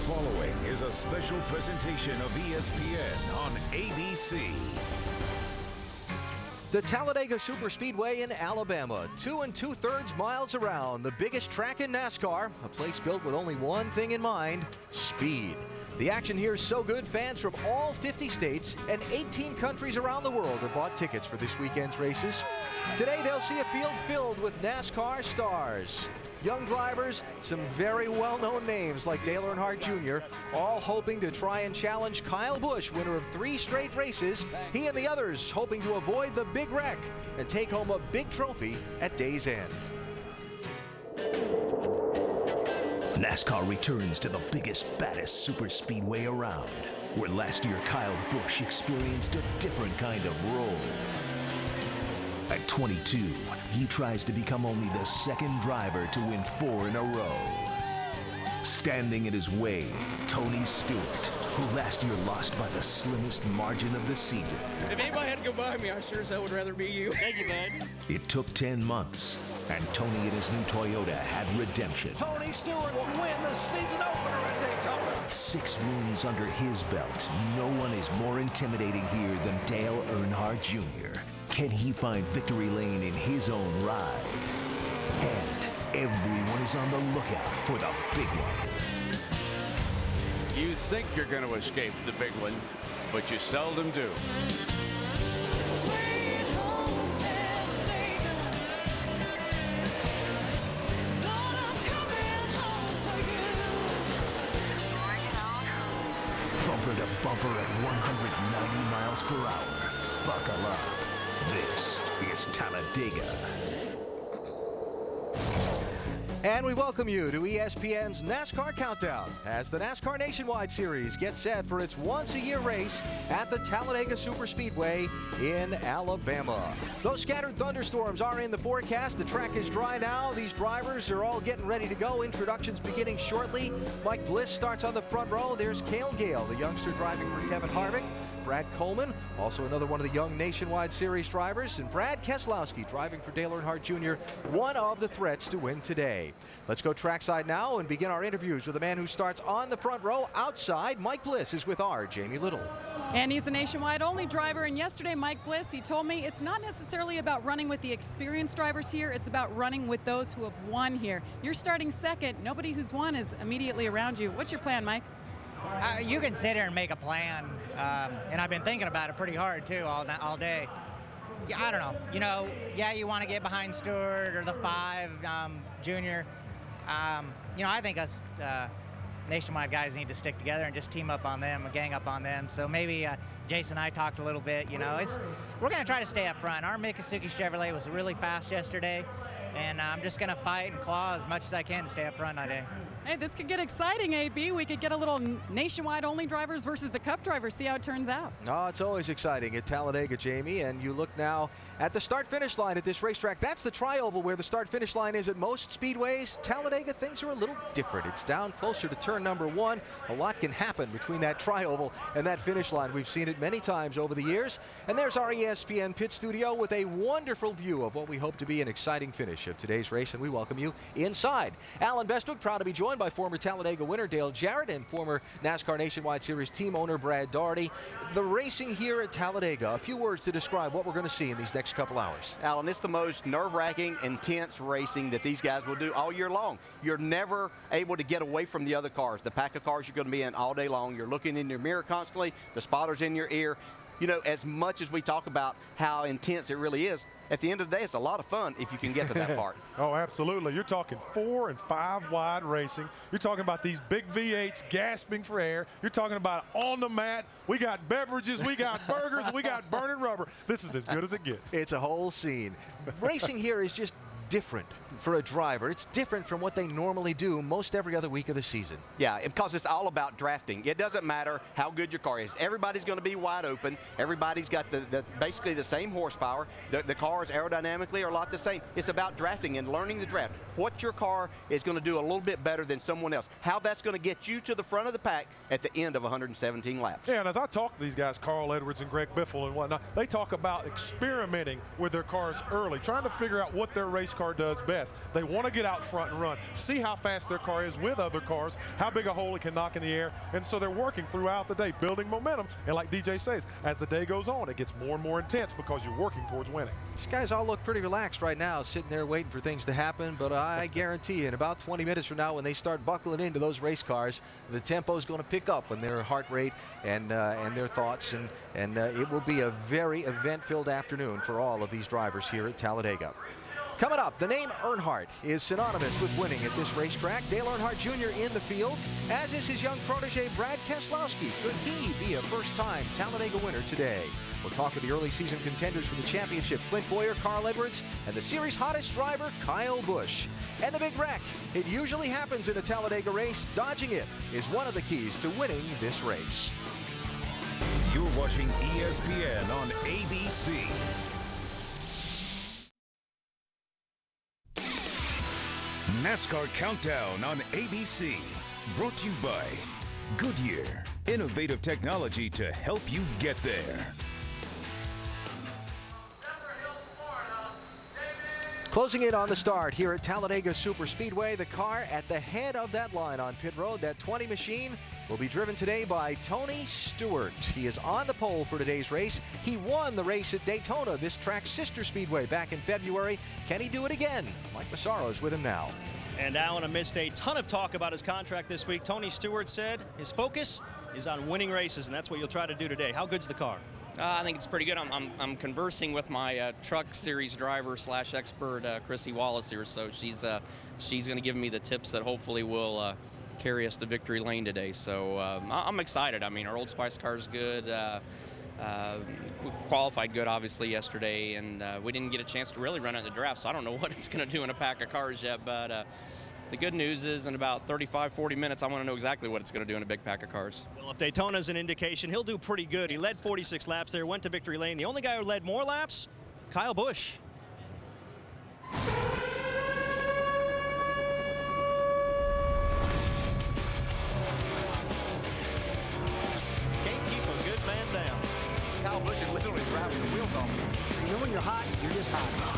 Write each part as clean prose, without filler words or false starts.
following is a special presentation of ESPN on ABC. The Talladega Superspeedway in Alabama, 2 2/3 miles around, the biggest track in NASCAR, a place built with only one thing in mind, speed. The action here is so good, fans from all 50 states and 18 countries around the world have bought tickets for this weekend's races. Today they'll see a field filled with NASCAR stars. Young drivers, some very well-known names like Dale Earnhardt Jr., all hoping to try and challenge Kyle Busch, winner of 3 straight races. He and the others hoping to avoid the big wreck and take home a big trophy at day's end. NASCAR returns to the biggest, baddest superspeedway around, where last year Kyle Busch experienced a different kind of roll. At 22, he tries to become only the second driver to win 4 in a row. Standing in his way, Tony Stewart, who last year lost by the slimmest margin of the season. If anybody had to go by me, I sure as hell would rather be you. Thank you, bud. It took 10 months, and Tony and his new Toyota had redemption. Tony Stewart will win the season opener at Daytona. 6 wins under his belt. No one is more intimidating here than Dale Earnhardt Jr. Can he find victory lane in his own ride? And everyone is on the lookout for the big one. You think you're going to escape the big one, but you seldom do. Sweet home Talladega, Lord, I'm coming home to you. Bumper to bumper at 190 miles per hour. Buckle up. This is Talladega. And we welcome you to ESPN's NASCAR Countdown as the NASCAR Nationwide Series gets set for its once-a-year race at the Talladega Superspeedway in Alabama. Those scattered thunderstorms are in the forecast. The track is dry now. These drivers are all getting ready to go. Introductions beginning shortly. Mike Bliss starts on the front row. There's Cale Gale, the youngster driving for Kevin Harvick. Brad Coleman, also another one of the young Nationwide Series drivers, and Brad Keselowski driving for Dale Earnhardt Jr., one of the threats to win today. Let's go trackside now and begin our interviews with the man who starts on the front row outside. Mike Bliss is with our Jamie Little. And he's a nationwide only driver, and yesterday Mike Bliss, he told me it's not necessarily about running with the experienced drivers here, it's about running with those who have won here. You're starting second, nobody who's won is immediately around you. What's your plan, Mike? You can sit here and make a plan, and I've been thinking about it pretty hard too all day. Yeah, I don't know. Yeah, you want to get behind Stewart or the 5 Junior. I think us Nationwide guys need to stick together and just team up on them, gang up on them. So maybe Jason and I talked a little bit. We're going to try to stay up front. Our Miccosukee Chevrolet was really fast yesterday, and I'm just going to fight and claw as much as I can to stay up front today. Hey, this could get exciting, AB. We could get a little nationwide only drivers versus the Cup drivers. See how it turns out. Oh, it's always exciting at Talladega, Jamie. And you look now at the start-finish line at this racetrack. That's the tri-oval where the start-finish line is at most speedways. Talladega, things are a little different. It's down closer to turn number 1. A lot can happen between that tri-oval and that finish line. We've seen it many times over the years. And there's our ESPN pit studio with a wonderful view of what we hope to be an exciting finish of today's race. And we welcome you inside. Alan Bestwick, proud to be joined by former Talladega winner Dale Jarrett and former NASCAR Nationwide Series team owner Brad Daugherty. The racing here at Talladega, a few words to describe what we're going to see in these next couple hours. Alan, it's the most nerve-wracking, intense racing that these guys will do all year long. You're never able to get away from the other cars, the pack of cars you're going to be in all day long. You're looking in your mirror constantly, the spotter's in your ear. As much as we talk about how intense it really is, at the end of the day, it's a lot of fun if you can get to that part. Oh, absolutely. You're talking 4 and 5 wide racing. You're talking about these big V8s gasping for air. You're talking about on the mat. We got beverages, we got burgers, we got burning rubber. This is as good as it gets. It's a whole scene. Racing here is just different for a driver. It's different from what they normally do most every other week of the season. Yeah, because it's all about drafting. It doesn't matter how good your car is. Everybody's going to be wide open. Everybody's got basically the same horsepower. The cars aerodynamically are a lot the same. It's about drafting and learning the draft. What your car is going to do a little bit better than someone else. How that's going to get you to the front of the pack at the end of 117 laps. Yeah, and as I talk to these guys, Carl Edwards and Greg Biffle and whatnot, they talk about experimenting with their cars early, trying to figure out what their race car does best. best. They want to get out front and run, see how fast their car is with other cars, how big a hole it can knock in the air, and so they're working throughout the day, building momentum. And like DJ says, as the day goes on, it gets more and more intense because you're working towards winning. These guys all look pretty relaxed right now, sitting there waiting for things to happen, but I guarantee you, in about 20 minutes from now, when they start buckling into those race cars, the tempo is going to pick up in their heart rate and their thoughts, and it will be a very event-filled afternoon for all of these drivers here at Talladega. Coming up, the name Earnhardt is synonymous with winning at this racetrack. Dale Earnhardt Jr. in the field, as is his young protege, Brad Keselowski. Could he be a first-time Talladega winner today? We'll talk with the early season contenders for the championship, Clint Bowyer, Carl Edwards, and the series' hottest driver, Kyle Busch. And the big wreck. It usually happens in a Talladega race. Dodging it is one of the keys to winning this race. You're watching ESPN on ABC. NASCAR Countdown on ABC. Brought to you by Goodyear. Innovative technology to help you get there. Closing in on the start here at Talladega Superspeedway, the car at the head of that line on pit road, that 20 machine, will be driven today by Tony Stewart. He is on the pole for today's race. He won the race at Daytona, this track's sister speedway, back in February. Can he do it again? Mike Massaro is with him now. And Alan, amidst a ton of talk about his contract this week, Tony Stewart said his focus is on winning races, and that's what you'll try to do today. How good's the car? I think it's pretty good. I'm conversing with my truck series driver / expert, Chrissy Wallace here, so she's going to give me the tips that hopefully will carry us to victory lane today. So I'm excited. I mean, our Old Spice car is good. Qualified good, obviously, yesterday, and we didn't get a chance to really run it in the draft, so I don't know what it's going to do in a pack of cars yet, but the good news is in about 35-40 minutes, I want to know exactly what it's going to do in a big pack of cars. Well, if Daytona's an indication, he'll do pretty good. He led 46 laps there, went to victory lane. The only guy who led more laps, Kyle Busch. Can't keep a good man down. Kyle Busch is literally driving the wheels off. You know when you're hot, you're just hot.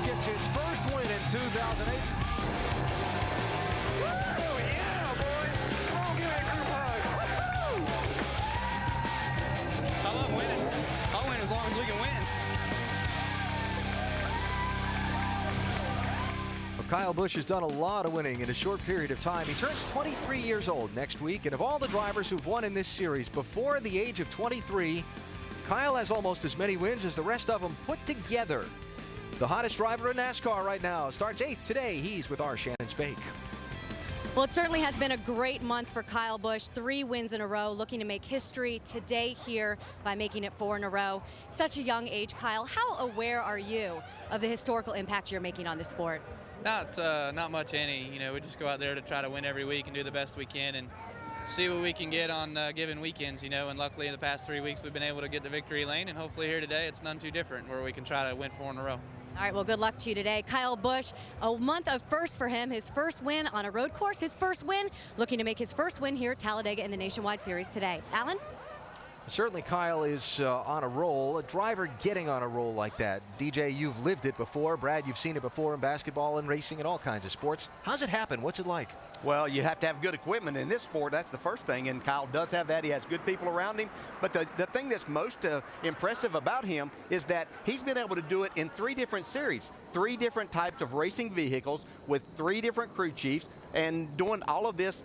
Gets his first win in 2008. Woo! Yeah, boy! Come on, give me a group hug. I love winning. I'll win as long as we can win. Well, Kyle Busch has done a lot of winning in a short period of time. He turns 23 years old next week, and of all the drivers who've won in this series before the age of 23, Kyle has almost as many wins as the rest of them put together. The hottest driver in NASCAR right now starts 8th today. He's with our Shannon Spake. Well, it certainly has been a great month for Kyle Busch. 3 wins in a row, looking to make history today here by making it 4 in a row. Such a young age, Kyle. How aware are you of the historical impact you're making on the sport? Not much any. You know, we just go out there to try to win every week and do the best we can and see what we can get on given weekends, you know, and luckily in the past 3 weeks we've been able to get to victory lane, and hopefully here today it's none too different where we can try to win 4 in a row. All right, well, good luck to you today. Kyle Busch, a month of first for him. His first win on a road course, his first win, looking to make his first win here at Talladega in the Nationwide Series today. Alan? Certainly Kyle is on a roll, a driver getting on a roll like that. DJ, you've lived it before. Brad, you've seen it before in basketball and racing and all kinds of sports. How's it happen? What's it like? Well, you have to have good equipment in this sport. That's the first thing, and Kyle does have that. He has good people around him. But the thing that's most impressive about him is that he's been able to do it in 3 different series, 3 different types of racing vehicles with 3 different crew chiefs, and doing all of this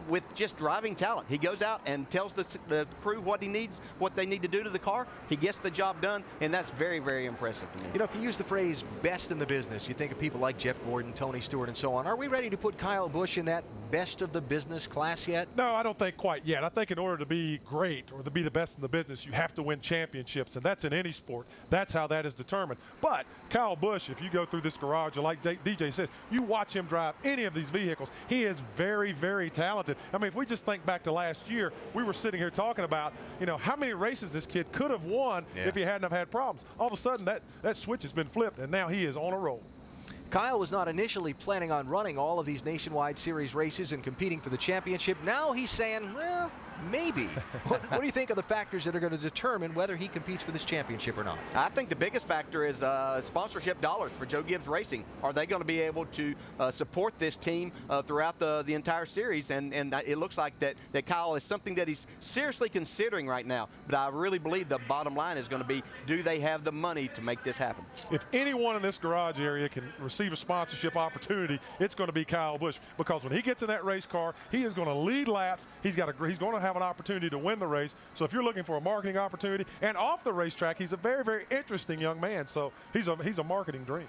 with just driving talent. He goes out and tells the crew what he needs, what they need to do to the car. He gets the job done, and that's very, very impressive to me. You know, if you use the phrase best in the business, you think of people like Jeff Gordon, Tony Stewart, and so on. Are we ready to put Kyle Busch in that best of the business class yet? No, I don't think quite yet. I think in order to be great or to be the best in the business, you have to win championships, and that's in any sport. That's how that is determined. But Kyle Busch, if you go through this garage, or like DJ says, you watch him drive any of these vehicles, he is very, very talented. I mean, if we just think back to last year, we were sitting here talking about, you know, how many races this kid could have won if he hadn't have had problems. All of a sudden, that switch has been flipped, and now he is on a roll. Kyle was not initially planning on running all of these Nationwide Series races and competing for the championship. Now he's saying, well, Maybe. What do you think of the factors that are going to determine whether he competes for this championship or not? I think the biggest factor is sponsorship dollars for Joe Gibbs Racing. Are they going to be able to support this team throughout the entire series? And it looks like that Kyle is something that he's seriously considering right now. But I really believe the bottom line is going to be, do they have the money to make this happen? If anyone in this garage area can receive a sponsorship opportunity, it's going to be Kyle Busch, because when he gets in that race car, he is going to lead laps. He's going to have an opportunity to win the race. So if you're looking for a marketing opportunity, and off the racetrack, he's a very, very interesting young man. So he's a marketing dream.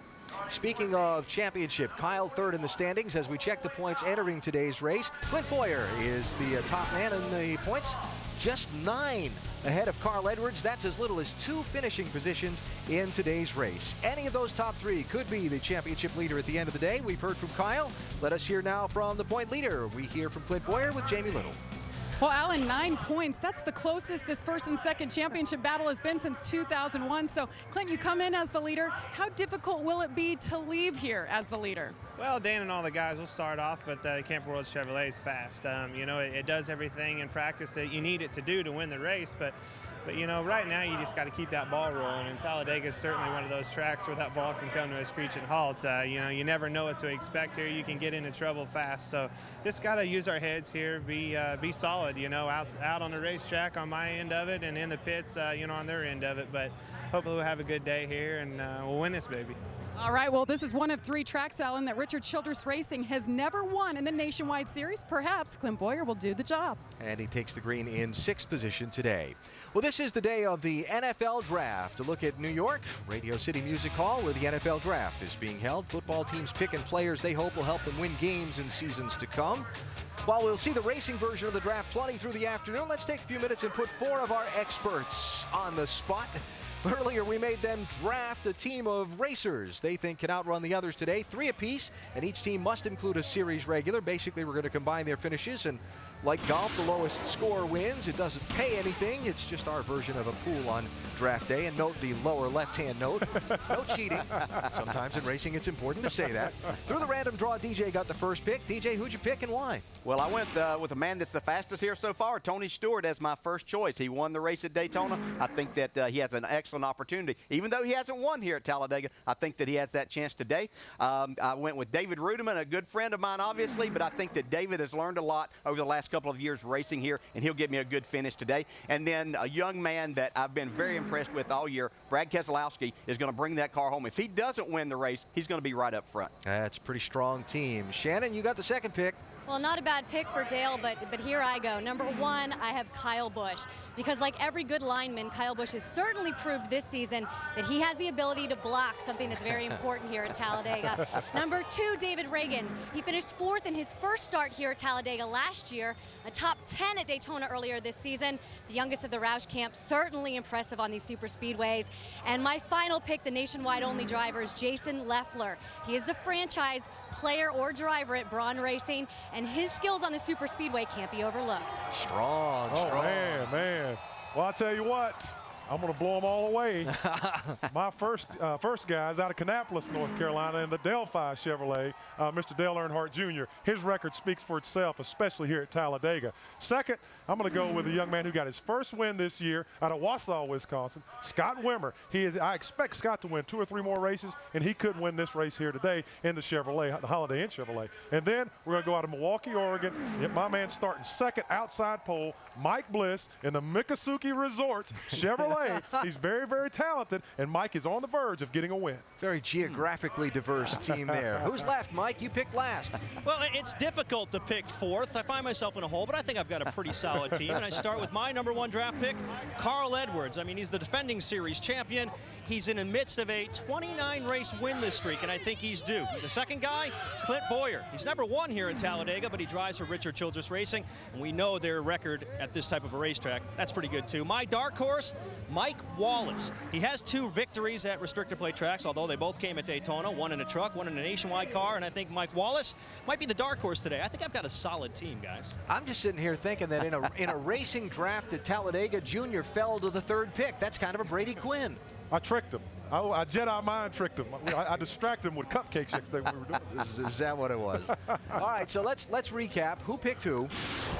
Speaking of championship, Kyle third in the standings as we check the points entering today's race. Clint Boyer is the top man in the points, just 9 ahead of Carl Edwards. That's as little as 2 finishing positions in today's race. Any of those top 3 could be the championship leader at the end of the day. We've heard from Kyle. Let us hear now from the point leader. We hear from Clint Boyer with Jamie Little. Well, Alan, 9 points. That's the closest this first and second championship battle has been since 2001. So, Clint, you come in as the leader. How difficult will it be to leave here as the leader? Well, Dan and all the guys will start off with Camp World Chevrolet is fast. You know, it does everything in practice that you need it to do to win the race, but you know, right now you just got to keep that ball rolling, and Talladega is certainly one of those tracks where that ball can come to a screeching halt. You know, you never know what to expect here. You can get into trouble fast, so just got to use our heads here, be solid, you know, out on the racetrack on my end of it, and in the pits, you know, on their end of it. But hopefully we'll have a good day here, and we'll win this baby. All right, well, this is one of 3 tracks, Alan, that Richard Childress Racing has never won in the Nationwide Series. Perhaps Clint Boyer will do the job. And he takes the green in 6th position today. Well, this is the day of the NFL Draft. To look at New York, Radio City Music Hall, where the NFL Draft is being held. Football teams picking players they hope will help them win games in seasons to come. While we'll see the racing version of the draft plenty through the afternoon, let's take a few minutes and put 4 of our experts on the spot. Earlier, we made them draft a team of racers they think can outrun the others today, 3 apiece, and each team must include a series regular. Basically, we're going to combine their finishes, and like golf, the lowest score wins. It doesn't pay anything. It's just our version of a pool on draft day. And note the lower left-hand note. No cheating. Sometimes in racing, it's important to say that. Through the random draw, DJ got the first pick. DJ, who'd you pick and why? Well, I went with a man that's the fastest here so far, Tony Stewart, as my first choice. He won the race at Daytona. I think that he has an excellent opportunity. Even though he hasn't won here at Talladega, I think that he has that chance today. I went with David Rudiman, a good friend of mine, obviously, but I think that David has learned a lot over the last couple of years racing here, and he'll give me a good finish today. And then a young man that I've been very impressed with all year, Brad Keselowski, is going to bring that car home. If he doesn't win the race, he's going to be right up front. That's a pretty strong team. Shannon, you got the second pick. Well, not a bad pick for Dale, but here I go. Number 1, I have Kyle Busch, because like every good lineman, Kyle Busch has certainly proved this season that he has the ability to block, something that's very important here at Talladega. Number 2, David Reagan. He finished 4th in his first start here at Talladega last year, a top 10 at Daytona earlier this season. The youngest of the Roush camp, certainly impressive on these super speedways. And my final pick, the nationwide only driver, is Jason Leffler. He is the franchise player or driver at Braun Racing, and his skills on the super speedway can't be overlooked. Strong. Man. Well, I'll tell you what. I'm going to blow them all away. My first guy is out of Kannapolis, North Carolina, in the Delphi Chevrolet, Mr. Dale Earnhardt Jr. His record speaks for itself, especially here at Talladega. Second, I'm going to go with a young man who got his first win this year out of Wausau, Wisconsin, Scott Wimmer. I expect Scott to win 2 or 3 more races, and he could win this race here today in the Chevrolet, the Holiday Inn Chevrolet. And then we're going to go out of Milwaukee, Oregon. My man starting second outside pole, Mike Bliss, in the Miccosukee Resorts Chevrolet. He's very, very talented, and Mike is on the verge of getting a win. Very geographically diverse team there. Who's left, Mike? You picked last. Well, it's difficult to pick 4th. I find myself in a hole, but I think I've got a pretty solid team. And I start with my number 1 draft pick, Carl Edwards. I mean, he's the defending series champion. He's in the midst of a 29-race winless streak, and I think he's due. The second guy, Clint Boyer. He's never won here in Talladega, but he drives for Richard Childress Racing, and we know their record at this type of a racetrack. That's pretty good, too. My dark horse, Mike Wallace. He has 2 victories at restrictor plate tracks, although they both came at Daytona, one in a truck, one in a nationwide car, and I think Mike Wallace might be the dark horse today. I think I've got a solid team, guys. I'm just sitting here thinking that in a racing draft at Talladega, Junior fell to the 3rd pick. That's kind of a Brady Quinn. I tricked him. I Jedi mind tricked him. I distracted him with cupcakes yesterday when we were doing Is that what it was? All right, so let's recap. Who picked who?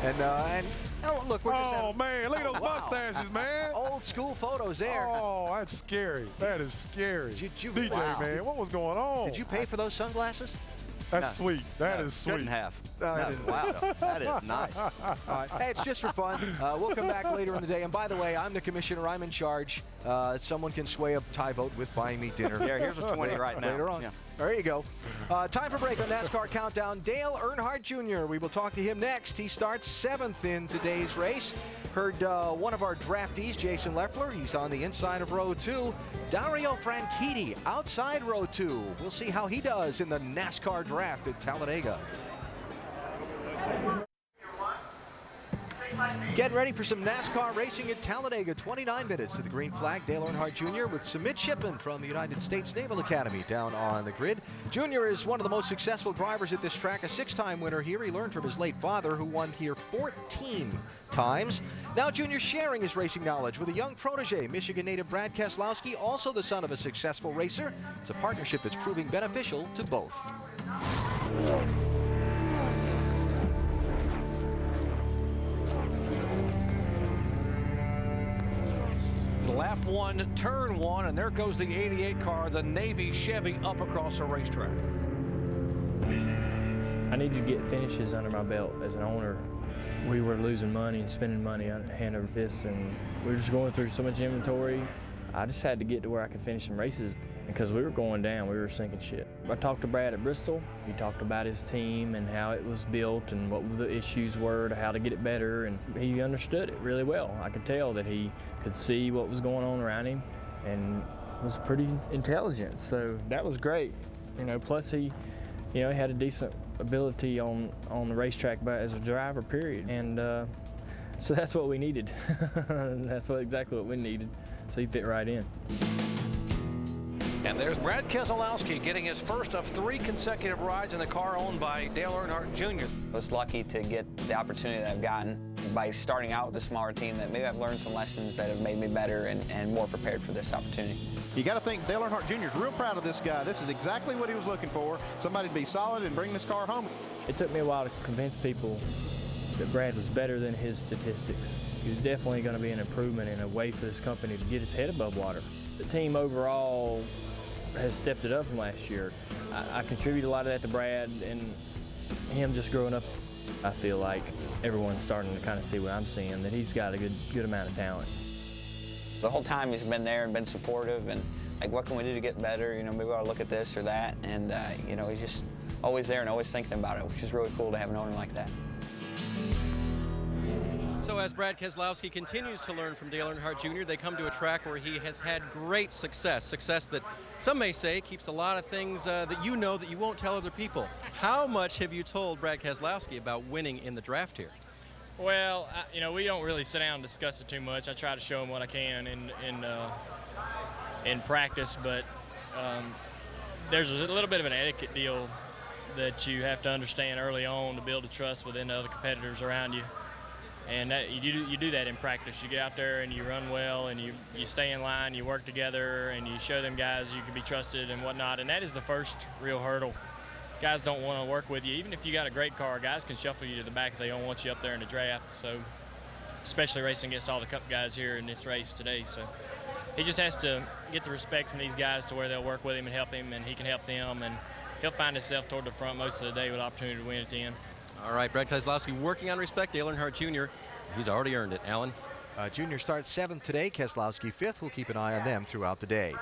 And Oh, look, we're just Oh, man, look at those mustaches, man. Old school photos there. Oh, that's scary. That is scary. DJ, wow. man, what was going on? Did you pay for those sunglasses? That's sweet. That is sweet. Couldn't have. No, Wow, that is nice. All right. Hey, it's just for fun. We'll come back later in the day. And by the way, I'm the commissioner. I'm in charge. Someone can sway a tie vote with buying me dinner. Yeah, here's a 20 right now. Later on. Yeah. There you go. Time for break on NASCAR Countdown. Dale Earnhardt Jr. We will talk to him next. He starts 7th in today's race. Heard one of our draftees, Jason Leffler. He's on the inside of row 2. Dario Franchitti outside row 2. We'll see how he does in the NASCAR draft at Talladega. Getting ready for some NASCAR racing at Talladega. 29 minutes to the green flag. Dale Earnhardt Jr. with some midshipmen from the United States Naval Academy down on the grid. Jr. is one of the most successful drivers at this track, a 6-time winner here. He learned from his late father, who won here 14 times. Now Jr. sharing his racing knowledge with a young protege, Michigan native Brad Keselowski, also the son of a successful racer. It's a partnership that's proving beneficial to both. Lap 1, turn 1, and there goes the 88 car, the Navy Chevy, up across the racetrack. I need to get finishes under my belt as an owner. We were losing money and spending money hand over fist, and we were just going through so much inventory. I just had to get to where I could finish some races because we were going down, we were sinking shit. I talked to Brad at Bristol. He talked about his team and how it was built and what the issues were, to how to get it better, and he understood it really well. I could tell that he could see what was going on around him and was pretty intelligent, so that was great. You know, plus he had a decent ability on the racetrack as a driver, period. And so that's what we needed. That's exactly what we needed. So he fit right in. And there's Brad Keselowski getting his first of 3 consecutive rides in the car owned by Dale Earnhardt Jr. I was lucky to get the opportunity that I've gotten by starting out with a smaller team, that maybe I've learned some lessons that have made me better and more prepared for this opportunity. You got to think Dale Earnhardt Jr. is real proud of this guy. This is exactly what he was looking for, somebody to be solid and bring this car home. It took me a while to convince people that Brad was better than his statistics. He was definitely going to be an improvement and a way for this company to get its head above water. The team overall has stepped it up from last year. I contribute a lot of that to Brad and him just growing up. I feel like everyone's starting to kind of see what I'm seeing, that he's got a good amount of talent. The whole time he's been there and been supportive, and like, what can we do to get better? You know, maybe I'll look at this or that, and you know, he's just always there and always thinking about it, which is really cool to have an owner like that. So as Brad Keselowski continues to learn from Dale Earnhardt Jr., they come to a track where he has had great success that some may say keeps a lot of things that you know that you won't tell other people. How much have you told Brad Keselowski about winning in the draft here? Well, you know, we don't really sit down and discuss it too much. I try to show him what I can in practice, but there's a little bit of an etiquette deal that you have to understand early on to build a trust within the other competitors around you. And that, you do that in practice. You get out there and you run well, and you stay in line, you work together, and you show them guys you can be trusted and whatnot. And that is the first real hurdle. Guys don't want to work with you. Even if you got a great car, guys can shuffle you to the back if they don't want you up there in the draft. So, especially racing against all the Cup guys here in this race today. So, he just has to get the respect from these guys to where they'll work with him and help him, and he can help them, and he'll find himself toward the front most of the day with opportunity to win at the end. All right, Brad Keselowski working on respect. Dale Earnhardt Jr., he's already earned it. Alan? Junior starts 7th today. Keselowski 5th. We'll keep an eye on them throughout the day.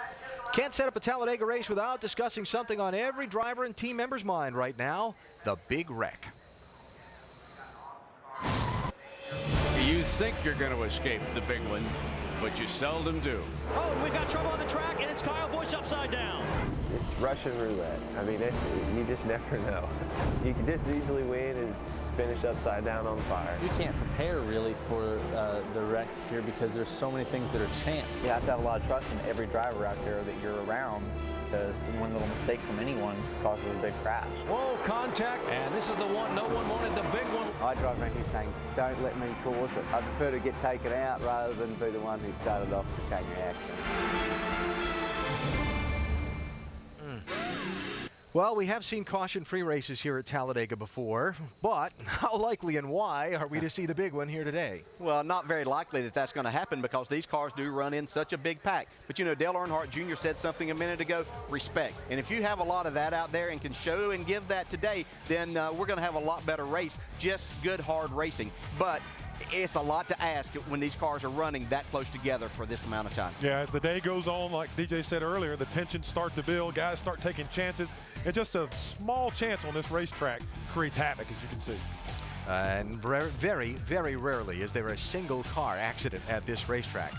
Can't set up a Talladega race without discussing something on every driver and team member's mind right now, the big wreck. You think you're going to escape the big one, but you seldom do. Oh, and we've got trouble on the track, and it's Kyle Busch upside down. It's Russian roulette. I mean, you just never know. You can just as easily win as finish upside down on fire. You can't prepare really for the wreck here because there's so many things that are chance. You have to have a lot of trust in every driver out there that you're around, because one little mistake from anyone causes a big crash. Whoa, contact, and this is the one no one wanted, the big one. I drive around here saying, don't let me cause it. I prefer to get taken out rather than be the one who started off the chain reaction. Well, we have seen caution-free races here at Talladega before, but how likely and why are we to see the big one here today? Well, not very likely that that's going to happen because these cars do run in such a big pack. But, you know, Dale Earnhardt Jr. said something a minute ago, respect. And if you have a lot of that out there and can show and give that today, then we're going to have a lot better race, just good, hard racing. But it's a lot to ask when these cars are running that close together for this amount of time. Yeah, as the day goes on, like DJ said earlier, the tensions start to build, guys start taking chances, and just a small chance on this racetrack creates havoc, as you can see. And very, very rarely is there a single car accident at this racetrack.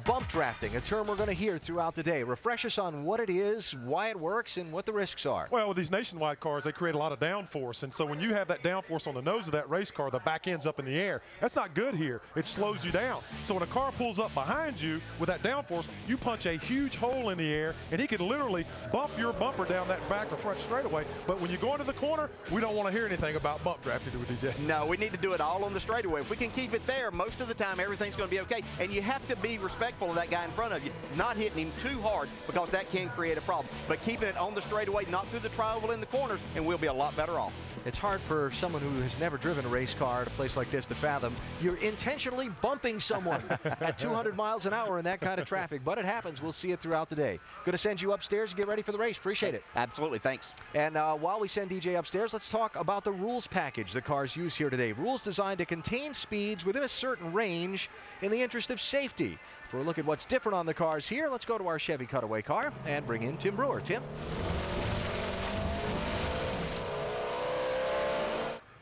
Bump drafting, a term we're going to hear throughout the day. Refresh us on what it is, why it works, and what the risks are. Well, with these nationwide cars, they create a lot of downforce, and so when you have that downforce on the nose of that race car, the back end's up in the air. That's not good here. It slows you down. So when a car pulls up behind you with that downforce, you punch a huge hole in the air, and he can literally bump your bumper down that back or front straightaway. But when you go into the corner, we don't want to hear anything about bump drafting, do we, DJ? No, we need to do it all on the straightaway. If we can keep it there, most of the time, everything's going to be okay. And you have to be respectful of that guy in front of you, not hitting him too hard because that can create a problem. But keeping it on the straightaway, not through the tri-oval in the corners, and we'll be a lot better off. It's hard for someone who has never driven a race car at a place like this to fathom. You're intentionally bumping someone at 200 miles an hour in that kind of traffic, but it happens. We'll see it throughout the day. Going to send you upstairs and get ready for the race. Appreciate it. Absolutely. Thanks. And while we send DJ upstairs, let's talk about the rules package the cars use here today. Rules designed to contain speeds within a certain range in the interest of safety. For a look at what's different on the cars here, let's go to our Chevy Cutaway car and bring in Tim Brewer. Tim?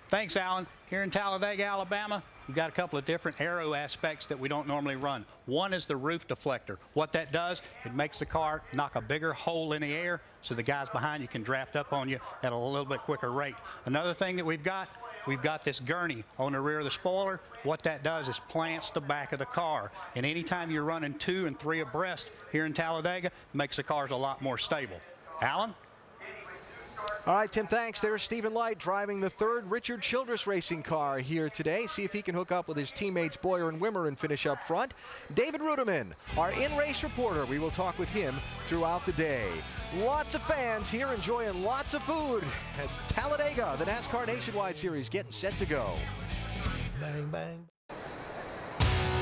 Thanks, Alan. Here in Talladega, Alabama, we've got a couple of different aero aspects that we don't normally run. One is the roof deflector. What that does, it makes the car knock a bigger hole in the air so the guys behind you can draft up on you at a little bit quicker rate. Another thing that we've got this gurney on the rear of the spoiler. What that does is plants the back of the car. And anytime you're running 2 and 3 abreast here in Talladega, it makes the cars a lot more stable. Alan? All right, Tim, thanks. There's Stephen Light driving the 3rd Richard Childress racing car here today. See if he can hook up with his teammates Boyer and Wimmer and finish up front. David Ruderman, our in-race reporter. We will talk with him throughout the day. Lots of fans here enjoying lots of food at Talladega, the NASCAR Nationwide Series getting set to go. Bang, bang.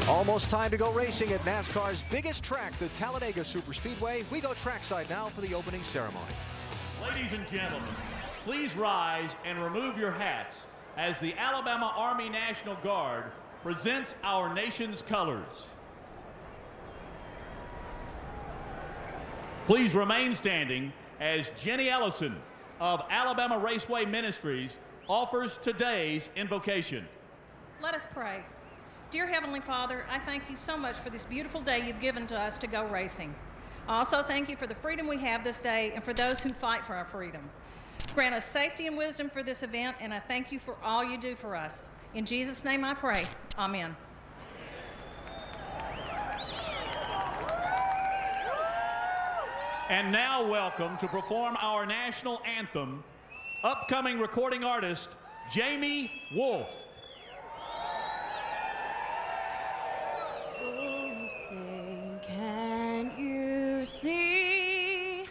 Almost time to go racing at NASCAR's biggest track, the Talladega Superspeedway. We go trackside now for the opening ceremony. Ladies and gentlemen, please rise and remove your hats as the Alabama Army National Guard presents our nation's colors. Please remain standing as Jenny Ellison of Alabama Raceway Ministries offers today's invocation. Let us pray. Dear Heavenly Father, I thank you so much for this beautiful day you've given to us to go racing. I also thank you for the freedom we have this day and for those who fight for our freedom. Grant us safety and wisdom for this event, and I thank you for all you do for us. In Jesus' name I pray. Amen. And now welcome to perform our national anthem, upcoming recording artist, Jamie Wolf. Can you see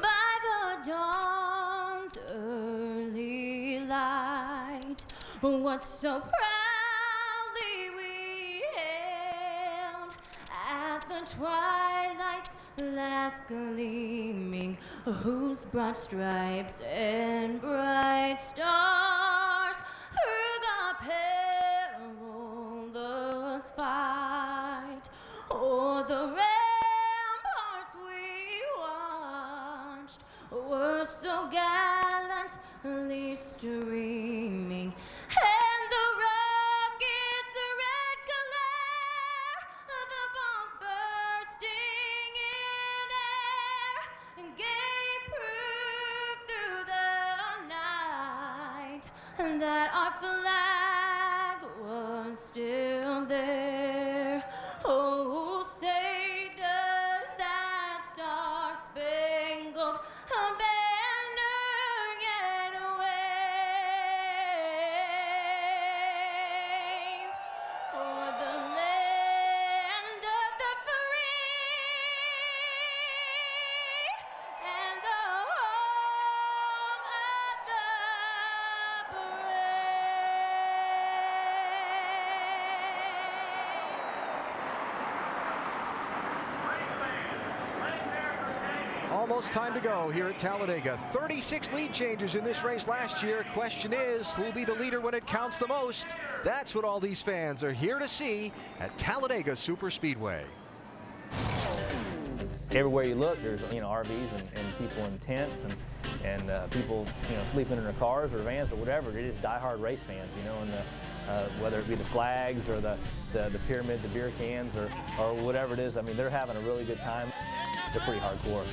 by the dawn's early light what so proudly we hailed at the twilight's last gleaming, whose broad stripes and bright stars through the perilous fight o'er the ramparts we watched were so gallantly streaming, and the rocket's red glare, the bombs bursting in air, gave proof through the night that our flag was still there. Oh, say does that star-spangled banner yet wave for the land of the free and the home Almost time to go here at Talladega. 36 lead changes in this race last year. Question is, who will be the leader when it counts the most? That's what all these fans are here to see at Talladega Superspeedway. Everywhere you look, there's RVs and people in tents and people sleeping in their cars or vans or whatever. They're just diehard race fans, and whether it be the flags or the pyramids of beer cans or whatever it is. I mean, they're having a really good time. They're pretty hardcore.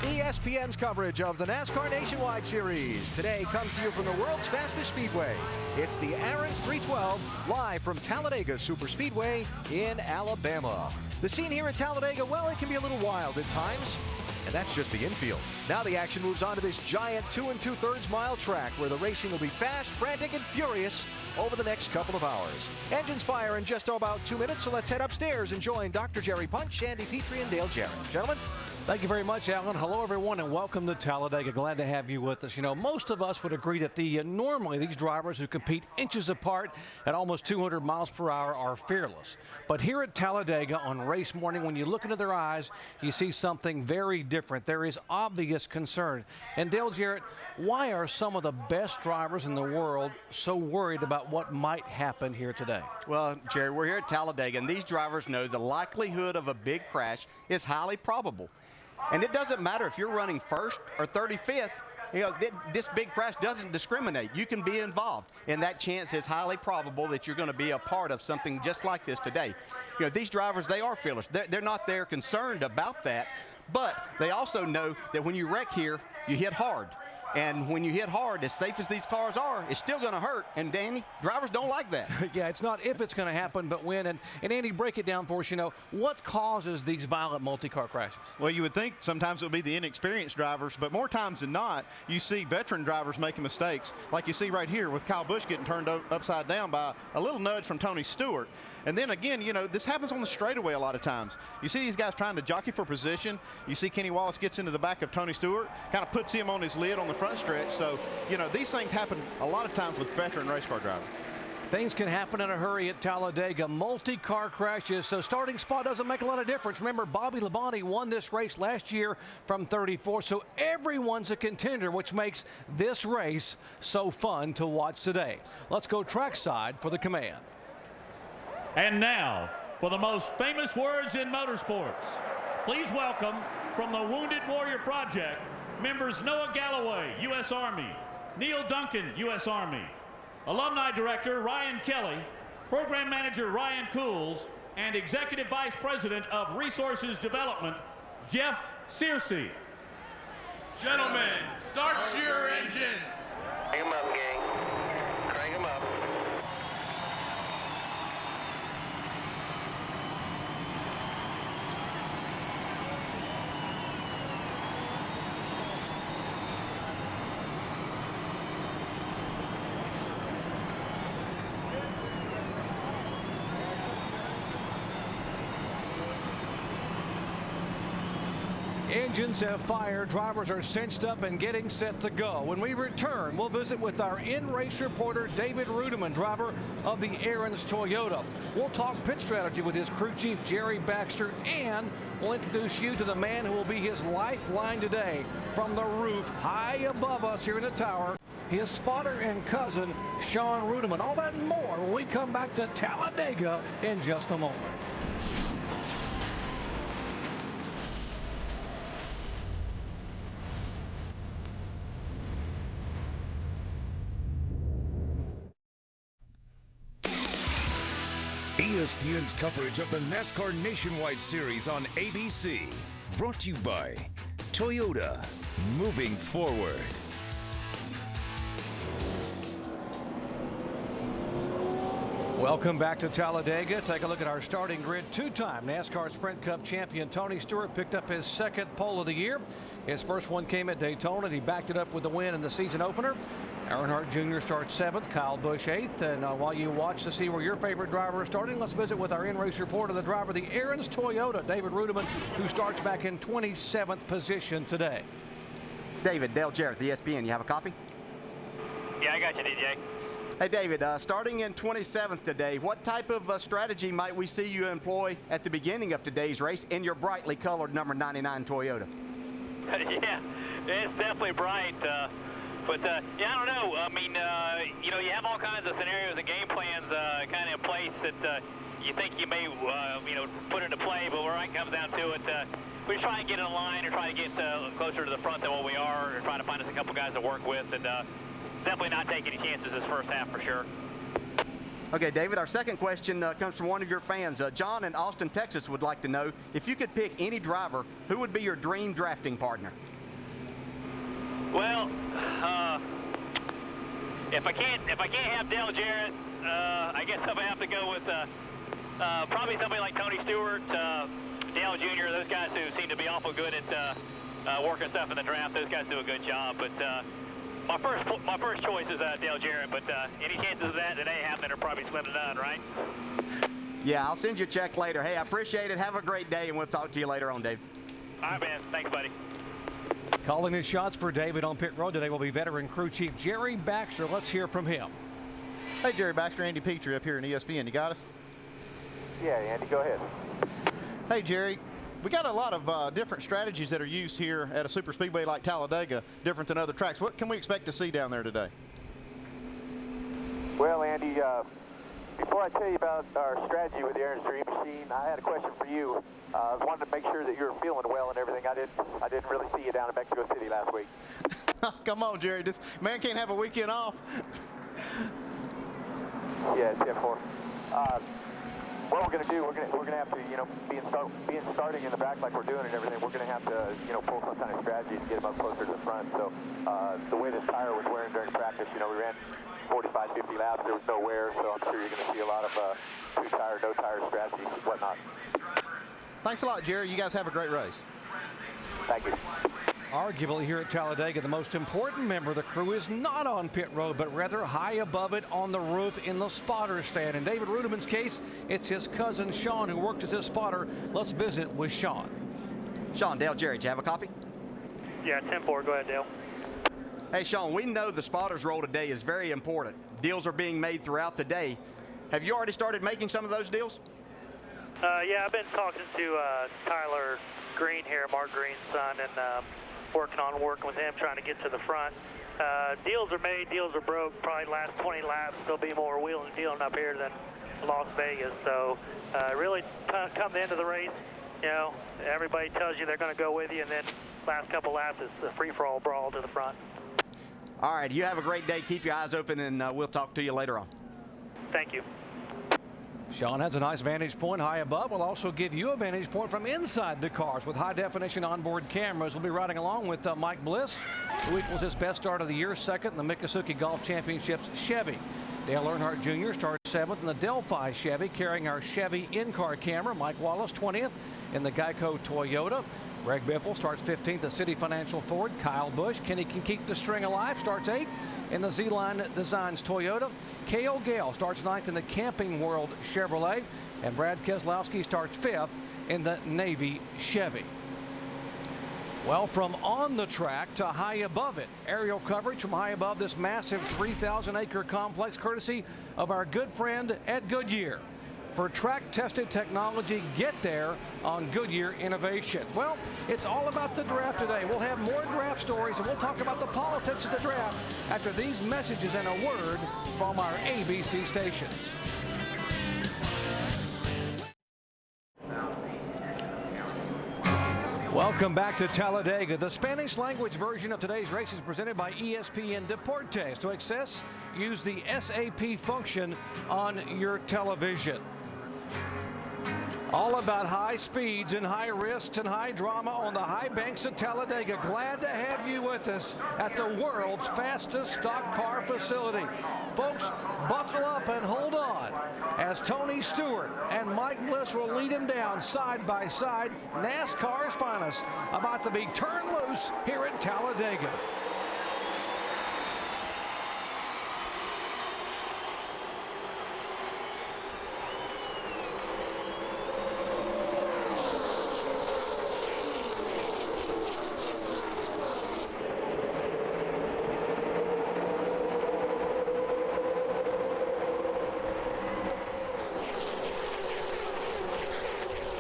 ESPN's coverage of the NASCAR Nationwide Series today comes to you from the world's fastest speedway. It's the Aaron's 312, live from Talladega Superspeedway in Alabama. The scene here at Talladega, well, it can be a little wild at times, and that's just the infield. Now the action moves on to this giant 2 2/3 mile track where the racing will be fast, frantic, and furious over the next couple of hours. Engines fire in just about 2 minutes, so let's head upstairs and join Dr. Jerry Punch, Andy Petrie, and Dale Jarrett. Gentlemen. Thank you very much, Alan. Hello, everyone, and welcome to Talladega. Glad to have you with us. Most of us would agree that normally these drivers who compete inches apart at almost 200 miles per hour are fearless. But here at Talladega on race morning, when you look into their eyes, you see something very different. There is obvious concern. And Dale Jarrett, why are some of the best drivers in the world so worried about what might happen here today? Well, Jerry, we're here at Talladega, and these drivers know the likelihood of a big crash is highly probable. And it doesn't matter if you're running first or 35th, this big crash doesn't discriminate. You can be involved, and that chance is highly probable that you're going to be a part of something just like this today. These drivers, they are fearless. They're not there concerned about that, but they also know that when you wreck here, you hit hard. And when you hit hard, as safe as these cars are, it's still going to hurt. And, Danny, drivers don't like that. Yeah, it's not if it's going to happen, but when. And Andy, break it down for us. What causes these violent multi-car crashes? Well, you would think sometimes it would be the inexperienced drivers, but more times than not, you see veteran drivers making mistakes, like you see right here with Kyle Busch getting turned upside down by a little nudge from Tony Stewart. And then again, this happens on the straightaway a lot of times. You see these guys trying to jockey for position. You see Kenny Wallace gets into the back of Tony Stewart, kind of puts him on his lid on the front stretch. So, these things happen a lot of times with veteran race car drivers. Things can happen in a hurry at Talladega. Multi-car crashes, so starting spot doesn't make a lot of difference. Remember, Bobby Labonte won this race last year from 34, so everyone's a contender, which makes this race so fun to watch today. Let's go trackside for the command. And now, for the most famous words in motorsports, please welcome from the Wounded Warrior Project, members Noah Galloway, U.S. Army, Neil Duncan, U.S. Army, Alumni Director Ryan Kelly, Program Manager Ryan Cools, and Executive Vice President of Resources Development, Jeff Searcy. Gentlemen, start your engines. Crank them up, gang. Crank them up. Engines have fired, drivers are cinched up and getting set to go. When we return, we'll visit with our in-race reporter, David Rudeman, driver of the Aaron's Toyota. We'll talk pit strategy with his crew chief, Jerry Baxter, and we'll introduce you to the man who will be his lifeline today from the roof high above us here in the tower, his spotter and cousin, Sean Rudeman. All that and more when we come back to Talladega in just a moment. ESPN's coverage of the NASCAR Nationwide Series on ABC. Brought to you by Toyota. Moving forward. Welcome back to Talladega. Take a look at our starting grid. Two-time NASCAR Sprint Cup champion Tony Stewart picked up his second pole of the year. His first one came at Daytona, and he backed it up with the win in the season opener. Earnhardt Jr. starts 7th, Kyle Busch 8th. And while you watch to see where your favorite driver is starting, let's visit with our in-race reporter, the driver of the Aaron's Toyota, David Rudiman, who starts back in 27th position today. David, Dale Jarrett, ESPN, you have a copy? Yeah, I got you, DJ. Hey, David, starting in 27th today, what type of strategy might we see you employ at the beginning of today's race in your brightly colored number 99 Toyota? Yeah, it's definitely bright. But yeah, I don't know. I mean, you know, you have all kinds of scenarios and game plans kind of in place that you think you may, you know, put into play. But when it comes down to it, we try and get in line or try to get closer to the front than what we are, or try to find us a couple guys to work with, and definitely not take any chances this first half for sure. Okay, David, our second question comes from one of your fans. John in Austin, Texas would like to know, if you could pick any driver, who would be your dream drafting partner? Well, if I can't have Dale Jarrett, I guess I'm gonna have to go with probably somebody like Tony Stewart, Dale Jr. Those guys who seem to be awful good at working stuff in the draft. Those guys do a good job. But my first choice is Dale Jarrett. But any chances of that ain't happening are probably slim to none, right? Yeah, I'll send you a check later. Hey, I appreciate it. Have a great day, and we'll talk to you later on, Dave. All right, man. Thanks, buddy. Calling his shots for David on pit road today will be veteran crew chief Jerry Baxter. Let's hear from him. Hey, Jerry Baxter, Andy Petrie up here in ESPN. You got us? Yeah, Andy, go ahead. Hey, Jerry. We got a lot of different strategies that are used here at a super speedway like Talladega, different than other tracks. What can we expect to see down there today? Well, Andy, before I tell you about our strategy with the Aaron's Dream Machine, I had a question for you. I wanted to make sure that you were feeling well and everything. I didn't really see you down in Mexico City last week. Come on, Jerry. This man can't have a weekend off. Yeah, it's 10-4. What we're going to do, we're going to have to, you know, being starting in the back like we're doing and everything, we're going to have to, you know, pull some kind of strategy to get them up closer to the front. So the way this tire was wearing during practice, you know, we ran 45, 50 laps. There was no wear, so I'm sure you're going to see a lot of two-tire, no-tire strategies and whatnot. Thanks a lot, Jerry. You guys have a great race. Thank you. Arguably here at Talladega, the most important member of the crew is not on pit road, but rather high above it on the roof in the spotter stand. In David Rudiman's case, it's his cousin Sean who works as his spotter. Let's visit with Sean. Sean, Dale Jarrett, do you have a copy? Yeah, 10-4. Go ahead, Dale. Hey, Sean, we know the spotter's role today is very important. Deals are being made throughout the day. Have you already started making some of those deals? Yeah, I've been talking to Tyler Green here, Mark Green's son, and working with him, trying to get to the front. Deals are made, deals are broke. Probably last 20 laps, there'll be more wheeling and dealing up here than Las Vegas. So really come the end of the race, you know, everybody tells you they're going to go with you, and then last couple laps is the free-for-all brawl to the front. All right, you have a great day. Keep your eyes open, and we'll talk to you later on. Thank you. Sean has a nice vantage point high above. We'll also give you a vantage point from inside the cars with high-definition onboard cameras. We'll be riding along with Mike Bliss, who equals his best start of the year, second in the Miccosukee Golf Championships Chevy. Dale Earnhardt Jr. starts 7th in the Delphi Chevy, carrying our Chevy in-car camera. Mike Wallace 20th in the Geico Toyota. Greg Biffle starts 15th at City Financial Ford. Kyle Busch, Kenny can keep the string alive, starts 8th in the Z-Line Designs Toyota. K.O. Gale starts 9th in the Camping World Chevrolet. And Brad Keselowski starts 5th in the Navy Chevy. Well, from on the track to high above it, aerial coverage from high above this massive 3,000-acre complex, courtesy of our good friend at Goodyear. For track-tested technology, get there on Goodyear Innovation. Well, it's all about the draft today. We'll have more draft stories, and we'll talk about the politics of the draft after these messages and a word from our ABC stations. Welcome back to Talladega. The Spanish language version of today's race is presented by ESPN Deportes. To access, use the SAP function on your television. All about high speeds and high risks and high drama on the high banks of Talladega. Glad to have you with us at the world's fastest stock car facility. Folks, buckle up and hold on as Tony Stewart and Mike Bliss will lead him down side by side. NASCAR's finest about to be turned loose here at Talladega.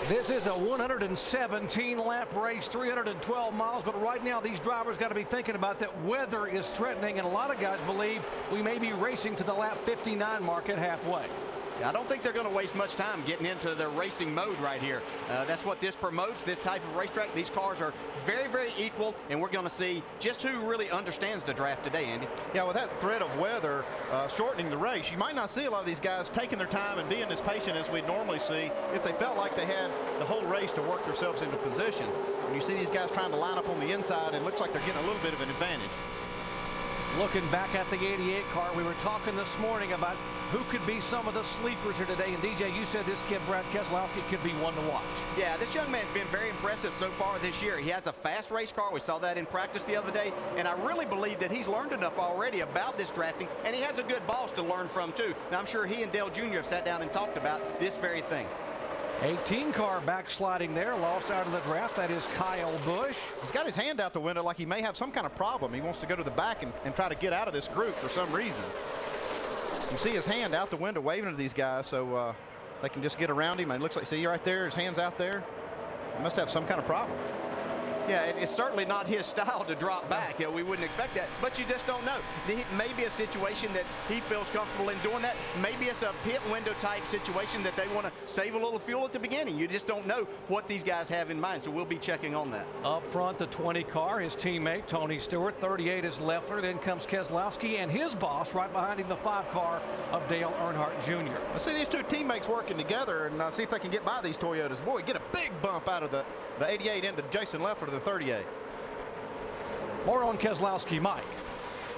This is a 117-lap race, 312 miles, but right now these drivers got to be thinking about that weather is threatening, and a lot of guys believe we may be racing to the lap 59 mark at halfway. I don't think they're going to waste much time getting into their racing mode right here. That's what this promotes, this type of racetrack. These cars are very, very equal, and we're going to see just who really understands the draft today, Andy. Yeah, with that threat of weather shortening the race, you might not see a lot of these guys taking their time and being as patient as we'd normally see if they felt like they had the whole race to work themselves into position. When you see these guys trying to line up on the inside, it looks like they're getting a little bit of an advantage. Looking back at the 88 car, we were talking this morning about who could be some of the sleepers here today. And DJ, you said this kid, Brad Keselowski, could be one to watch. Yeah, this young man's been very impressive so far this year. He has a fast race car. We saw that in practice the other day. And I really believe that he's learned enough already about this drafting. And he has a good boss to learn from, too. Now, I'm sure he and Dale Jr. have sat down and talked about this very thing. 18 car backsliding there, lost out of the draft. That is Kyle Busch. He's got his hand out the window like he may have some kind of problem. He wants to go to the back and try to get out of this group for some reason. You see his hand out the window waving to these guys so they can just get around him. And it looks like, see right there, his hand's out there. He must have some kind of problem. Yeah, it's certainly not his style to drop back. We wouldn't expect that, but you just don't know. It may be a situation that he feels comfortable in doing that. Maybe it's a pit window type situation that they want to save a little fuel at the beginning. You just don't know what these guys have in mind, so we'll be checking on that. Up front, the 20 car, his teammate, Tony Stewart. 38 is Leffler. Then comes Keselowski, and his boss right behind him, the 5 car of Dale Earnhardt Jr. Let's see these two teammates working together and see if they can get by these Toyotas. Boy, get a big bump out of the 88 into Jason Leffler to the 38. More on Keselowski, Mike.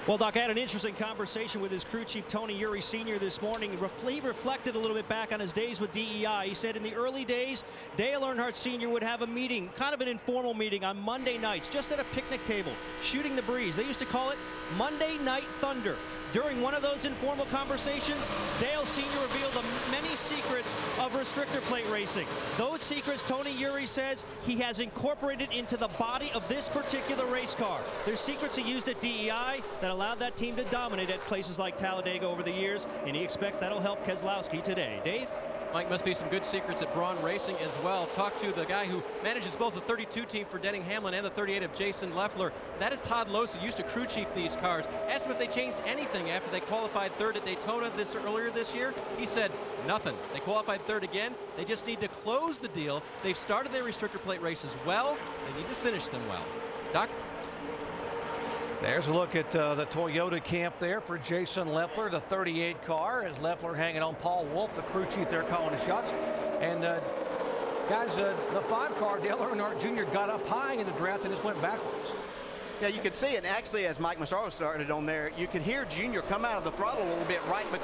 Well, Doc, I had an interesting conversation with his crew chief, Tony Uri Sr. this morning. He reflected a little bit back on his days with DEI. He said in the early days, Dale Earnhardt Sr. would have a meeting, kind of an informal meeting on Monday nights, just at a picnic table, shooting the breeze. They used to call it Monday Night Thunder. During one of those informal conversations, Dale Sr. revealed the many secrets of restrictor plate racing. Those secrets, Tony Uri says, he has incorporated into the body of this particular race car. There's secrets he used at DEI that allowed that team to dominate at places like Talladega over the years, and he expects that'll help Keselowski today. Dave? Mike, must be some good secrets at Braun Racing as well. Talk to the guy who manages both the 32 team for Denning Hamlin and the 38 of Jason Leffler. That is Todd Lose, who used to crew chief these cars. Asked him if they changed anything after they qualified third at Daytona earlier this year. He said nothing. They qualified third again. They just need to close the deal. They've started their restrictor plate races well. They need to finish them well. Doc? There's a look at the Toyota camp there for Jason Leffler, the 38 car, as Leffler hanging on Paul Wolfe, the crew chief there, calling the shots. And guys, the 5 car, Dale Earnhardt Jr. got up high in the draft and just went backwards. Yeah, you could see it. Actually, as Mike Massaro started on there, you could hear Junior come out of the throttle a little bit right but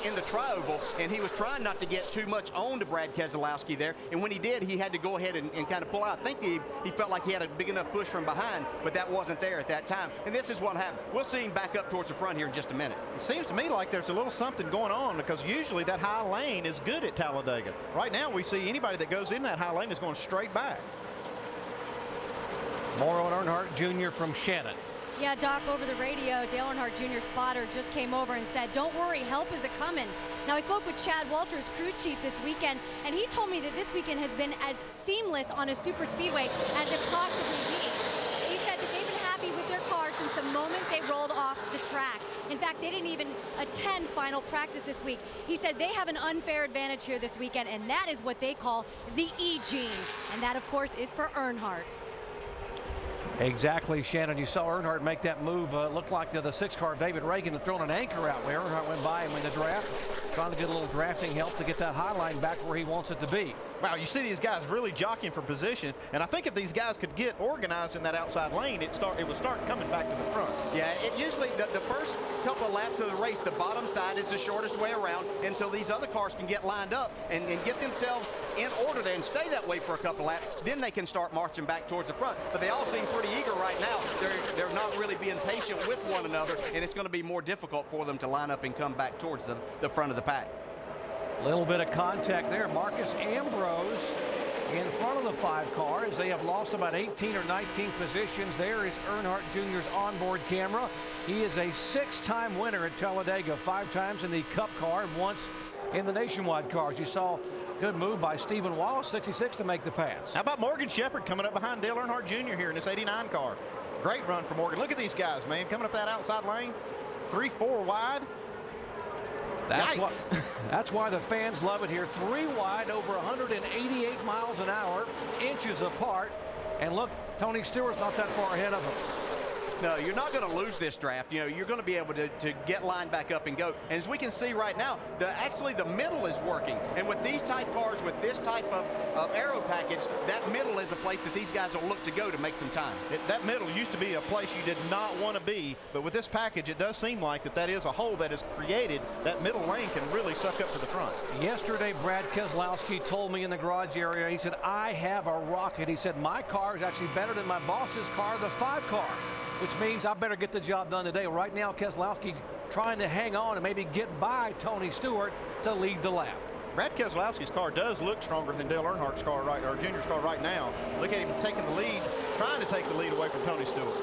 in the tri-oval, and he was trying not to get too much on to Brad Keselowski there. And when he did, he had to go ahead and kind of pull out. I think he felt like he had a big enough push from behind, but that wasn't there at that time. And this is what happened. We'll see him back up towards the front here in just a minute. It seems to me like there's a little something going on because usually that high lane is good at Talladega. Right now, we see anybody that goes in that high lane is going straight back. More on Earnhardt Jr. from Shannon. Yeah, Doc, over the radio, Dale Earnhardt Jr. spotter just came over and said, don't worry, help is a-coming. Now, I spoke with Chad Walters, crew chief, this weekend, and he told me that this weekend has been as seamless on a Superspeedway as it possibly be. He said that they've been happy with their car since the moment they rolled off the track. In fact, they didn't even attend final practice this week. He said they have an unfair advantage here this weekend, and that is what they call the E-gene. And that, of course, is for Earnhardt. Exactly, Shannon. You saw Earnhardt make that move. Looked like the 6 car David Reagan had thrown an anchor out where Earnhardt went by him in the draft, trying to get a little drafting help to get that high line back where he wants it to be. Wow, you see these guys really jockeying for position, and I think if these guys could get organized in that outside lane, it would start coming back to the front. Yeah, it usually, the first couple of laps of the race, the bottom side is the shortest way around, and so these other cars can get lined up and get themselves in order there and stay that way for a couple laps. Then they can start marching back towards the front. But they all seem pretty eager right now. They're not really being patient with one another, and it's going to be more difficult for them to line up and come back towards the front of the pack. A little bit of contact there. Marcus Ambrose in front of the 5 car as they have lost about 18 or 19 positions. There is Earnhardt Jr.'s onboard camera. He is a 6-time winner at Talladega, 5 times in the Cup car and once in the Nationwide cars. You saw Good move by Stephen Wallace, 66, to make the pass. How about Morgan Shepherd coming up behind Dale Earnhardt Jr. here in this 89 car? Great run for Morgan. Look at these guys, man, coming up that outside lane. 3-4 wide. That's why the fans love it here. 3 wide, over 188 miles an hour, inches apart. And look, Tony Stewart's not that far ahead of him. No, you're not going to lose this draft. You know, you're going to be able to get lined back up and go. And as we can see right now, actually the middle is working. And with these type cars, with this type of aero package, that middle is a place that these guys will look to go to make some time. That middle used to be a place you did not want to be, but with this package, it does seem like that is a hole that is created. That middle lane can really suck up to the front. Yesterday, Brad Keselowski told me in the garage area, he said, I have a rocket. He said, my car is actually better than my boss's car, the 5 car. Which means I better get the job done today. Right now, Keselowski trying to hang on and maybe get by Tony Stewart to lead the lap. Brad Keselowski's car does look stronger than Dale Earnhardt's car or Junior's car right now. Look at him taking the lead, trying to take the lead away from Tony Stewart.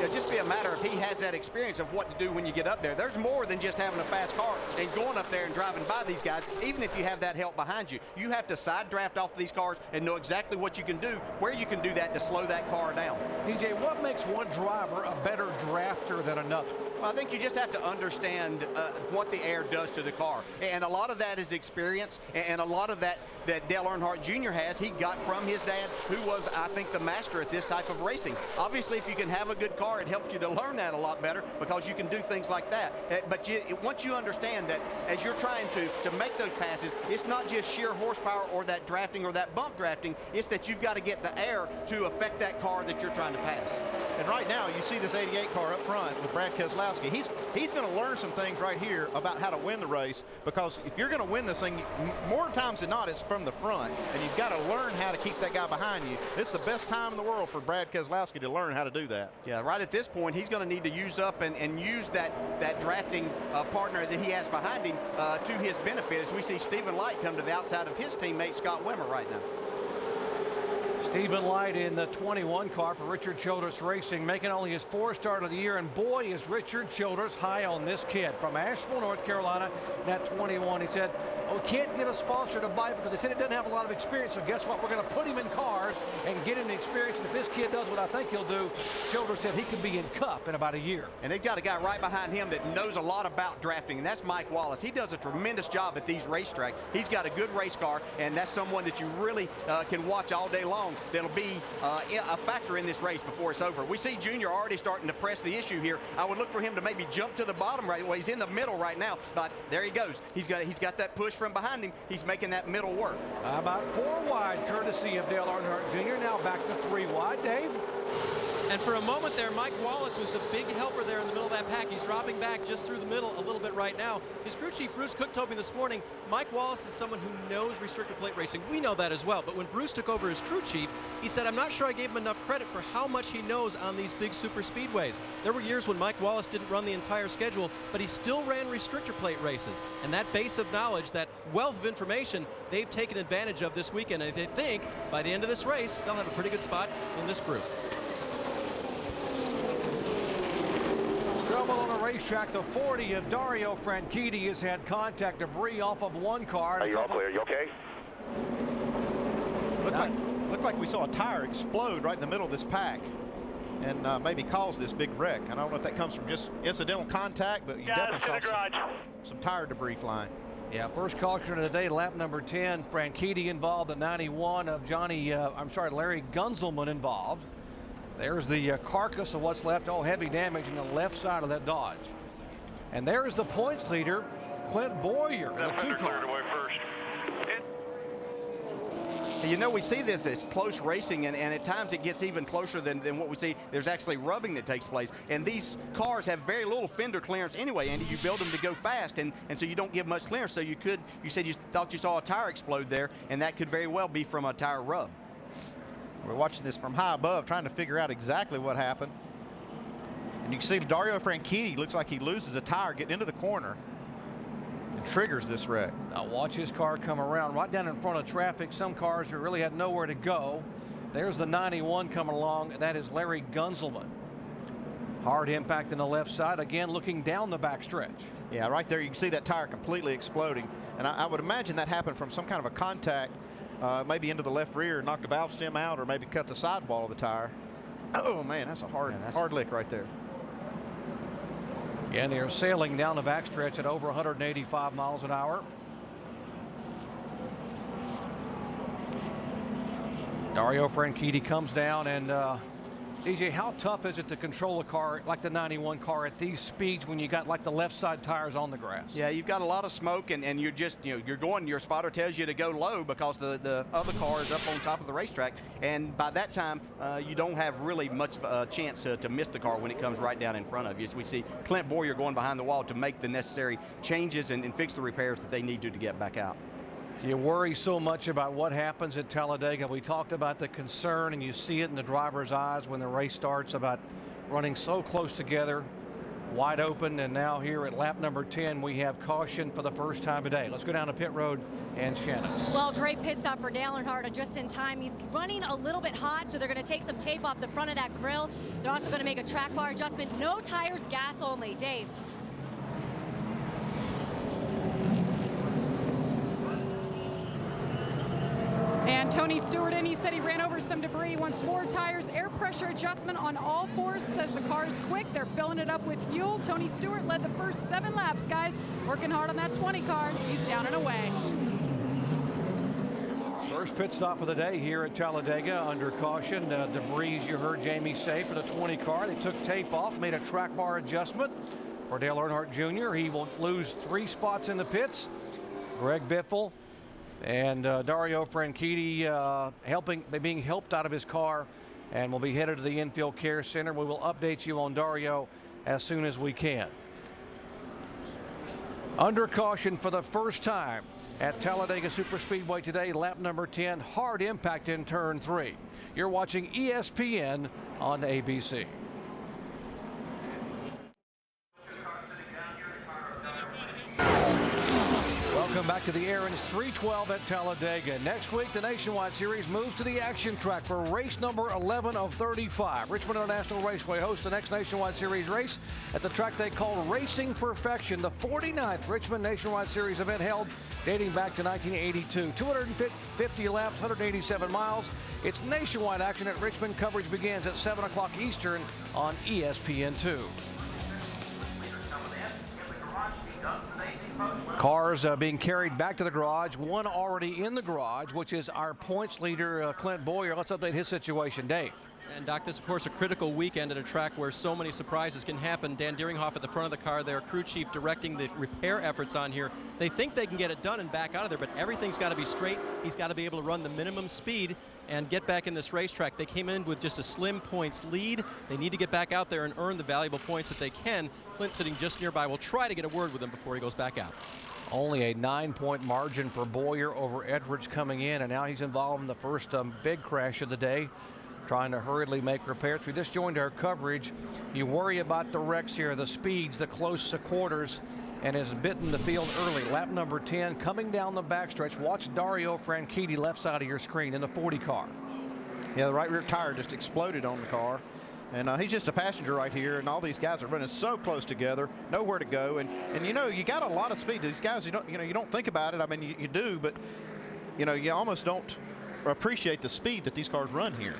It'll just be a matter if he has that experience of what to do when you get up there. There's more than just having a fast car and going up there and driving by these guys. Even if you have that help behind you, you have to side draft off these cars and know exactly what you can do, where you can do that to slow that car down. DJ, what makes one driver a better drafter than another? Well, I think you just have to understand what the air does to the car. And a lot of that is experience, and a lot of that Dale Earnhardt Jr. has, he got from his dad, who was, I think, the master at this type of racing. Obviously, if you can have a good car, it helps you to learn that a lot better because you can do things like that. But once you understand that as you're trying to make those passes, it's not just sheer horsepower or that drafting or that bump drafting, it's that you've got to get the air to affect that car that you're trying to pass. And right now, you see this 88 car up front with Brad Keselowski. He's going to learn some things right here about how to win the race, because if you're going to win this thing, more times than not, it's from the front, and you've got to learn how to keep that guy behind you. It's the best time in the world for Brad Keselowski to learn how to do that. Yeah, right at this point, he's going to need to use up and use that drafting partner that he has behind him to his benefit, as we see Stephen Light come to the outside of his teammate Scott Wimmer right now. Stephen Light in the 21 car for Richard Childress Racing, making only his 4th start of the year, and boy is Richard Childress high on this kid from Asheville, North Carolina, at 21. He said, we can't get a sponsor to buy it because they said it doesn't have a lot of experience, so guess what, we're going to put him in cars and get him the experience, and if this kid does what I think he'll do, Childress said he could be in Cup in about a year. And they've got a guy right behind him that knows a lot about drafting, and that's Mike Wallace. He does a tremendous job at these racetracks. He's got a good race car, and that's someone that you really can watch all day long. That'll be a factor in this race before it's over. We see Junior already starting to press the issue here. I would look for him to maybe jump to the bottom right. Well, he's in the middle right now, but there he goes. He's got that push from behind him. He's making that middle work. About 4 wide, courtesy of Dale Earnhardt Jr. Now back to 3 wide, Dave. And for a moment there, Mike Wallace was the big helper there in the middle of that pack. He's dropping back just through the middle a little bit right now. His crew chief, Bruce Cook, told me this morning, Mike Wallace is someone who knows restrictor plate racing. We know that as well. But when Bruce took over as crew chief, he said, I'm not sure I gave him enough credit for how much he knows on these big super speedways. There were years when Mike Wallace didn't run the entire schedule, but he still ran restrictor plate races. And that base of knowledge, that wealth of information, they've taken advantage of this weekend. And they think by the end of this race, they'll have a pretty good spot in this group. Trouble on the racetrack. The 40 of Dario Franchitti has had contact debris off of one car. Are you all clear? You okay? Looked like we saw a tire explode right in the middle of this pack and maybe cause this big wreck. I don't know if that comes from just incidental contact, but you definitely saw some tire debris flying. Yeah, first caution of the day, lap number 10. Franchitti involved, the 91 of Larry Gunzelman involved. There's the carcass of what's left, all heavy damage in the left side of that Dodge. And there's the points leader, Clint Boyer, in the 2 car. You know, we see this close racing, and at times it gets even closer than what we see. There's actually rubbing that takes place, and these cars have very little fender clearance anyway, Andy. You build them to go fast, and so you don't give much clearance. So you said you thought you saw a tire explode there, and that could very well be from a tire rub. We're watching this from high above, trying to figure out exactly what happened. And you can see Dario Franchitti looks like he loses a tire getting into the corner and triggers this wreck. Now watch his car come around right down in front of traffic. Some cars really had nowhere to go. There's the 91 coming along. That is Larry Gunzelman. Hard impact in the left side, again looking down the backstretch. Yeah, right there you can see that tire completely exploding. And I would imagine that happened from some kind of a contact, maybe into the left rear, knocked the valve stem out, or maybe cut the sidewall of the tire. Oh man, that's a hard lick right there. And they're sailing down the backstretch at over 185 miles an hour. Dario Franchitti comes down, and DJ, how tough is it to control a car like the 91 car at these speeds when you got like the left side tires on the grass? Yeah, you've got a lot of smoke, and you're just, you're going, your spotter tells you to go low because the other car is up on top of the racetrack, and by that time you don't have really much chance to miss the car when it comes right down in front of you. As we see Clint Boyer going behind the wall to make the necessary changes and fix the repairs that they need to get back out. You worry so much about what happens at Talladega. We talked about the concern, and you see it in the driver's eyes when the race starts, about running so close together, wide open. And now here at lap number 10, we have caution for the first time today. Let's go down to pit road, and Shannon. Well, great pit stop for Dale Earnhardt just in time. He's running a little bit hot, so they're going to take some tape off the front of that grill. They're also going to make a track bar adjustment. No tires, gas only. Dave. And Tony Stewart in, he said he ran over some debris, wants 4 tires, air pressure adjustment on all 4s, says the car is quick, they're filling it up with fuel. Tony Stewart led the first 7 laps, guys, working hard on that 20 car. He's down and away. First pit stop of the day here at Talladega under caution. Debris, you heard Jamie say, for the 20 car. They took tape off, made a track bar adjustment for Dale Earnhardt Jr. He will lose 3 spots in the pits. Greg Biffle and Dario Franchitti being helped out of his car, and will be headed to the infield care center. We will update you on Dario as soon as we can. Under caution for the first time at Talladega Superspeedway today, lap number 10, hard impact in turn 3. You're watching ESPN on ABC. Welcome back to the Aaron's 312 at Talladega. Next week, the Nationwide Series moves to the action track for race number 11 of 35. Richmond International Raceway hosts the next Nationwide Series race at the track they call Racing Perfection, the 49th Richmond Nationwide Series event held dating back to 1982. 250 laps, 187 miles. It's nationwide action at Richmond. Coverage begins at 7 o'clock Eastern on ESPN2. Cars being carried back to the garage. One already in the garage, which is our points leader, Clint Boyer. Let's update his situation. Dave. And Doc, this is of course a critical weekend at a track where so many surprises can happen. Dan Deeringhoff at the front of the car, their crew chief directing the repair efforts on here. They think they can get it done and back out of there, but everything's got to be straight. He's got to be able to run the minimum speed and get back in this racetrack. They came in with just a slim points lead. They need to get back out there and earn the valuable points that they can. Clint sitting just nearby will try to get a word with him before he goes back out. Only a 9-point margin for Boyer over Edwards coming in, and now he's involved in the first big crash of the day, trying to hurriedly make repairs. We just joined our coverage. You worry about the wrecks here, the speeds, the close quarters, and has bitten the field early. Lap number 10 coming down the backstretch. Watch Dario Franchitti, left side of your screen, in the 40 car. Yeah, the right rear tire just exploded on the car. And he's just a passenger right here, and all these guys are running so close together, nowhere to go. And you know, you got a lot of speed. These guys, you don't think about it. I mean, you do, but you almost don't appreciate the speed that these cars run here.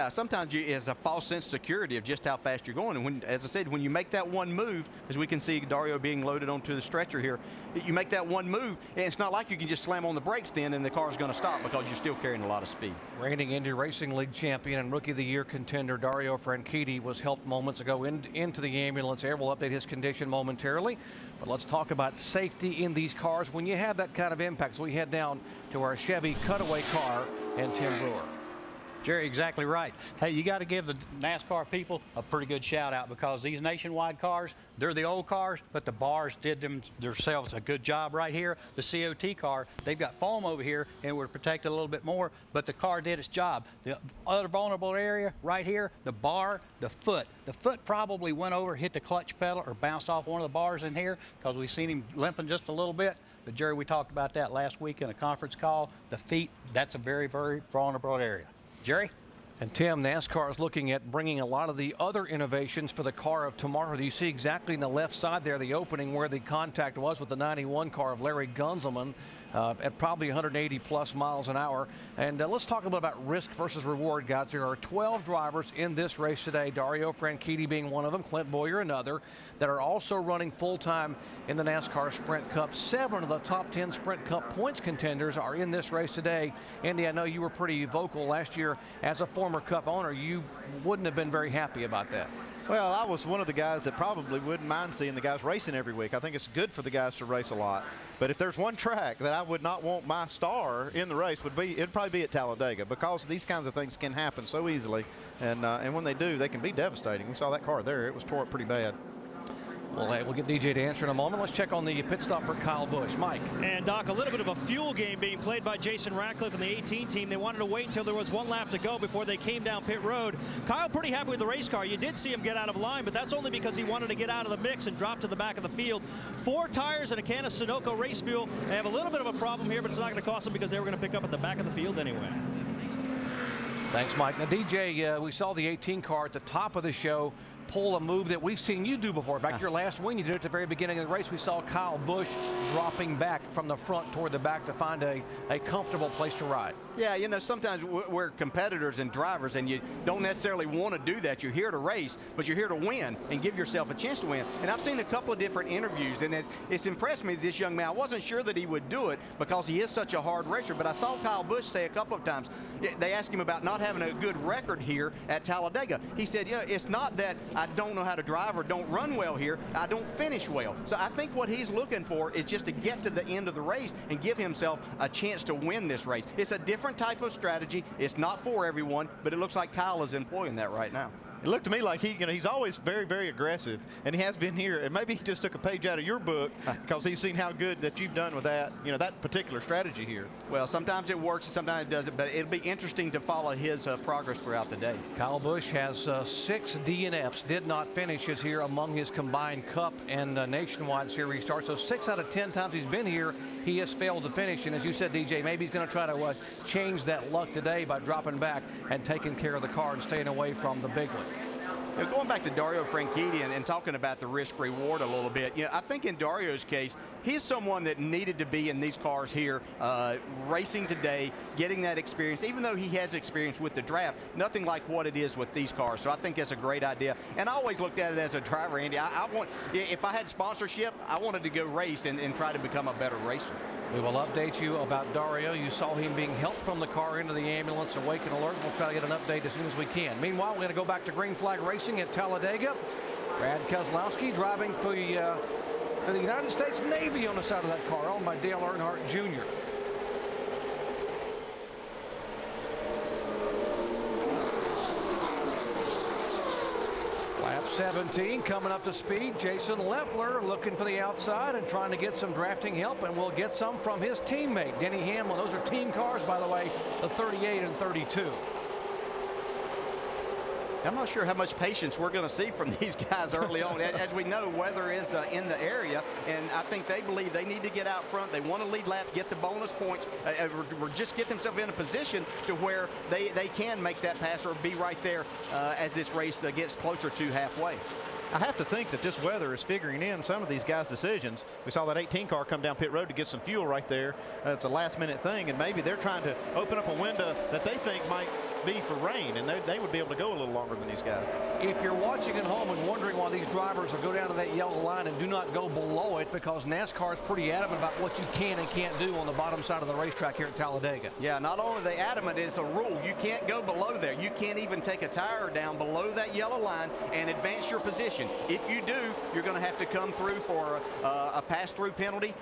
Sometimes it's a false sense of security of just how fast you're going. And when, as I said, when you make that one move, as we can see Dario being loaded onto the stretcher here, you make that one move, and it's not like you can just slam on the brakes then and the car's going to stop, because you're still carrying a lot of speed. Reigning Indy Racing League champion and Rookie of the Year contender Dario Franchitti was helped moments ago into the ambulance air. We'll update his condition momentarily. But let's talk about safety in these cars when you have that kind of impact. So we head down to our Chevy cutaway car and Tim Brewer. Jerry, exactly right. Hey, you got to give the NASCAR people a pretty good shout out, because these nationwide cars, they're the old cars, but the bars did themselves a good job right here. The COT car, they've got foam over here and it would protect it a little bit more, but the car did its job. The other vulnerable area right here, the bar, the foot. The foot probably went over, hit the clutch pedal, or bounced off one of the bars in here, because we've seen him limping just a little bit. But Jerry, we talked about that last week in a conference call. The feet, that's a very, very vulnerable area. Jerry? And Tim, NASCAR is looking at bringing a lot of the other innovations for the car of tomorrow. You see exactly in the left side there, the opening where the contact was with the 91 car of Larry Gunzelman at probably 180 plus miles an hour. And let's talk a little about risk versus reward, guys. There are 12 drivers in this race today, Dario Franchitti being one of them, Clint Boyer another, that are also running full-time in the NASCAR Sprint Cup. 7 of the top 10 Sprint Cup points contenders are in this race today. Andy, I know you were pretty vocal last year as a former Cup owner. You wouldn't have been very happy about that. Well, I was one of the guys that probably wouldn't mind seeing the guys racing every week. I think it's good for the guys to race a lot. But if there's one track that I would not want my star in the race, it'd probably be at Talladega, because these kinds of things can happen so easily. And when they do, they can be devastating. We saw that car there. It was tore up pretty bad. Well, we'll get DJ to answer in a moment. Let's check on the pit stop for Kyle Busch. Mike. And, Doc, a little bit of a fuel game being played by Jason Ratcliffe and the 18 team. They wanted to wait until there was one lap to go before they came down pit road. Kyle pretty happy with the race car. You did see him get out of line, but that's only because he wanted to get out of the mix and drop to the back of the field. 4 tires and a can of Sunoco race fuel. They have a little bit of a problem here, but it's not going to cost them because they were going to pick up at the back of the field anyway. Thanks, Mike. Now, DJ, we saw the 18 car at the top of the show pull a move that we've seen you do before. Back your last win, you did it at the very beginning of the race. We saw Kyle Busch dropping back from the front toward the back to find a comfortable place to ride. Yeah, you know, sometimes we're competitors and drivers, and you don't necessarily want to do that. You're here to race, but you're here to win and give yourself a chance to win. And I've seen a couple of different interviews, and it's impressed me, this young man. I wasn't sure that he would do it because he is such a hard racer, but I saw Kyle Busch say a couple of times, they asked him about not having a good record here at Talladega. He said, you know, it's not that I don't know how to drive or don't run well here, I don't finish well. So I think what he's looking for is just to get to the end of the race and give himself a chance to win this race. It's a different type of strategy. It's not for everyone, but it looks like Kyle is employing that right now. It looked to me like he's always very, very aggressive, and he has been here. And maybe he just took a page out of your book because he's seen how good that you've done with that, that particular strategy here. Well, sometimes it works and sometimes it doesn't, but it'll be interesting to follow his progress throughout the day. Kyle Busch has 6 DNFs, did not finish his here among his combined Cup and Nationwide Series starts. So 6 out of 10 times he's been here, he has failed to finish. And as you said, DJ, maybe he's going to try to change that luck today by dropping back and taking care of the car and staying away from the big one. Going back to Dario Franchitti and talking about the risk reward a little bit, I think in Dario's case, he's someone that needed to be in these cars here, racing today, getting that experience. Even though he has experience with the draft, nothing like what it is with these cars. So I think that's a great idea. And I always looked at it as a driver, Andy. If I had sponsorship, I wanted to go race and try to become a better racer. We will update you about Dario. You saw him being helped from the car into the ambulance, awake and alert. We'll try to get an update as soon as we can. Meanwhile, we're going to go back to Green Flag Racing at Talladega. Brad Keselowski driving for the United States Navy on the side of that car, owned by Dale Earnhardt Jr. Lap 17 coming up to speed. Jason Leffler looking for the outside and trying to get some drafting help, and will get some from his teammate, Denny Hamlin. Those are team cars, by the way, the 38 and 32. I'm not sure how much patience we're going to see from these guys early on. As we know, weather is in the area, and I think they believe they need to get out front. They want to lead lap, get the bonus points, or just get themselves in a position to where they can make that pass or be right there as this race gets closer to halfway. I have to think that this weather is figuring in some of these guys' decisions. We saw that 18 car come down pit road to get some fuel right there. It's a last-minute thing, and maybe they're trying to open up a window that they think might be for rain, and they would be able to go a little longer than these guys. If you're watching at home and wondering why these drivers will go down to that yellow line and do not go below it, because NASCAR is pretty adamant about what you can and can't do on the bottom side of the racetrack here at Talladega. Yeah, not only are they adamant, it's a rule. You can't go below there. You can't even take a tire down below that yellow line and advance your position. If you do, you're going to have to come through for a pass-through penalty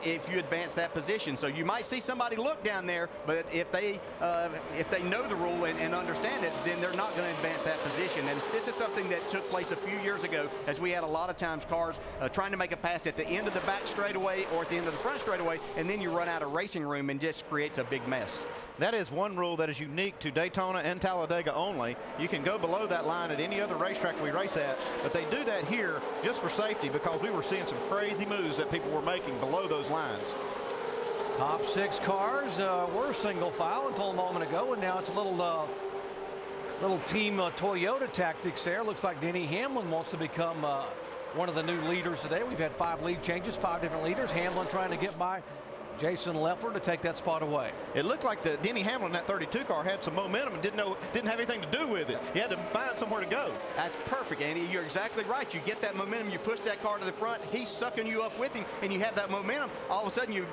if you advance that position. So you might see somebody look down there, but if they know the rule and understand it, then they're not going to advance that position. And this is something that took place a few years ago, as we had a lot of times cars trying to make a pass at the end of the back straightaway or at the end of the front straightaway, and then you run out of racing room and just creates a big mess. That is one rule that is unique to Daytona and Talladega only. You can go below that line at any other racetrack we race at, but they do that here just for safety, because we were seeing some crazy moves that people were making below those lines. Top 6 cars were single file until a moment ago, and now it's a little Little team Toyota tactics there. Looks like Denny Hamlin wants to become one of the new leaders today. We've had 5 lead changes, 5 different leaders. Hamlin trying to get by Jason Leffler to take that spot away. It looked like the Denny Hamlin, that 32 car, had some momentum and didn't have anything to do with it. He had to find somewhere to go. That's perfect, Andy. You're exactly right. You get that momentum, you push that car to the front, he's sucking you up with him, and you have that momentum. All of a sudden, you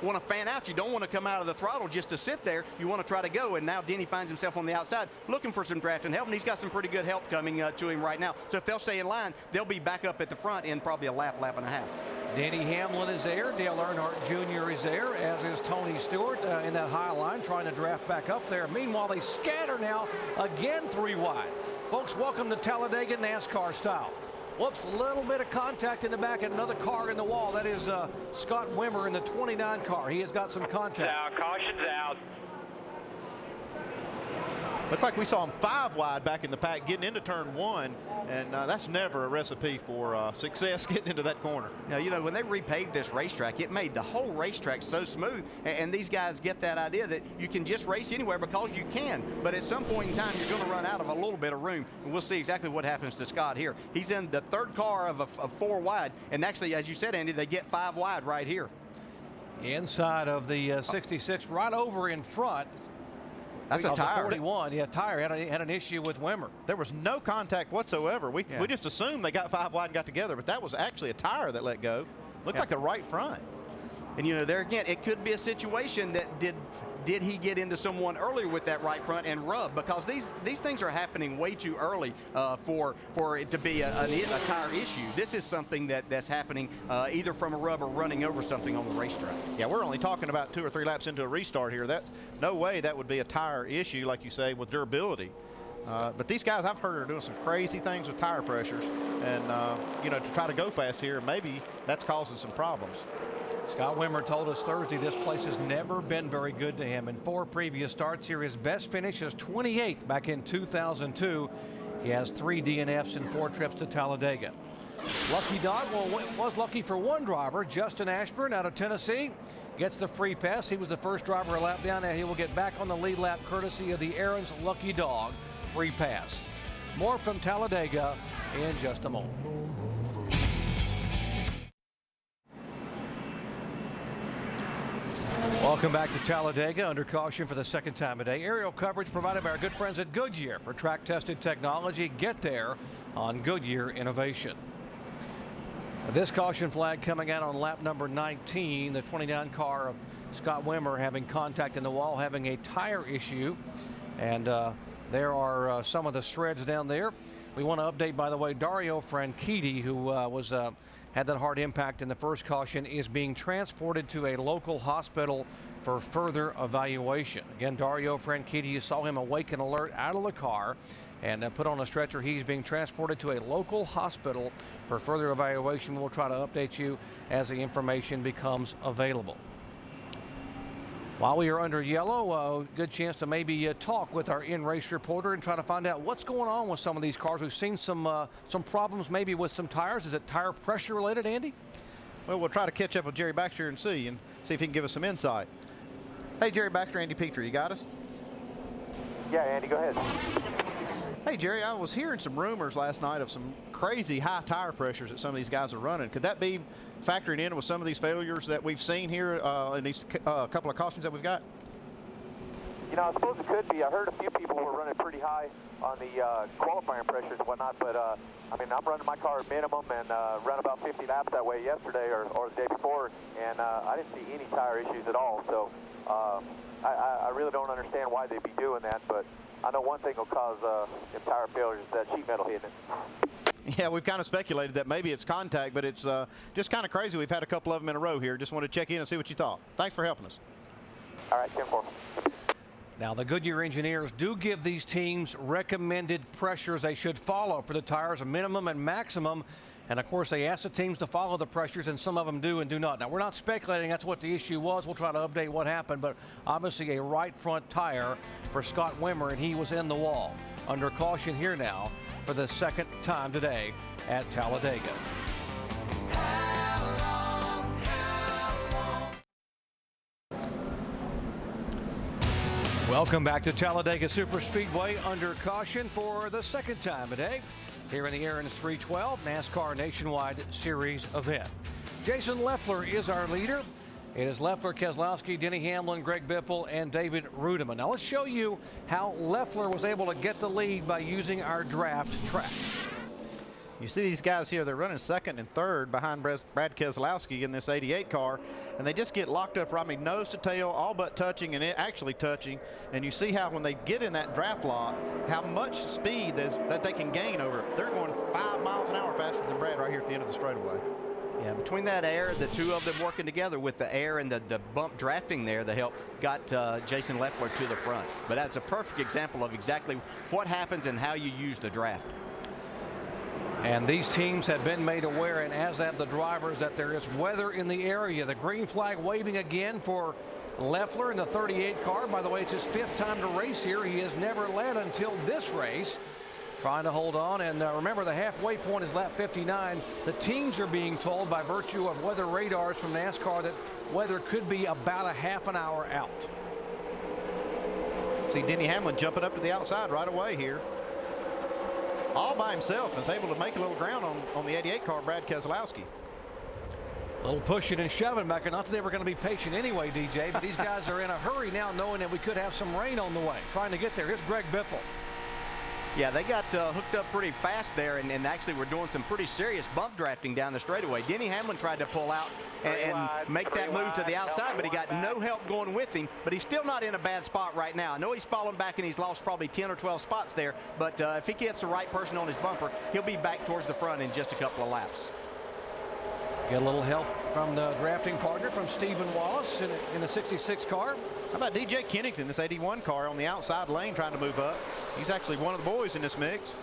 want to fan out. You don't want to come out of the throttle just to sit there. You want to try to go, and now Denny finds himself on the outside looking for some drafting help, and he's got some pretty good help coming to him right now. So if they'll stay in line, they'll be back up at the front in probably a lap and a half. Denny Hamlin is there. Dale Earnhardt Jr. is there, as is Tony Stewart in that high line trying to draft back up there. Meanwhile, they scatter now again 3 wide. Folks, welcome to Talladega NASCAR style. Whoops, a little bit of contact in the back and another car in the wall. That is Scott Wimmer in the 29 car. He has got some contact. Out, caution's out. Looked like we saw him 5 wide back in the pack getting into turn 1, and that's never a recipe for success getting into that corner. Now, you know, when they repaved this racetrack, it made the whole racetrack so smooth, and these guys get that idea that you can just race anywhere because you can, but at some point in time, you're going to run out of a little bit of room, and we'll see exactly what happens to Scott here. He's in the 3rd car of 4 wide, and actually, as you said, Andy, they get 5 wide right here. Inside of the 66, right over in front. That's a tire. 41, yeah, tire had an issue with Wimmer. There was no contact whatsoever. We just assumed they got 5 wide and got together, but that was actually a tire that let go. Looks like the right front. And you know, there again, it could be a situation that did he get into someone earlier with that right front and rub? Because these things are happening way too early for it to be a tire issue. This is something that's happening either from a rub or running over something on the racetrack. Yeah, we're only talking about 2 or 3 laps into a restart here. That's no way that would be a tire issue, like you say, with durability. But these guys, I've heard, are doing some crazy things with tire pressures, and you know, to try to go fast here, maybe that's causing some problems. Scott Wimmer told us Thursday this place has never been very good to him. In 4 previous starts here, his best finish is 28th back in 2002. He has 3 DNFs and 4 trips to Talladega. Lucky dog, well, it was lucky for one driver. Justin Ashburn out of Tennessee gets the free pass. He was the first driver a lap down, and he will get back on the lead lap courtesy of the Aaron's Lucky Dog free pass. More from Talladega in just a moment. Welcome back to Talladega. Under caution for the 2nd time today. Aerial coverage provided by our good friends at Goodyear for track-tested technology. Get there on Goodyear Innovation. This caution flag coming out on lap number 19. The 29 car of Scott Wimmer having contact in the wall, having a tire issue. And there are some of the shreds down there. We want to update, by the way, Dario Franchitti, who had that hard impact in the first caution, is being transported to a local hospital for further evaluation. Again, Dario Franchitti, you saw him awake and alert out of the car and put on a stretcher. He's being transported to a local hospital for further evaluation. We'll try to update you as the information becomes available. While we are under yellow, good chance to maybe talk with our in-race reporter and try to find out what's going on with some of these cars. We've seen some problems maybe with some tires. Is it tire pressure related, Andy? Well, we'll try to catch up with Jerry Baxter and see if he can give us some insight. Hey, Jerry Baxter, Andy Petrie, you got us? Yeah, Andy, go ahead. Hey, Jerry, I was hearing some rumors last night of some crazy high tire pressures that some of these guys are running. Could that be factoring in with some of these failures that we've seen here in these couple of cautions that we've got? You know, I suppose it could be. I heard a few people were running pretty high on the qualifying pressures and whatnot, but I mean, I'm running my car at minimum and ran about 50 laps that way yesterday or the day before, and I didn't see any tire issues at all. So I really don't understand why they'd be doing that, but I know one thing will cause them tire failures is that sheet metal hitting it. Yeah, we've kind of speculated that maybe it's contact, but it's just kind of crazy. We've had a couple of them in a row here. Just wanted to check in and see what you thought. Thanks for helping us. All right, 10-4. Now, the Goodyear engineers do give these teams recommended pressures they should follow for the tires, a minimum and maximum. And, of course, they ask the teams to follow the pressures, and some of them do and do not. Now, we're not speculating that's what the issue was. We'll try to update what happened, but obviously a right front tire for Scott Wimmer, and he was in the wall. Under caution here now for the 2nd time today at Talladega. Welcome back to Talladega Superspeedway under caution for the second time today here in the Aaron's 312 NASCAR Nationwide Series event. Jason Leffler is our leader. It is Leffler, Keselowski, Denny Hamlin, Greg Biffle, and David Rudiman. Now let's show you how Leffler was able to get the lead by using our draft track. You see these guys here, they're running second and third behind Brad Keselowski in this 88 car, and they just get locked up, I mean, nose to tail, all but touching, and it actually touching. And you see how when they get in that draft lock, how much speed that they can gain over it. They're going 5 miles an hour faster than Brad right here at the end of the straightaway. Yeah, between that air, the two of them working together with the air and the bump drafting there, the help got Jason Leffler to the front. But that's a perfect example of exactly what happens and how you use the draft. And these teams have been made aware, and as have the drivers, that there is weather in the area. The green flag waving again for Leffler in the 38 car. By the way, it's his 5th time to race here. He has never led until this race. Trying to hold on, and remember, the halfway point is lap 59. The teams are being told by virtue of weather radars from NASCAR that weather could be about a half an hour out. See Denny Hamlin jumping up to the outside right away here. All by himself, and is able to make a little ground on the 88 car, Brad Keselowski. A little pushing and shoving back there. Not that they were going to be patient anyway, DJ, but these guys are in a hurry now, knowing that we could have some rain on the way. Trying to get there. Here's Greg Biffle. Yeah, they got hooked up pretty fast there, and actually were doing some pretty serious bump drafting down the straightaway. Denny Hamlin tried to pull out and make that move to the outside, but he got no help going with him. But he's still not in a bad spot right now. I know he's fallen back and he's lost probably 10 or 12 spots there, but if he gets the right person on his bumper, he'll be back towards the front in just a couple of laps. Get a little help from the drafting partner, from Stephen Wallace in the 66 car. How about DJ Kennington, this 81 car on the outside lane trying to move up? He's actually one of the boys in this mix.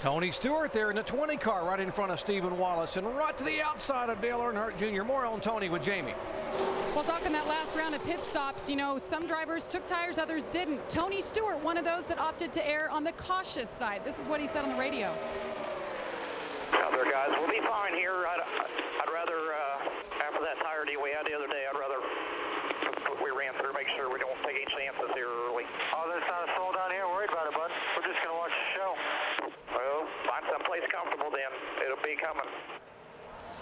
Tony Stewart there in the 20 car right in front of Stephen Wallace and right to the outside of Dale Earnhardt Jr. More on Tony with Jamie. Well, Doc, in that last round of pit stops, you know, some drivers took tires, others didn't. Tony Stewart, one of those that opted to err on the cautious side. This is what he said on the radio. Out there, guys, we'll be fine here. I'd rather, after that tire deal we had the other day, I'd rather we ran through, make sure we don't take any chances here early. Oh, there's not a slow down here. Worried about it, bud. We're just going to watch the show. Well, find someplace comfortable then. It'll be coming.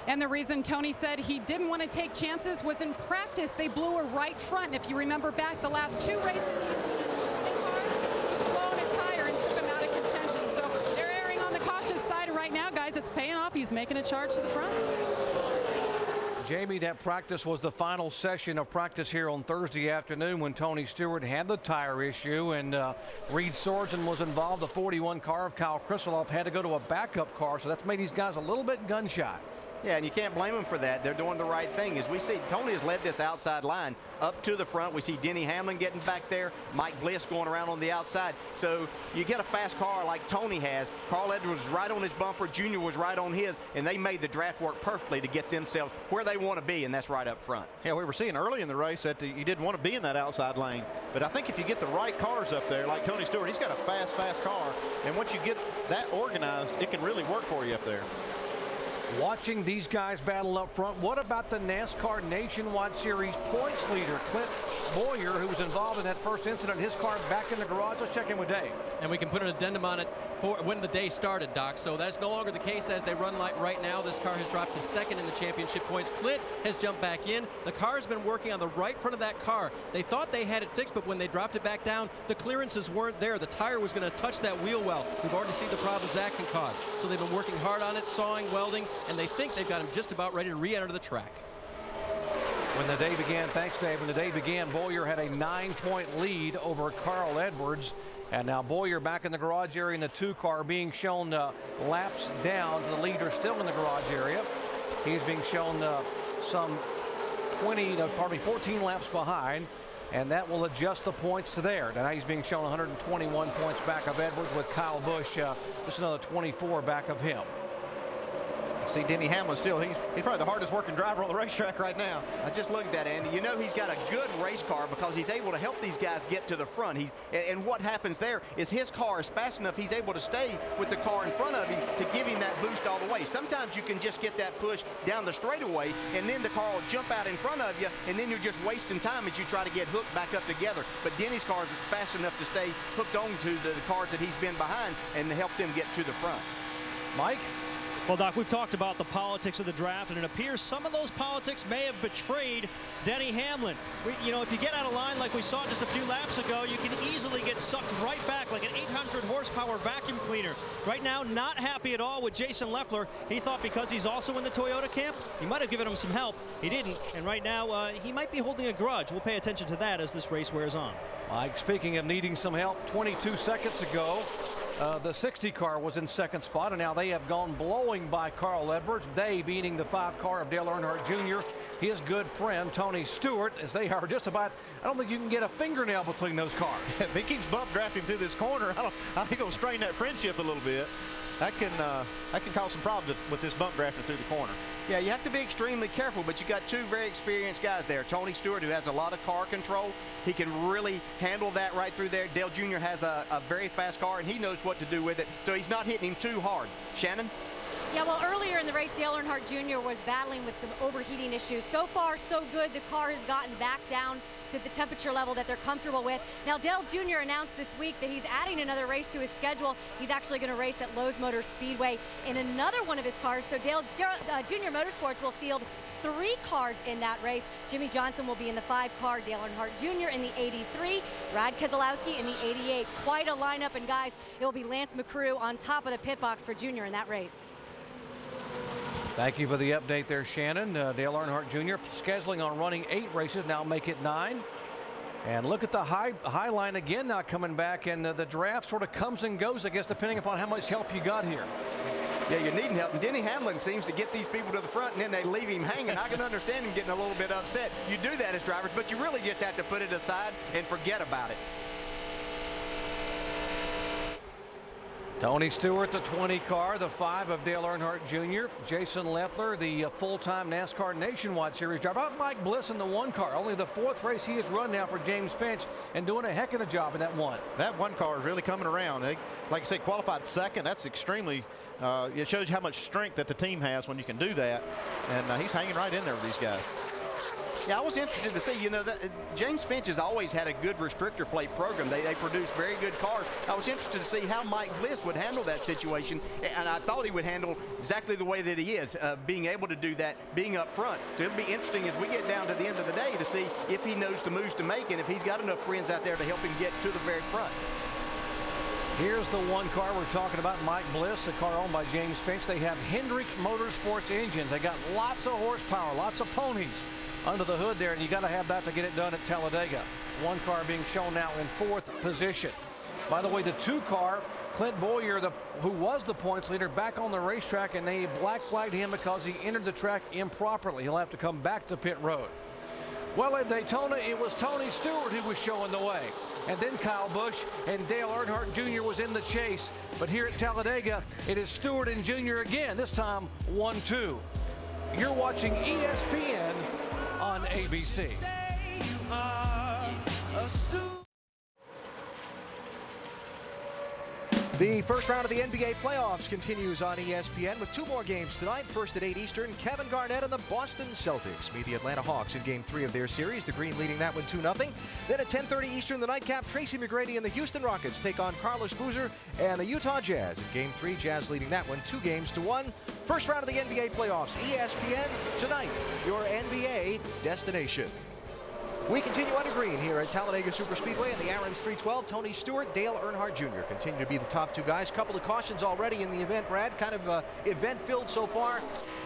And the reason Tony said he didn't want to take chances was in practice they blew a right front. If you remember back the last 2 races, he's blown a tire and took him out of contention. So they're erring on the cautious side right now, guys. It's paying off. He's making a charge to the front. Jamie, that practice was the final session of practice here on Thursday afternoon when Tony Stewart had the tire issue, and Reed Sorgen was involved. The 41 car of Kyle Krisiloff had to go to a backup car, so that's made these guys a little bit gun shy. Yeah, and you can't blame them for that. They're doing the right thing. As we see, Tony has led this outside line up to the front. We see Denny Hamlin getting back there, Mike Bliss going around on the outside. So you get a fast car like Tony has. Carl Edwards was right on his bumper, Junior was right on his, and they made the draft work perfectly to get themselves where they want to be, and that's right up front. Yeah, we were seeing early in the race that you didn't want to be in that outside lane. But I think if you get the right cars up there, like Tony Stewart, he's got a fast car, and once you get that organized, it can really work for you up there. Watching these guys battle up front, what about the NASCAR Nationwide Series points leader, Clint Boyer, who was involved in that first incident, his car back in the garage? Let's check in with Dave. And we can put an addendum on it for when the day started, Doc. So that's no longer the case as they run like right now. This car has dropped to second in the championship points. Clint has jumped back in. The car has been working on the right front of that car. They thought they had it fixed, but when they dropped it back down, the clearances weren't there. The tire was going to touch that wheel well. We've already seen the problems that can cause. So they've been working hard on it, sawing, welding, and they think they've got him just about ready to re-enter the track. When the day began, thanks Dave, when the day began, Boyer had a 9-point lead over Carl Edwards. And now Boyer back in the garage area in the 2 car being shown laps down. The leader still in the garage area. He's being shown some 14 laps behind, and that will adjust the points to there. Now he's being shown 121 points back of Edwards with Kyle Busch, just another 24 back of him. see Denny Hamlin still, he's probably the hardest working driver on the racetrack right now. I just looked at that, Andy. You know he's got a good race car because he's able to help these guys get to the front. And what happens there is his car is fast enough, he's able to stay with the car in front of him to give him that boost all the way. Sometimes you can just get that push down the straightaway, and then the car will jump out in front of you, and then you're just wasting time as you try to get hooked back up together. But Denny's car is fast enough to stay hooked on to the cars that he's been behind and help them get to the front. Mike? Well, Doc, we've talked about the politics of the draft, and it appears some of those politics may have betrayed Denny Hamlin. You know, if you get out of line like we saw just a few laps ago, you can easily get sucked right back like an 800 horsepower vacuum cleaner. Right now, not happy at all with Jason Leffler. He thought because he's also in the Toyota camp, he might have given him some help. He didn't, and right now, he might be holding a grudge. We'll pay attention to that as this race wears on. Mike, speaking of needing some help, 22 seconds ago, the 60 car was in second spot, and now they have gone blowing by Carl Edwards. They beating the 5 car of Dale Earnhardt Jr., his good friend Tony Stewart, as they are just about, I don't think you can get a fingernail between those cars. If he keeps bump drafting through this corner, I think he'll strain that friendship a little bit. That can cause some problems with this bump drafting through the corner. Yeah, you have to be extremely careful, but you got 2 very experienced guys there. Tony Stewart, who has a lot of car control. He can really handle that right through there. Dale Jr. has a very fast car, and he knows what to do with it, so he's not hitting him too hard. Shannon? Yeah, well, earlier in the race, Dale Earnhardt Jr. was battling with some overheating issues. So far, so good. The car has gotten back down to the temperature level that they're comfortable with. Now, Dale Jr. announced this week that he's adding another race to his schedule. He's actually going to race at Lowe's Motor Speedway in another one of his cars. So Dale Jr. Motorsports will field 3 cars in that race. Jimmy Johnson will be in the 5 car, Dale Earnhardt Jr. in the 83, Brad Keselowski in the 88. Quite a lineup, and guys, it will be Lance McCrew on top of the pit box for Jr. in that race. Thank you for the update there, Shannon. Dale Earnhardt Jr. scheduling on running 8 races, now make it 9. And look at the high line again now coming back, and the draft sort of comes and goes, I guess, depending upon how much help you got here. Yeah, you're needing help. And Denny Hamlin seems to get these people to the front, and then they leave him hanging. I can understand him getting a little bit upset. You do that as drivers, but you really just have to put it aside and forget about it. Tony Stewart, the 20 car, the 5 of Dale Earnhardt Jr., Jason Leffler, the full-time NASCAR Nationwide Series driver. How about Mike Bliss in the 1 car? Only the 4th race he has run now for James Finch, and doing a heck of a job in that 1. That 1 car is really coming around. Like I say, qualified 2nd. That's extremely, it shows you how much strength that the team has when you can do that. And he's hanging right in there with these guys. Yeah, I was interested to see, you know, that James Finch has always had a good restrictor plate program. They produce very good cars. I was interested to see how Mike Bliss would handle that situation, and I thought he would handle exactly the way that he is, being able to do that, being up front. So it'll be interesting as we get down to the end of the day to see if he knows the moves to make and if he's got enough friends out there to help him get to the very front. Here's the 1 car we're talking about, Mike Bliss, the car owned by James Finch. They have Hendrick Motorsports engines. They got lots of horsepower, lots of ponies under the hood there, and you got to have that to get it done at Talladega. 1 car being shown now in 4th position. By the way, the 2 car, Clint Boyer, who was the points leader, back on the racetrack, and they black flagged him because he entered the track improperly. He'll have to come back to pit road. Well, at Daytona, it was Tony Stewart who was showing the way. And then Kyle Busch and Dale Earnhardt Jr. was in the chase. But here at Talladega, it is Stewart and Jr. again, this time 1-2. You're watching ESPN on ABC. The first round of the NBA playoffs continues on ESPN with 2 more games tonight. First at 8 Eastern, Kevin Garnett and the Boston Celtics meet the Atlanta Hawks in Game 3 of their series. The Green leading that one 2-0. Then at 10:30 Eastern, the nightcap, Tracy McGrady and the Houston Rockets take on Carlos Boozer and the Utah Jazz. In Game 3, Jazz leading that one 2-1. First round of the NBA playoffs, ESPN tonight, your NBA destination. We continue under green here at Talladega Superspeedway in the Aaron's 312. Tony Stewart, Dale Earnhardt Jr. continue to be the top 2 guys. Couple of cautions already in the event, Brad. Kind of event-filled so far,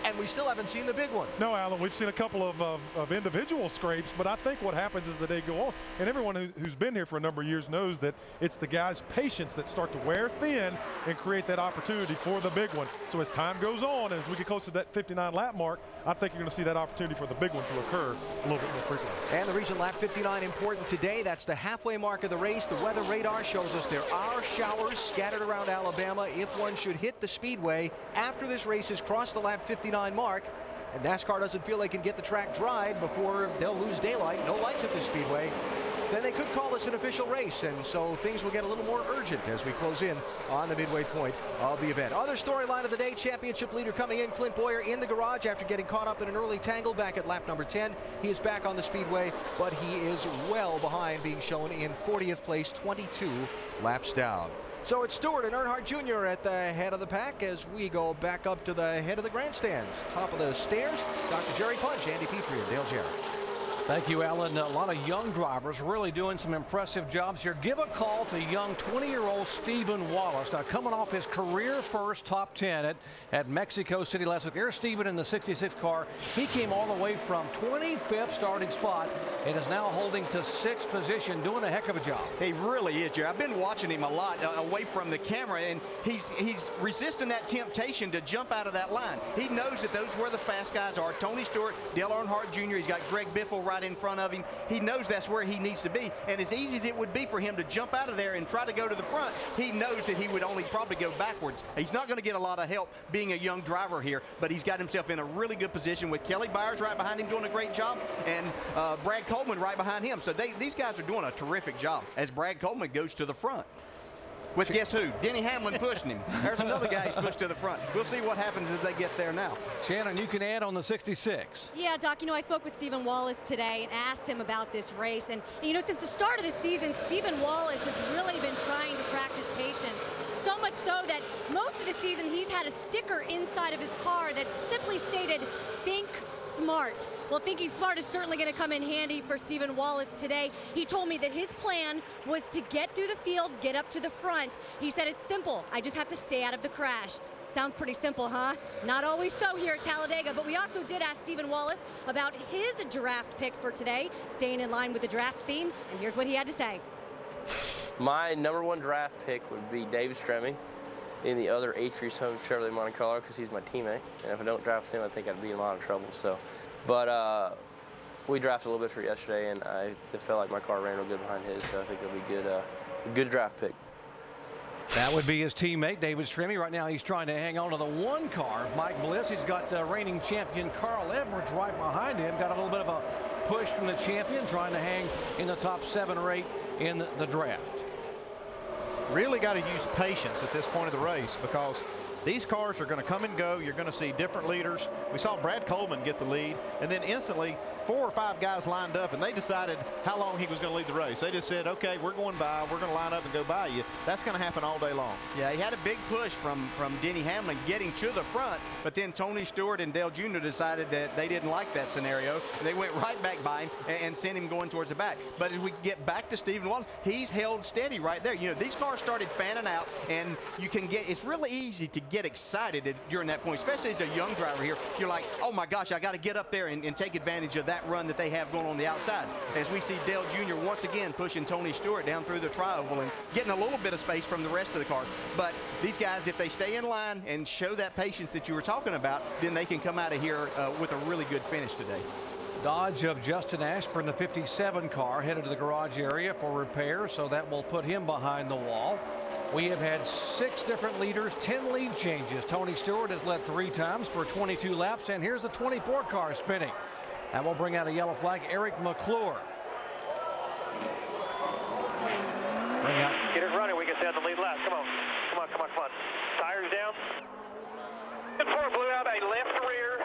and we still haven't seen the big one. No, Alan, we've seen a couple of individual scrapes, but I think what happens as the day goes on, and everyone who's been here for a number of years knows that it's the guys' patience that start to wear thin and create that opportunity for the big one. So as time goes on, as we get closer to that 59 lap mark, I think you're going to see that opportunity for the big one to occur a little bit more frequently. And the region in lap 59 important today? That's the halfway mark of the race. The weather radar shows us there are showers scattered around Alabama if one should hit the speedway after this race has crossed the lap 59 mark. And NASCAR doesn't feel they can get the track dried before they'll lose daylight. No lights at the speedway. Then they could call this an official race, and so things will get a little more urgent as we close in on the midway point of the event. Other storyline of the day, championship leader coming in, Clint Boyer in the garage after getting caught up in an early tangle back at lap number 10. He is back on the speedway, but he is well behind, being shown in 40th place, 22 laps down. So it's Stewart and Earnhardt Jr. at the head of the pack as we go back up to the head of the grandstands. Top of the stairs, Dr. Jerry Punch, Andy Petrie, and Dale Jarrett. Thank you, Alan. A lot of young drivers really doing some impressive jobs here. Give a call to young 20-year-old Stephen Wallace. Now, coming off his career first top 10 at Mexico City last week. There's Stephen in the 66 car. He came all the way from 25th starting spot and is now holding to 6th position, doing a heck of a job. He really is, Jerry. I've been watching him a lot away from the camera, and he's resisting that temptation to jump out of that line. He knows that those where the fast guys are. Tony Stewart, Dale Earnhardt Jr., he's got Greg Biffle right in front of him. He knows that's where he needs to be, and as easy as it would be for him to jump out of there and try to go to the front, he knows that he would only probably go backwards. He's not going to get a lot of help being a young driver here, but he's got himself in a really good position with Kelly Byers right behind him doing a great job, and Brad Coleman right behind him. So these guys are doing a terrific job as Brad Coleman goes to the front. With guess who? Denny Hamlin pushing him. There's another guy he's pushed to the front. We'll see what happens as they get there now. Shannon, you can add on the 66. Yeah, Doc, I spoke with Stephen Wallace today and asked him about this race. And, since the start of the season, Stephen Wallace has really been trying to practice patience. So much so that most of the season he's had a sticker inside of his car that simply stated, "Think smart." Well, thinking smart is certainly going to come in handy for Stephen Wallace today. He told me that his plan was to get through the field, get up to the front. He said it's simple. I just have to stay out of the crash. Sounds pretty simple, huh? Not always so here at Talladega, but we also did ask Stephen Wallace about his draft pick for today, staying in line with the draft theme, and here's what he had to say. My #1 draft pick would be David Stremme in the other H-Reese home Chevrolet Monte Carlo because he's my teammate, and if I don't draft him, I think I'd be in a lot of trouble. But we drafted a little bit for yesterday, and I felt like my car ran real good behind his, so I think it'll be a good draft pick. That would be his teammate, David Stremme. Right now, he's trying to hang on to the 1 car of Mike Bliss. He's got reigning champion Carl Edwards right behind him. Got a little bit of a push from the champion, trying to hang in the top 7 or 8 in the draft. Really got to use patience at this point of the race because these cars are going to come and go. You're going to see different leaders. We saw Brad Coleman get the lead, and then instantly 4 or 5 guys lined up, and they decided how long he was going to lead the race. They just said, okay, we're going by. We're going to line up and go by you. That's going to happen all day long. Yeah, he had a big push from Denny Hamlin getting to the front, but then Tony Stewart and Dale Jr. decided that they didn't like that scenario, and they went right back by him and sent him going towards the back. But as we get back to Stephen Wallace, he's held steady right there. These cars started fanning out, and it's really easy to get excited during that point, especially as a young driver here. You're like, oh my gosh, I got to get up there and take advantage of that run that they have going on the outside. As we see Dale Jr. once again pushing Tony Stewart down through the tri-oval and getting a little bit of space from the rest of the cars. But these guys, if they stay in line and show that patience that you were talking about, then they can come out of here with a really good finish today. Dodge of Justin Ashburn, the 57 car, headed to the garage area for repair, so that will put him behind the wall. We have had 6 different leaders, 10 lead changes. Tony Stewart has led 3 times for 22 laps, and here's the 24 car spinning. That will bring out a yellow flag, Eric McClure. Get it running, we can stay on the lead lap. Come on. Tires down. Good four blew out a left rear.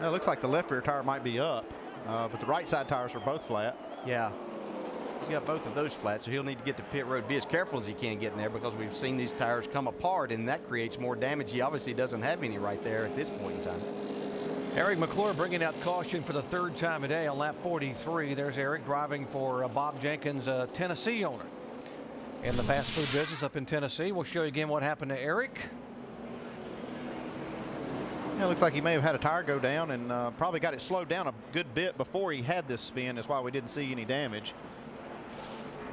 It looks like the left rear tire might be up, but the right side tires are both flat. Yeah. He's got both of those flat, so he'll need to get to pit road. Be as careful as he can getting there because we've seen these tires come apart, and that creates more damage. He obviously doesn't have any right there at this point in time. Eric McClure bringing out caution for the 3rd time today on lap 43. There's Eric driving for Bob Jenkins, a Tennessee owner in the fast food business up in Tennessee. We'll show you again what happened to Eric. It looks like he may have had a tire go down and probably got it slowed down a good bit before he had this spin. That's why we didn't see any damage.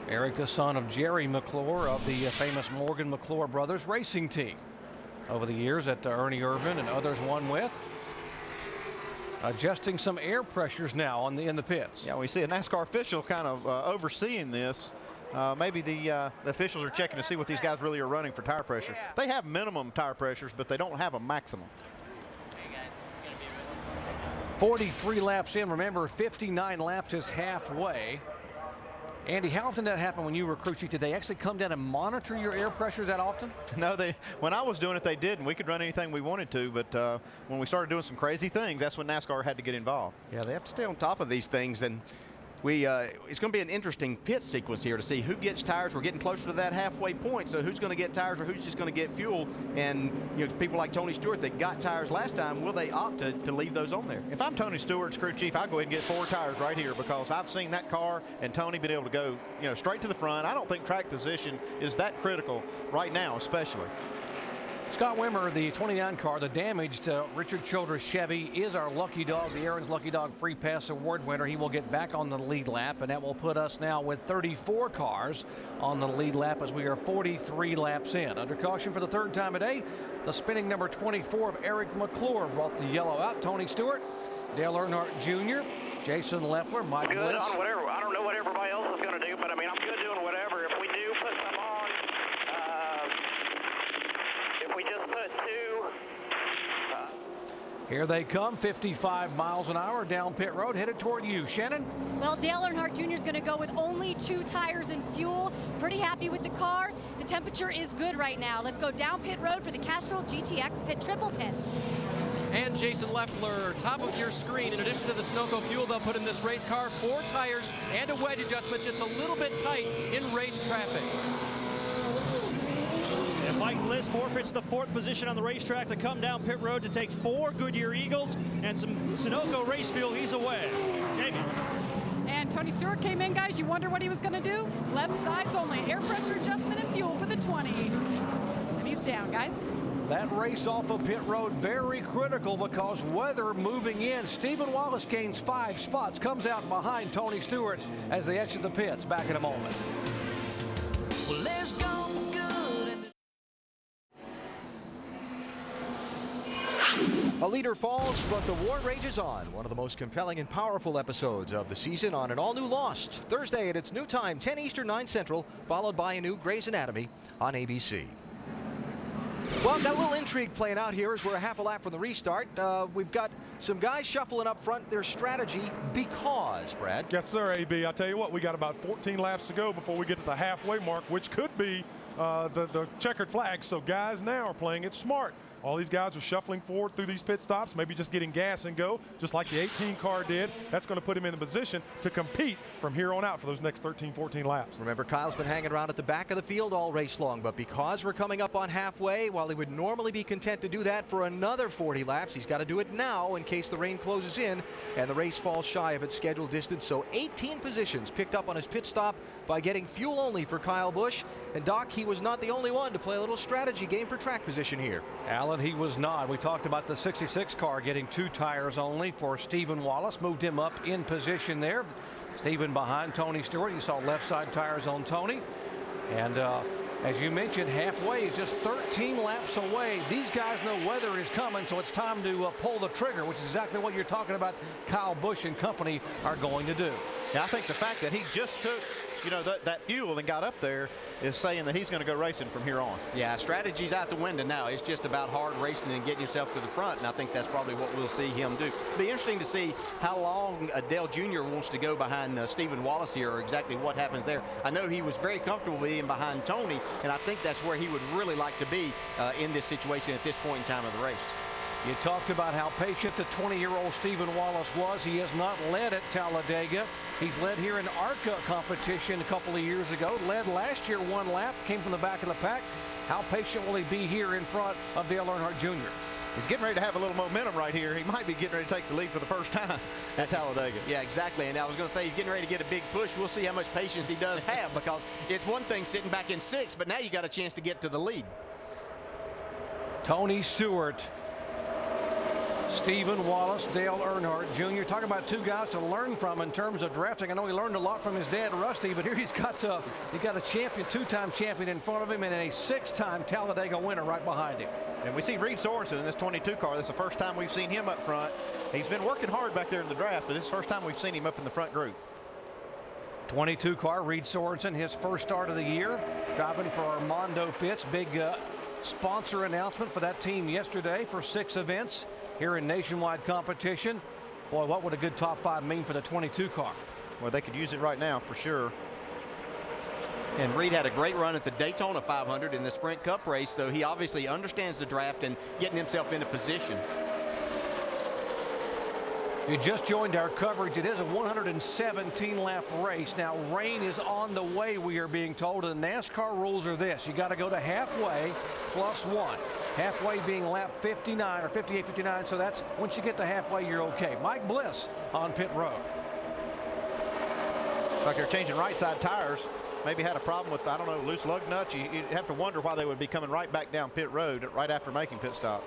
Eric, the son of Jerry McClure of the famous Morgan McClure Brothers racing team. Over the years that Ernie Irvin and others won with. Adjusting some air pressures now in the pits. Yeah, we see a NASCAR official kind of overseeing this. Maybe the officials are checking to see what these guys really are running for tire pressure. They have minimum tire pressures, but they don't have a maximum. 43 laps in. Remember, 59 laps is halfway. Andy, how often did that happen when you were crew chief? Did they actually come down and monitor your air pressures that often? No, when I was doing it, they didn't. We could run anything we wanted to, but when we started doing some crazy things, that's when NASCAR had to get involved. Yeah, they have to stay on top of these things, and it's going to be an interesting pit sequence here to see who gets tires. We're getting closer to that halfway point, so who's going to get tires or who's just going to get fuel? And people like Tony Stewart that got tires last time, will they opt to leave those on there? If I'm Tony Stewart's crew chief, I'll go ahead and get 4 tires right here because I've seen that car and Tony been able to go straight to the front. I don't think track position is that critical right now, especially. Scott Wimmer, the 29 car, the damaged Richard Childress Chevy, is our lucky dog, the Aaron's Lucky Dog Free Pass Award winner. He will get back on the lead lap, and that will put us now with 34 cars on the lead lap as we are 43 laps in. Under caution for the 3rd time today, the spinning number 24 of Eric McClure brought the yellow out. Tony Stewart, Dale Earnhardt Jr., Jason Leffler, Mike Good Bliss. on whatever. I don't know what everybody else is going to do, but I mean, I'm good doing whatever. If we do put some on, we just put 2. Here they come, 55 miles an hour down pit road, headed toward you. Shannon? Well, Dale Earnhardt Jr. is going to go with only 2 tires and fuel. Pretty happy with the car. The temperature is good right now. Let's go down pit road for the Castrol GTX Pit Triple Pit. And Jason Leffler, top of your screen. In addition to the Sunoco fuel they'll put in this race car, 4 tires and a wedge adjustment, just a little bit tight in race traffic. And Mike Bliss forfeits the 4th position on the racetrack to come down pit road to take 4 Goodyear Eagles and some Sunoco race fuel. He's away. Jamie. And Tony Stewart came in, guys. You wonder what he was going to do? Left sides only. Air pressure adjustment and fuel for the 20. And he's down, guys. That race off of pit road very critical because weather moving in. Stephen Wallace gains 5 spots, comes out behind Tony Stewart as they exit the pits. Back in a moment. Well, let's go for good. A leader falls, but the war rages on. One of the most compelling and powerful episodes of the season on an all-new Lost. Thursday at its new time, 10 Eastern, 9 Central, followed by a new Grey's Anatomy on ABC. Well, got a little intrigue playing out here as we're a half a lap from the restart. We've got some guys shuffling up front their strategy because, Brad. Yes, sir, AB. I tell you what, we got about 14 laps to go before we get to the halfway mark, which could be the checkered flag. So guys now are playing it smart. All these guys are shuffling forward through these pit stops, maybe just getting gas and go, just like the 18 car did. That's going to put him in a position to compete from here on out for those next 13, 14 laps. Remember, Kyle's been hanging around at the back of the field all race long, but because we're coming up on halfway, while he would normally be content to do that for another 40 laps, he's got to do it now in case the rain closes in and the race falls shy of its scheduled distance. So 18 positions picked up on his pit stop by getting fuel only for Kyle Busch. And Doc, he was not the only one to play a little strategy game for track position here. Alan, he was not. We talked about the 66 car getting 2 tires only for Stephen Wallace. Moved him up in position there. Stephen behind Tony Stewart. You saw left side tires on Tony. And as you mentioned, halfway is just 13 laps away. These guys know weather is coming, so it's time to pull the trigger, which is exactly what you're talking about Kyle Busch and company are going to do. Yeah, I think the fact that he just took that fuel and got up there is saying that he's going to go racing from here on. Yeah, strategy's out the window now. It's just about hard racing and getting yourself to the front, and I think that's probably what we'll see him do. It'll be interesting to see how long Dale Jr. wants to go behind Stephen Wallace here, or exactly what happens there. I know he was very comfortable being behind Tony, and I think that's where he would really like to be in this situation at this point in time of the race. You talked about how patient the 20-year-old Stephen Wallace was. He has not led at Talladega. He's led here in ARCA competition a couple of years ago. Led last year 1 lap, came from the back of the pack. How patient will he be here in front of Dale Earnhardt Jr.? He's getting ready to have a little momentum right here. He might be getting ready to take the lead for the first time at Talladega. Yeah, exactly. And I was going to say he's getting ready to get a big push. We'll see how much patience he does have, because it's one thing sitting back in 6th, but now you got a chance to get to the lead. Tony Stewart, Stephen Wallace, Dale Earnhardt Jr. Talking about 2 guys to learn from in terms of drafting. I know he learned a lot from his dad, Rusty, but here he's got a champion, 2-time champion in front of him, and a 6-time Talladega winner right behind him. And we see Reed Sorensen in this 22 car. This is the first time we've seen him up front. He's been working hard back there in the draft, but it's the first time we've seen him up in the front group. 22 car, Reed Sorensen, his first start of the year, driving for Armando Fitz. Big sponsor announcement for that team yesterday for 6 events here in nationwide competition. Boy, what would a good top 5 mean for the 22 car? Well, they could use it right now for sure. And Reed had a great run at the Daytona 500 in the Sprint Cup race, so he obviously understands the draft and getting himself into position. If you just joined our coverage, it is a 117-lap race. Now, rain is on the way, we are being told. And the NASCAR rules are this. You got to go to halfway +1. Halfway being lap 59 or 58, 59. So that's once you get to halfway, you're okay. Mike Bliss on pit road. It's like they're changing right side tires. Maybe had a problem with, I don't know, loose lug nuts. You'd have to wonder why they would be coming right back down pit road right after making pit stop.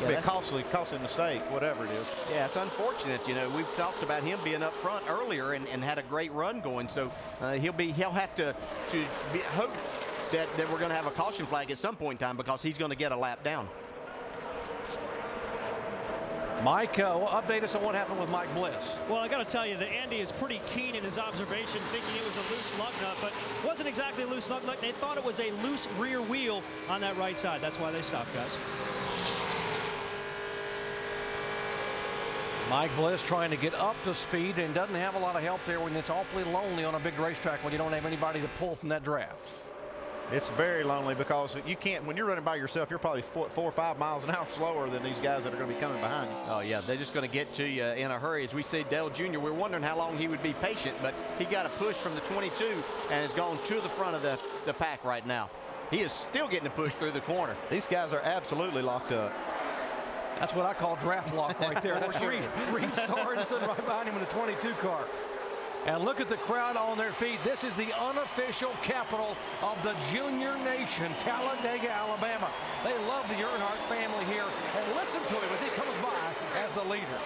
It's be a costly mistake, whatever it is. Yeah, it's unfortunate. You know, we've talked about him being up front earlier and had a great run going. So he'll have to hope that we're going to have a caution flag at some point in time because he's going to get a lap down. Mike, update us on what happened with Mike Bliss. Well, I got to tell you that Andy is pretty keen in his observation, thinking it was a loose lug nut, but it wasn't exactly a loose lug nut. They thought it was a loose rear wheel on that right side. That's why they stopped, guys. Mike Bliss trying to get up to speed and doesn't have a lot of help there when it's awfully lonely on a big racetrack when you don't have anybody to pull from that draft. It's very lonely because you can't, when you're running by yourself, you're probably 4 or 5 miles an hour slower than these guys that are going to be coming behind you. Oh, yeah, they're just going to get to you in a hurry. As we see Dale Jr., we're wondering how long he would be patient, but he got a push from the 22 and has gone to the front of the pack right now. He is still getting a push through the corner. These guys are absolutely locked up. That's what I call draft lock right there. That's Reed Sorensen right behind him in the 22 car. And look at the crowd on their feet. This is the unofficial capital of the Junior Nation, Talladega, Alabama. They love the Earnhardt family here and listen to him as he comes by as the leader.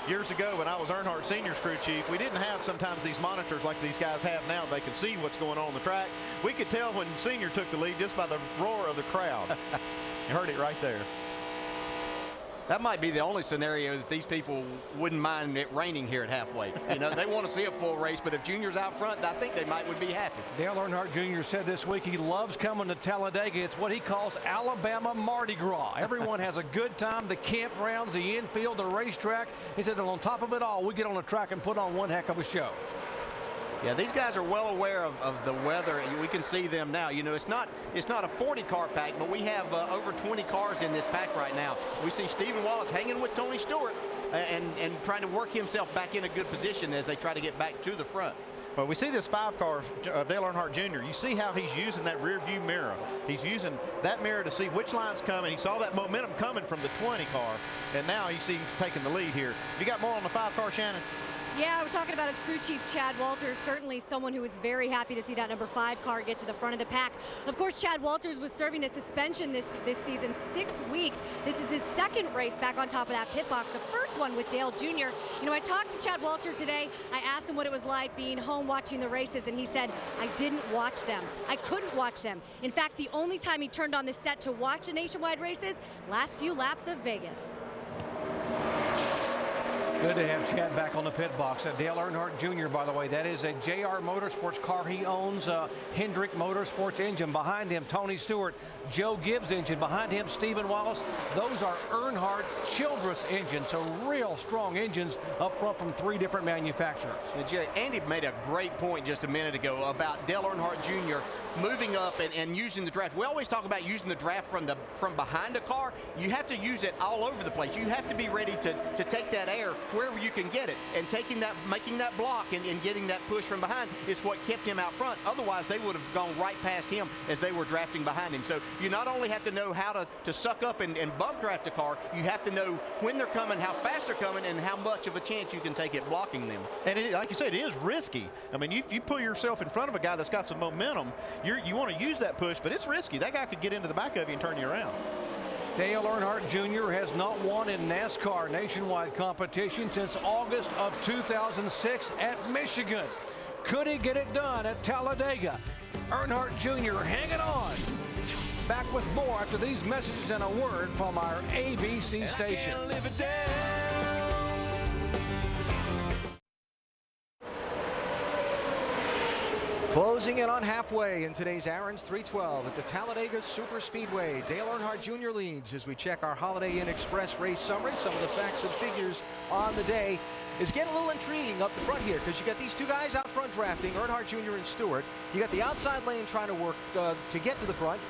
Years ago when I was Earnhardt Senior's crew chief, we didn't have sometimes these monitors like these guys have now. They could see what's going on the track. We could tell when Senior took the lead just by the roar of the crowd. You heard it right there. That might be the only scenario that these people wouldn't mind it raining here at halfway. You know, they want to see a full race, but if Junior's out front, I think they would be happy. Dale Earnhardt Jr. said this week he loves coming to Talladega. It's what he calls Alabama Mardi Gras. Everyone has a good time. The campgrounds, the infield, the racetrack. He said, and on top of it all, we get on the track and put on one heck of a show. Yeah, these guys are well aware of the weather. We can see them now. You know, it's not a 40-car pack, but we have over 20 cars in this pack right now. We see Stephen Wallace hanging with Tony Stewart and trying to work himself back in a good position as they try to get back to the front. Well, we see this 5-car of Dale Earnhardt Jr. You see how he's using that rear view mirror. He's using that mirror to see which line's coming. He saw that momentum coming from the 20 car, and now you see him taking the lead here. You got more on the 5-car, Shannon? Yeah, we're talking about his crew chief, Chad Walters, certainly someone who was very happy to see that number 5 car get to the front of the pack. Of course, Chad Walters was serving a suspension this season, 6 weeks. This is his second race back on top of that pit box, the first one with Dale Jr. You know, I talked to Chad Walters today. I asked him what it was like being home watching the races, and he said, I didn't watch them. I couldn't watch them. In fact, the only time he turned on the set to watch the nationwide races, last few laps of Vegas. Good to have Chad back on the pit box. Dale Earnhardt Jr., by the way, that is a JR Motorsports car he owns. Hendrick Motorsports engine. Behind him, Tony Stewart. Joe Gibbs engine. Behind him, Stephen Wallace. Those are Earnhardt Childress engines, so real strong engines up front from 3 different manufacturers. Andy made a great point just a minute ago about Dale Earnhardt Jr. moving up and using the draft. We always talk about using the draft from behind a car. You have to use it all over the place. You have to be ready to take that air wherever you can get it, and making that block and getting that push from behind is what kept him out front. Otherwise, they would have gone right past him as they were drafting behind him. So you not only have to know how to suck up and bump draft a car, you have to know when they're coming, how fast they're coming, and how much of a chance you can take at blocking them. And like you said, it is risky. I mean, if you put yourself in front of a guy that's got some momentum, you want to use that push, but it's risky. That guy could get into the back of you and turn you around. Dale Earnhardt Jr. has not won in NASCAR nationwide competition since August of 2006 at Michigan. Could he get it done at Talladega? Earnhardt Jr. hanging on. Back with more after these messages and a word from our ABC station. Closing in on halfway in today's Aaron's 312 at the Talladega Superspeedway. Dale Earnhardt Jr. leads as we check our Holiday Inn Express race summary. Some of the facts and figures on the day is getting a little intriguing up the front here because you got these two guys out front drafting, Earnhardt Jr. and Stewart. You got the outside lane trying to work to get to the front.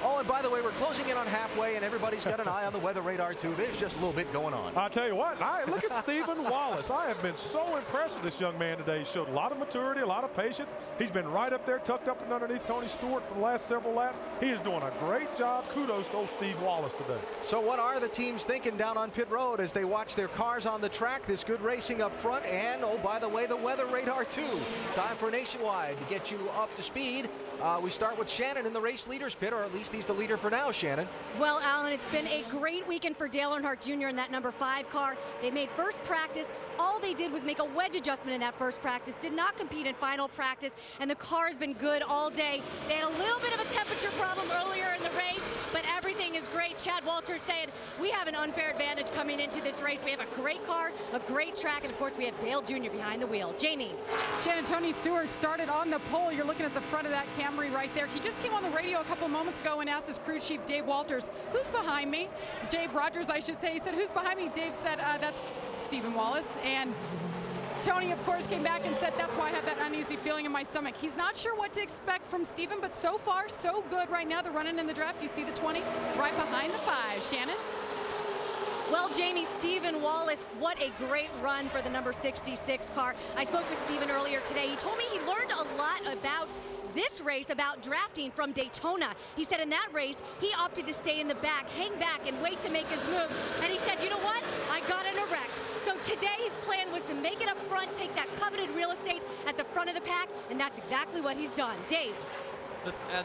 Oh, and by the way, we're closing in on halfway, and everybody's got an eye on the weather radar, too. There's just a little bit going on. I'll tell you what, look at Stephen Wallace. I have been so impressed with this young man today. He showed a lot of maturity, a lot of patience. He's been right up there, tucked up and underneath Tony Stewart for the last several laps. He is doing a great job. Kudos to old Steve Wallace today. So what are the teams thinking down on pit road as they watch their cars on the track? This good racing up front, and, oh, by the way, the weather radar, too. Time for Nationwide to get you up to speed. We start with Shannon in the race leader's pit, or at least he's the leader for now, Shannon. Well, Alan, it's been a great weekend for Dale Earnhardt Jr. in that number 5 car. They made first practice. All they did was make a wedge adjustment in that first practice, did not compete in final practice, and the car has been good all day. They had a little bit of a temperature problem earlier in the race, but everything is great. Chad Walters said, we have an unfair advantage coming into this race. We have a great car, a great track, and of course we have Dale Jr. behind the wheel. Jamie. Shannon, Tony Stewart started on the pole. You're looking at the front of that Camry right there. He just came on the radio a couple moments ago and asked his crew chief, Dave Walters, who's behind me? Dave Rogers, I should say. He said, who's behind me? Dave said, that's Stephen Wallace. And Tony, of course, came back and said, that's why I have that uneasy feeling in my stomach. He's not sure what to expect from Stephen, but so far, so good right now. They're running in the draft. You see the 20 right behind the 5. Shannon? Well, Jamie, Stephen Wallace, what a great run for the number 66 car. I spoke with Stephen earlier today. He told me he learned a lot about this race, about drafting from Daytona. He said in that race, he opted to stay in the back, hang back, and wait to make his move. And he said, you know what? I got in a wreck. So today his plan was to make it up front, take that coveted real estate at the front of the pack, and that's exactly what he's done. Dave.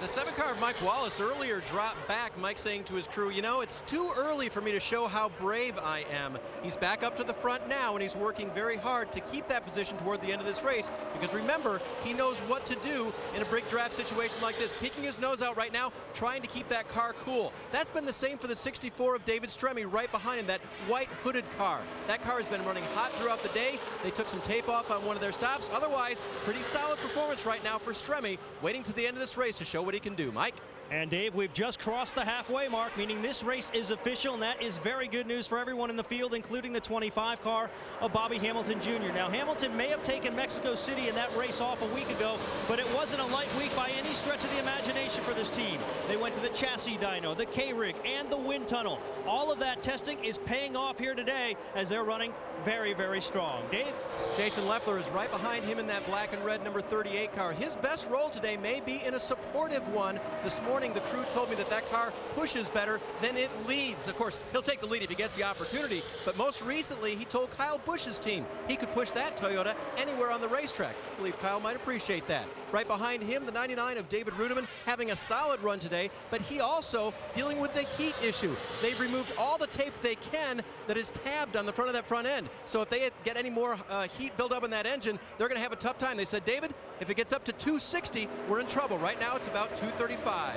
The 7 car of Mike Wallace earlier dropped back, Mike saying to his crew, you know, it's too early for me to show how brave I am. He's back up to the front now, and he's working very hard to keep that position toward the end of this race, because remember, he knows what to do in a big draft situation like this, peeking his nose out right now, trying to keep that car cool. That's been the same for the 64 of David Stremme right behind him, that white hooded car. That car has been running hot throughout the day. They took some tape off on one of their stops. Otherwise, pretty solid performance right now for Stremme, waiting to the end of this race to show what he can do. Mike? And Dave, we've just crossed the halfway mark, meaning this race is official, and that is very good news for everyone in the field, including the 25 car of Bobby Hamilton Jr. Now, Hamilton may have taken Mexico City in that race off a week ago, but it wasn't a light week by any stretch of the imagination for this team. They went to the chassis dyno, the K-rig, and the wind tunnel. All of that testing is paying off here today as they're running very, very strong. Dave? Jason Leffler is right behind him in that black and red number 38 car. His best role today may be in a supportive one. This morning, the crew told me that that car pushes better than it leads. Of course, he'll take the lead if he gets the opportunity, but most recently, he told Kyle Busch's team he could push that Toyota anywhere on the racetrack. I believe Kyle might appreciate that. Right behind him, the 99 of David Rudeman, having a solid run today, but he also dealing with the heat issue. They've removed all the tape they can that is tabbed on the front of that front end. So if they get any more heat build up in that engine, they're going to have a tough time. They said, David, if it gets up to 260, we're in trouble. Right now, it's about 235.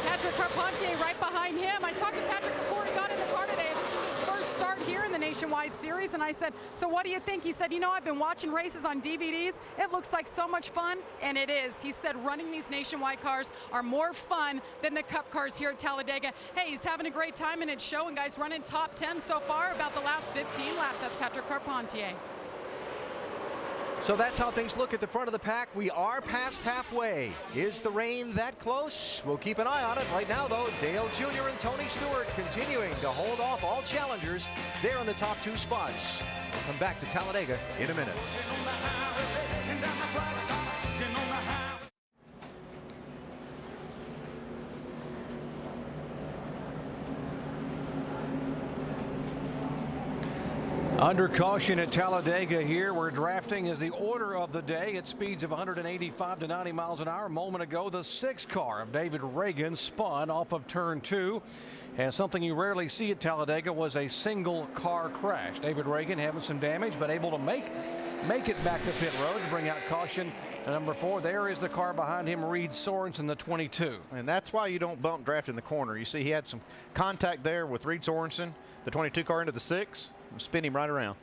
Patrick Carpentier right behind him. I talked to Patrick before he got in the car today. This is his first start here in the Nationwide Series, and I said, so what do you think? He said, you know, I've been watching races on DVDs. It looks like so much fun, and it is. He said running these Nationwide cars are more fun than the Cup cars here at Talladega. Hey, he's having a great time, and it's showing. Guys running top 10 so far about the last 15 laps. That's Patrick Carpentier. So that's how things look at the front of the pack. We are past halfway. Is the rain that close? We'll keep an eye on it. Right now, though, Dale Jr. and Tony Stewart continuing to hold off all challengers. They're in the top 2 spots. We'll come back to Talladega in a minute. Under caution at Talladega here, where drafting is the order of the day at speeds of 185 to 90 miles an hour. A moment ago, the 6 car of David Reagan spun off of turn 2. And something you rarely see at Talladega was a single car crash. David Reagan having some damage, but able to make it back to pit road to bring out caution. And number 4, there is the car behind him, Reed Sorensen, the 22. And that's why you don't bump draft in the corner. You see he had some contact there with Reed Sorensen, the 22 car into the 6. Spin him right around.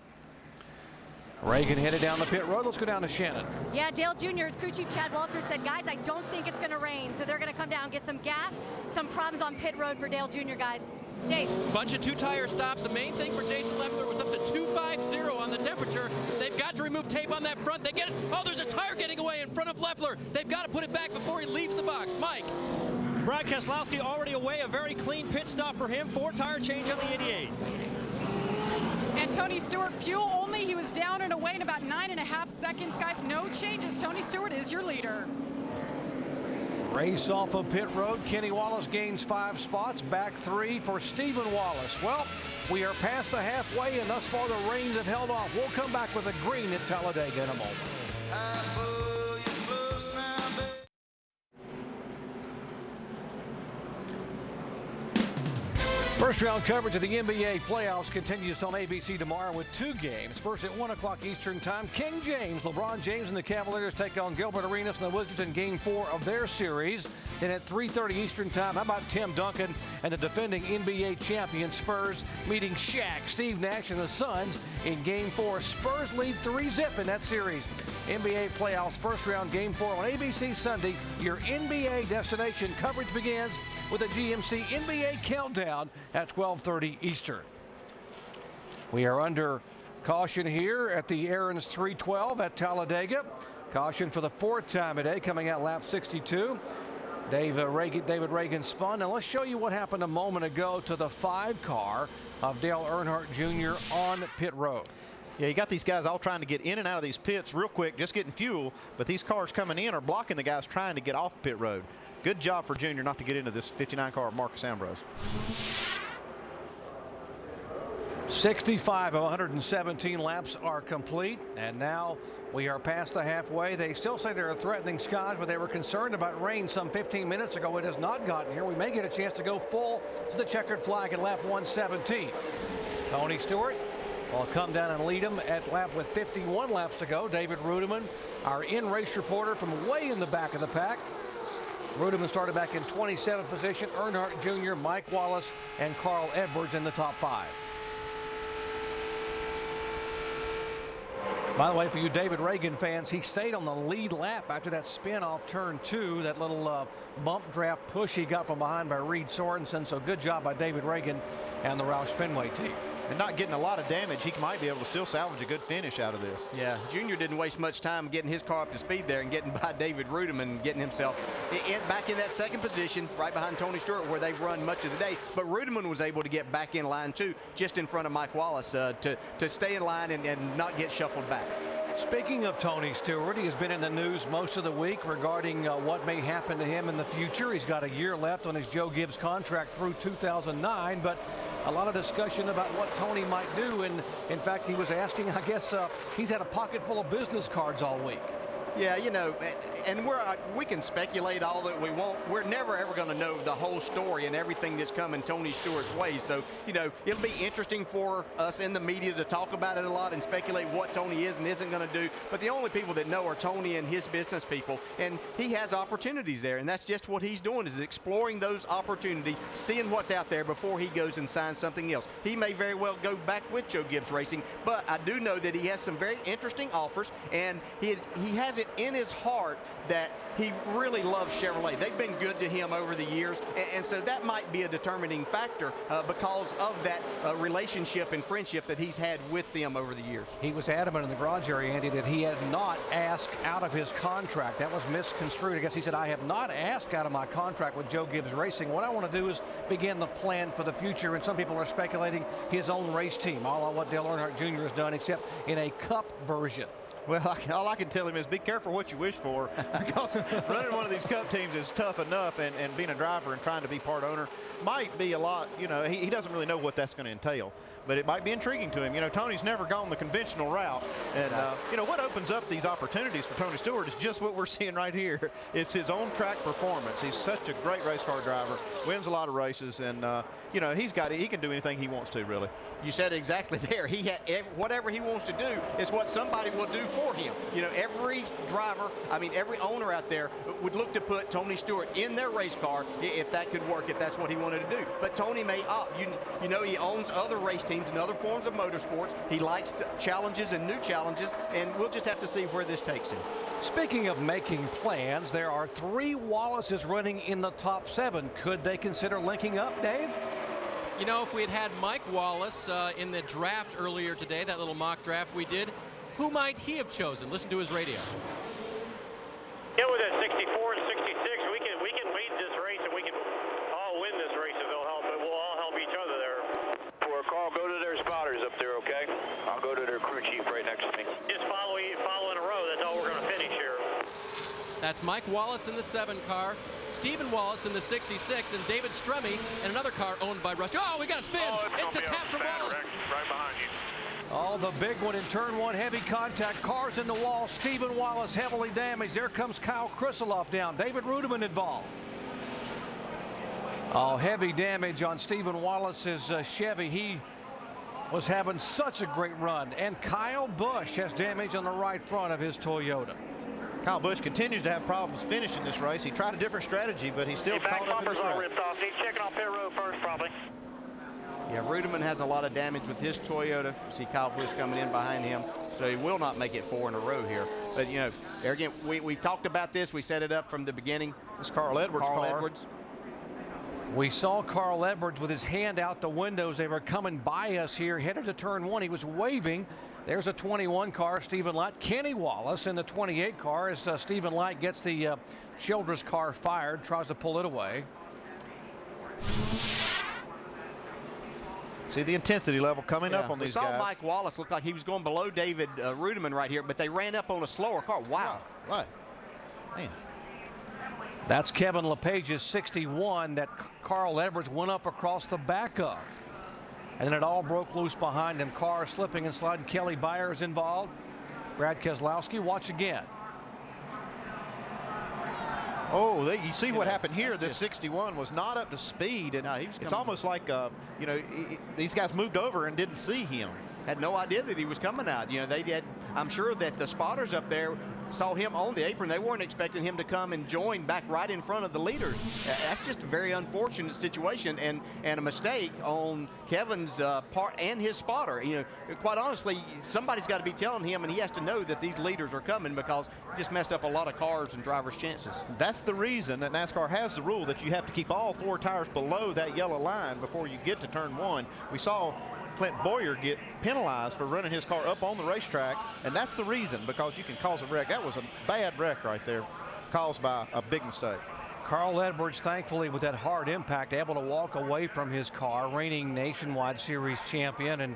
Reagan headed down the pit road. Let's go down to Shannon. Yeah, Dale Jr.'s crew chief Chad Walters said, guys, I don't think it's going to rain. So they're going to come down and get some gas. Some problems on pit road for Dale Jr., guys. Dave. Bunch of 2-tire stops. The main thing for Jason Leffler was up to 250 on the temperature. They've got to remove tape on that front. They get it. Oh, there's a tire getting away in front of Leffler. They've got to put it back before he leaves the box. Mike. Brad Keselowski already away. A very clean pit stop for him. 4-tire change on the 88. And Tony Stewart, fuel only. He was down and away in about 9.5 seconds. Guys, no changes. Tony Stewart is your leader. Race off of pit road. Kenny Wallace gains 5 spots. Back 3 for Stephen Wallace. Well, we are past the halfway, and thus far the rains have held off. We'll come back with a green at Talladega in a moment. First round coverage of the NBA playoffs continues on ABC tomorrow with 2 games. First at 1 o'clock Eastern time, King James, LeBron James and the Cavaliers take on Gilbert Arenas and the Wizards in game 4 of their series. Then at 3:30 Eastern time, how about Tim Duncan and the defending NBA champion Spurs meeting Shaq, Steve Nash and the Suns in game 4. Spurs lead 3-0 in that series. NBA playoffs first round game 4 on ABC Sunday. Your NBA destination coverage begins with a GMC NBA countdown at 12:30 Eastern. We are under caution here at the Aaron's 312 at Talladega. Caution for the 4th time today, coming out lap 62. David Reagan spun. Now let's show you what happened a moment ago to the 5 car of Dale Earnhardt Jr. on pit road. Yeah, you got these guys all trying to get in and out of these pits real quick, just getting fuel, but these cars coming in are blocking the guys trying to get off pit road. Good job for Junior not to get into this 59 car of Marcus Ambrose. 65 of 117 laps are complete, and now we are past the halfway. They still say there are threatening skies, but they were concerned about rain some 15 minutes ago. It has not gotten here. We may get a chance to go full to the checkered flag at lap 117. Tony Stewart will come down and lead him at lap with 51 laps to go. David Rudiman, our in-race reporter from way in the back of the pack. Rudiman started back in 27th position. Earnhardt Jr., Mike Wallace, and Carl Edwards in the top 5. By the way, for you David Reagan fans, he stayed on the lead lap after that spin off turn 2, that little bump draft push he got from behind by Reed Sorensen. So good job by David Reagan and the Roush Fenway team. And not getting a lot of damage, he might be able to still salvage a good finish out of this. Yeah, Junior didn't waste much time getting his car up to speed there and getting by David Rudiman and getting himself back in that 2nd position right behind Tony Stewart, where they've run much of the day. But Rudiman was able to get back in line too, just in front of Mike Wallace to stay in line and not get shuffled back. Speaking of Tony Stewart, he has been in the news most of the week regarding what may happen to him in the future. He's got a year left on his Joe Gibbs contract through 2009, but a lot of discussion about what Tony might do. And in fact, he was asking, I guess he's had a pocket full of business cards all week. Yeah, you know, and we can speculate all that we want. We're never ever going to know the whole story and everything that's coming Tony Stewart's way. So, you know, it'll be interesting for us in the media to talk about it a lot and speculate what Tony is and isn't going to do. But the only people that know are Tony and his business people. And he has opportunities there, and that's just what he's doing, is exploring those opportunities, seeing what's out there before he goes and signs something else. He may very well go back with Joe Gibbs Racing, but I do know that he has some very interesting offers, and he has it in his heart that he really loves Chevrolet. They've been good to him over the years, and so that might be a determining factor because of that relationship and friendship that he's had with them over the years. He was adamant in the garage area, Andy, that he had not asked out of his contract. That was misconstrued. I guess he said, I have not asked out of my contract with Joe Gibbs Racing. What I want to do is begin the plan for the future, and some people are speculating his own race team, a la what Dale Earnhardt Jr. has done, except in a cup version. Well, all I can tell him is be careful what you wish for, because running one of these Cup teams is tough enough, and being a driver and trying to be part owner might be a lot, you know, he doesn't really know what that's going to entail. But it might be intriguing to him. You know, Tony's never gone the conventional route. And, you know, what opens up these opportunities for Tony Stewart is just what we're seeing right here. It's his own track performance. He's such a great race car driver, wins a lot of races, and, you know, he can do anything he wants to, really. You said it exactly there. Whatever he wants to do is what somebody will do for him. You know, every driver, I mean, every owner out there would look to put Tony Stewart in their race car if that could work, if that's what he wanted to do. But Tony may opt. You know, he owns other race teams and other forms of motorsports. He likes challenges and new challenges, and we'll just have to see where this takes him. Speaking of making plans, there are 3 Wallaces running in the top 7. Could they consider linking up, Dave? You know, if we had Mike Wallace in the draft earlier today, that little mock draft we did, who might he have chosen? Listen to his radio. Yeah, with that 64 and 66, we can lead this race, and we can all win this race if they'll help. But we'll all help each other there. Poor Carl, go to their spotters up there, okay? I'll go to their crew chief right next to me. Just follow in a row. That's all we're going to finish here. That's Mike Wallace in the 7 car, Stephen Wallace in the 66, and David Stremme in another car owned by Rusty. Oh, we got a spin. It's a tap from Wallace. Right behind you. Oh, the big one in turn 1, heavy contact, cars in the wall. Stephen Wallace heavily damaged. There comes Kyle Krisiloff down. David Rudiman involved. Oh, heavy damage on Stephen Wallace's Chevy. He was having such a great run. And Kyle Busch has damage on the right front of his Toyota. Kyle Busch continues to have problems finishing this race. He tried a different strategy, but he's still caught up in this race. Ripped off. He's checking on pit road first, probably. Yeah, Rudiman has a lot of damage with his Toyota. You see Kyle Busch coming in behind him, so he will not make it 4 in a row here. But, you know, there again, we talked about this. We set it up from the beginning. It's Carl Edwards' car. Edwards. We saw Carl Edwards with his hand out the windows. They were coming by us here, headed to turn 1. He was waving. There's a 21 car, Stephen Light. Kenny Wallace in the 28 car as Stephen Light gets the Childress car fired, tries to pull it away. See the intensity level coming up on these guys. We saw Mike Wallace look like he was going below David Rudiman right here, but they ran up on a slower car. Wow. Right. Man. That's Kevin LePage's 61 that Carl Edwards went up across the back of. And then it all broke loose behind him. Car slipping and sliding. Kelly Byers involved. Brad Keselowski, watch again. Oh, you see what happened here. This 61 was not up to speed, and it's almost like you know, these guys moved over and didn't see him. Had no idea that he was coming out. You know, they did. I'm sure that the spotters up there saw him on the apron. They weren't expecting him to come and join back right in front of the leaders. That's just a very unfortunate situation and a mistake on Kevin's part and his spotter. You know, quite honestly, somebody's got to be telling him, and he has to know that these leaders are coming, because he just messed up a lot of cars and drivers' chances. That's the reason that NASCAR has the rule that you have to keep all 4 tires below that yellow line before you get to turn 1. We saw Clint Boyer get penalized for running his car up on the racetrack, and that's the reason, because you can cause a wreck. That was a bad wreck right there, caused by a big mistake. Carl Edwards, thankfully, with that hard impact, able to walk away from his car, reigning Nationwide Series champion. And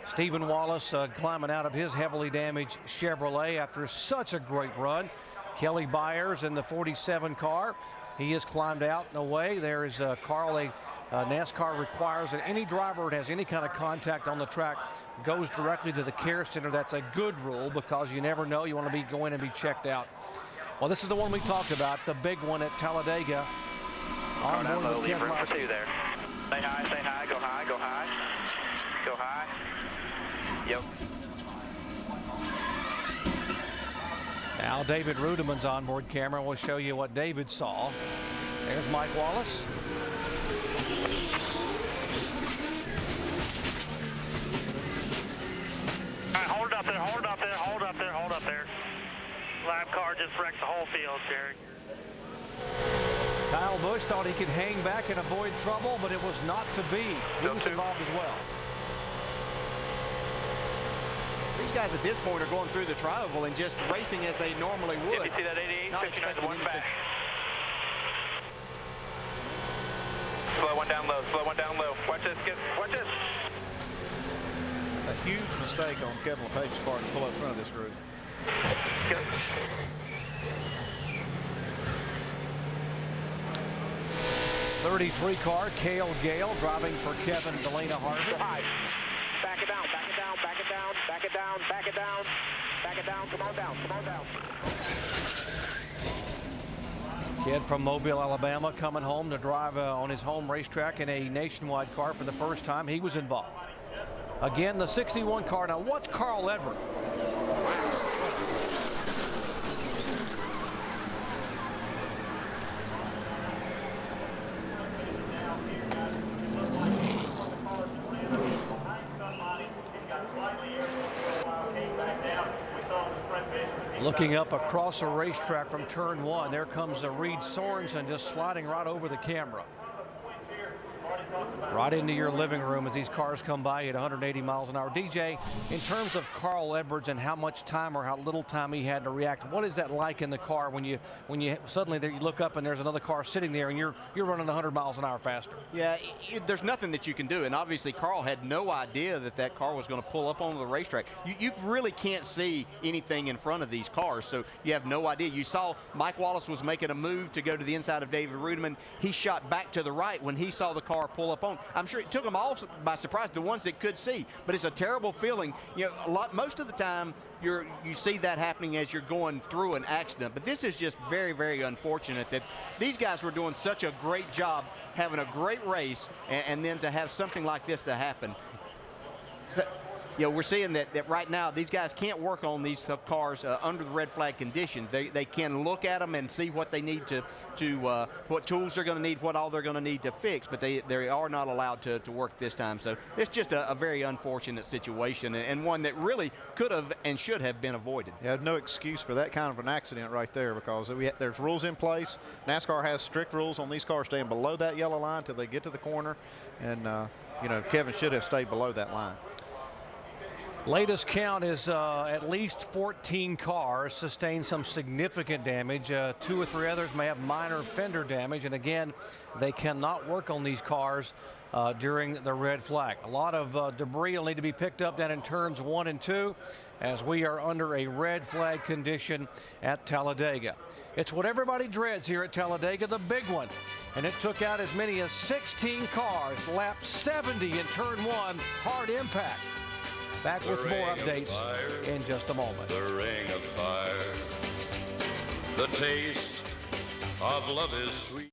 Stephen Wallace climbing out of his heavily damaged Chevrolet after such a great run. Kelly Byers in the 47 car. He has climbed out and away. There is Carl. NASCAR requires that any driver that has any kind of contact on the track goes directly to the care center. That's a good rule, because you never know. You want to be going and be checked out. Well, this is the one we talked about, the big one at Talladega. On board with leave room for 2 there. Say hi, go high, go high. Go high. Yep. Now David Rudiman's onboard camera will show you what David saw. There's Mike Wallace. Hold up there, hold up there, hold up there, hold up there. Lap car just wrecked the whole field, Derek. Kyle Busch thought he could hang back and avoid trouble, but it was not to be. He was involved as well. These guys at this point are going through the tri-oval and just racing as they normally would. You see that 88, 59 to 1 back. Slow one down low, slow one down low. Watch this, watch this. That's a huge mistake on Kevin LePage's part to pull up front of this group. Go. 33 car, Cale Gale, driving for Kevin and Delana Harvey. Back it down, back it down, back it down, back it down, back it down, back it down, come on down, come on down. Kid from Mobile, Alabama, coming home to drive on his home racetrack in a nationwide car for the first time. He was involved. Again, the 61 car. Now, what's Carl Edwards? Looking up across a racetrack from turn one, there comes a Reed Sorensen just sliding right over the camera. Right into your living room as these cars come by at 180 miles an hour. DJ, in terms of Carl Edwards and how much time or how little time he had to react, what is that like in the car when you suddenly you look up and there's another car sitting there and you're running 100 miles an hour faster? Yeah, there's nothing that you can do, and obviously Carl had no idea that car was going to pull up onto the racetrack. You really can't see anything in front of these cars, so you have no idea. You saw Mike Wallace was making a move to go to the inside of David Rudiman. He shot back to the right when he saw the car pull up on. I'm sure it took them all by surprise, the ones that could see, but it's a terrible feeling. You know, most of the time you see that happening as you're going through an accident, but this is just very, very unfortunate that these guys were doing such a great job having a great race and then to have something like this to happen. So, you know, we're seeing that right now these guys can't work on these cars under the red flag condition. They can look at them and see what they need to what tools they're going to need, what all they're going to need to fix, but they are not allowed to work this time. So it's just a very unfortunate situation and one that really could have and should have been avoided. Yeah, no excuse for that kind of an accident right there, because there's rules in place. NASCAR has strict rules on these cars staying below that yellow line until they get to the corner, and you know, Kevin should have stayed below that line. Latest count is at least 14 cars sustained some significant damage. 2 or 3 others may have minor fender damage, and again, they cannot work on these cars during the red flag. A lot of debris will need to be picked up down in turns 1 and 2 as we are under a red flag condition at Talladega. It's what everybody dreads here at Talladega, the big one. And it took out as many as 16 cars, lap 70 in turn 1, hard impact. Back with more updates in just a moment. The ring of fire, the taste of love is sweet.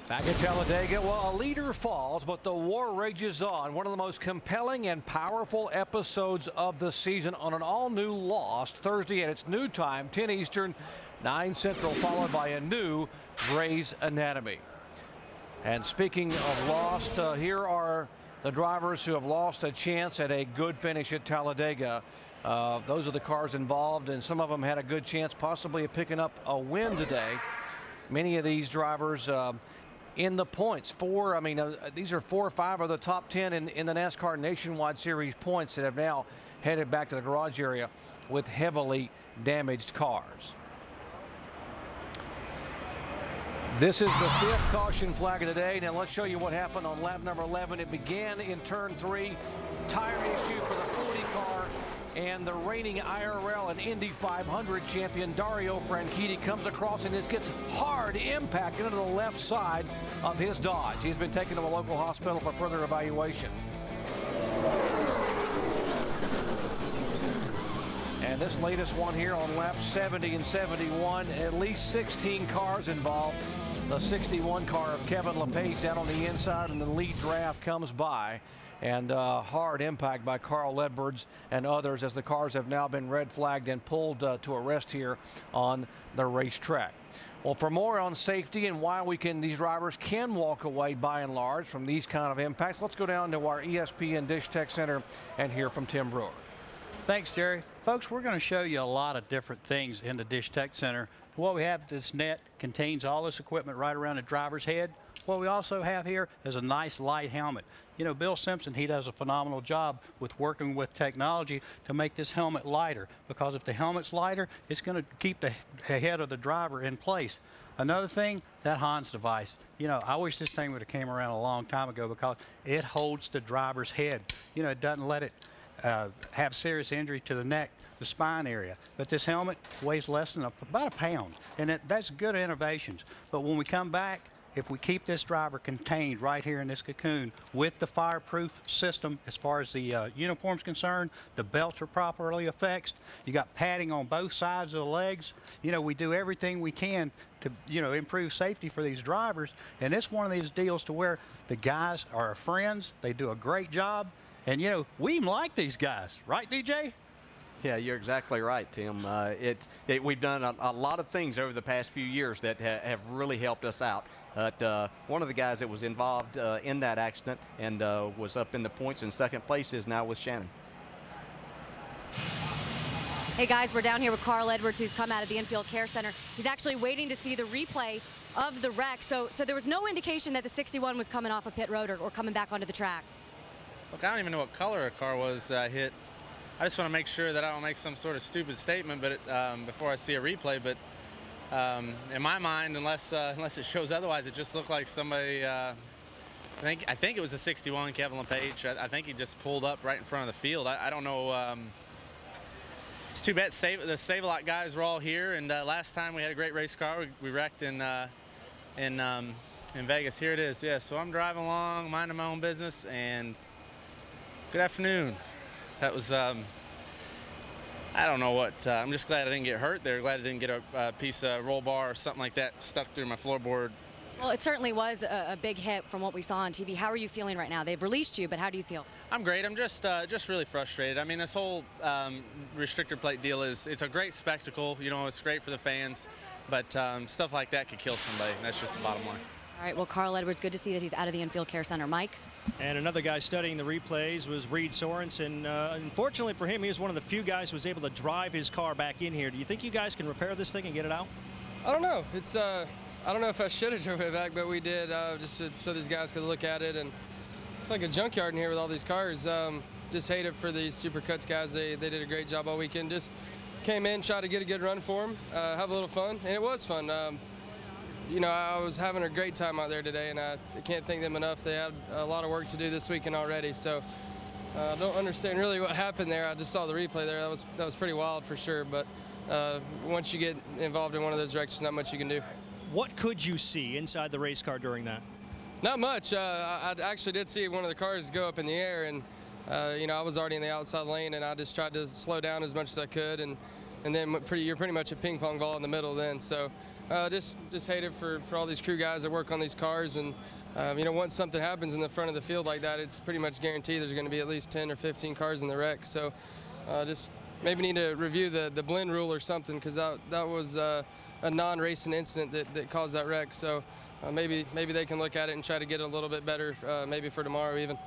Back at Talladega, well, a leader falls, but the war rages on. One of the most compelling and powerful episodes of the season on an all-new Lost Thursday at its new time, 10 Eastern, 9 Central, followed by a new Grey's Anatomy. And speaking of lost, here are the drivers who have lost a chance at a good finish at Talladega. Those are the cars involved, and some of them had a good chance possibly of picking up a win today. Many of these drivers in the points. These are 4 or 5 of the top 10 in the NASCAR Nationwide Series points that have now headed back to the garage area with heavily damaged cars. This is the 5th caution flag of the day. Now let's show you what happened on lap number 11. It began in turn 3. Tire issue for the 40 car, and the reigning IRL and Indy 500 champion Dario Franchitti comes across and this gets hard impact into the left side of his Dodge. He's been taken to a local hospital for further evaluation. And this latest one here on laps 70 and 71, at least 16 cars involved. The 61 car of Kevin LePage down on the inside, and the lead draft comes by. And hard impact by Carl Edwards and others as the cars have now been red flagged and pulled to arrest here on the racetrack. Well, for more on safety and why these drivers can walk away by and large from these kind of impacts, let's go down to our ESPN Dish Tech Center and hear from Tim Brewer. Thanks, Jerry. Folks, we're going to show you a lot of different things in the Dish Tech Center. What we have, this net contains all this equipment right around the driver's head. What we also have here is a nice light helmet. You know, Bill Simpson, he does a phenomenal job with working with technology to make this helmet lighter, because if the helmet's lighter, it's going to keep the head of the driver in place. Another thing, that Hans device. You know, I wish this thing would have came around a long time ago because it holds the driver's head. You know, it doesn't let it have serious injury to the neck, the spine area. But this helmet weighs less than about a pound, and that's good innovations. But when we come back, if we keep this driver contained right here in this cocoon with the fireproof system as far as the uniform's concerned, the belts are properly affixed, you got padding on both sides of the legs. You know, we do everything we can to, you know, improve safety for these drivers. And it's one of these deals to where the guys are our friends, they do a great job, and, you know, we even like these guys. Right, DJ? Yeah, you're exactly right, Tim. We've done a lot of things over the past few years that have really helped us out. But one of the guys that was involved in that accident and was up in the points in second place is now with Shannon. Hey guys, we're down here with Carl Edwards, who's come out of the Infield Care Center. He's actually waiting to see the replay of the wreck. So there was no indication that the 61 was coming off a pit road or coming back onto the track. Look, I don't even know what color a car was hit. I just want to make sure that I don't make some sort of stupid statement, but before I see a replay. But in my mind, unless it shows otherwise, it just looked like somebody. I think it was a 61, Kevin LePage. I think he just pulled up right in front of the field. I don't know. It's too bad the Save-A-Lot guys were all here, and last time we had a great race car. We wrecked in Vegas. Here it is. Yeah. So I'm driving along, minding my own business, and good afternoon. That was, I don't know what, I'm just glad I didn't get hurt there. Glad I didn't get a piece of roll bar or something like that stuck through my floorboard. Well, it certainly was a big hit from what we saw on TV. How are you feeling right now? They've released you, but how do you feel? I'm great. I'm just really frustrated. I mean, this whole restrictor plate deal it's a great spectacle. You know, it's great for the fans, but stuff like that could kill somebody. That's just the bottom line. All right, well, Carl Edwards, good to see that he's out of the Infield Care Center. Mike? And another guy studying the replays was Reed Sorensen. Unfortunately for him, he was one of the few guys who was able to drive his car back in here. Do you think you guys can repair this thing and get it out? I don't know. It's I don't know if I should have driven it back, but we did just so these guys could look at it. And it's like a junkyard in here with all these cars. Just hate it for these Supercuts guys. They did a great job all weekend. Just came in, tried to get a good run for them, have a little fun, and it was fun. You know, I was having a great time out there today, and I can't thank them enough. They had a lot of work to do this weekend already, so I don't understand really what happened there. I just saw the replay there. That was pretty wild for sure, but once you get involved in one of those wrecks, there's not much you can do. What could you see inside the race car during that? Not much. I actually did see one of the cars go up in the air, and you know, I was already in the outside lane, and I just tried to slow down as much as I could, and then you're pretty much a ping pong ball in the middle then. So just hate it for all these crew guys that work on these cars, and you know, once something happens in the front of the field like that, it's pretty much guaranteed there's going to be at least 10 or 15 cars in the wreck. So just maybe need to review the blend rule or something, because that was a non-racing incident that caused that wreck. So maybe they can look at it and try to get it a little bit better, maybe for tomorrow even.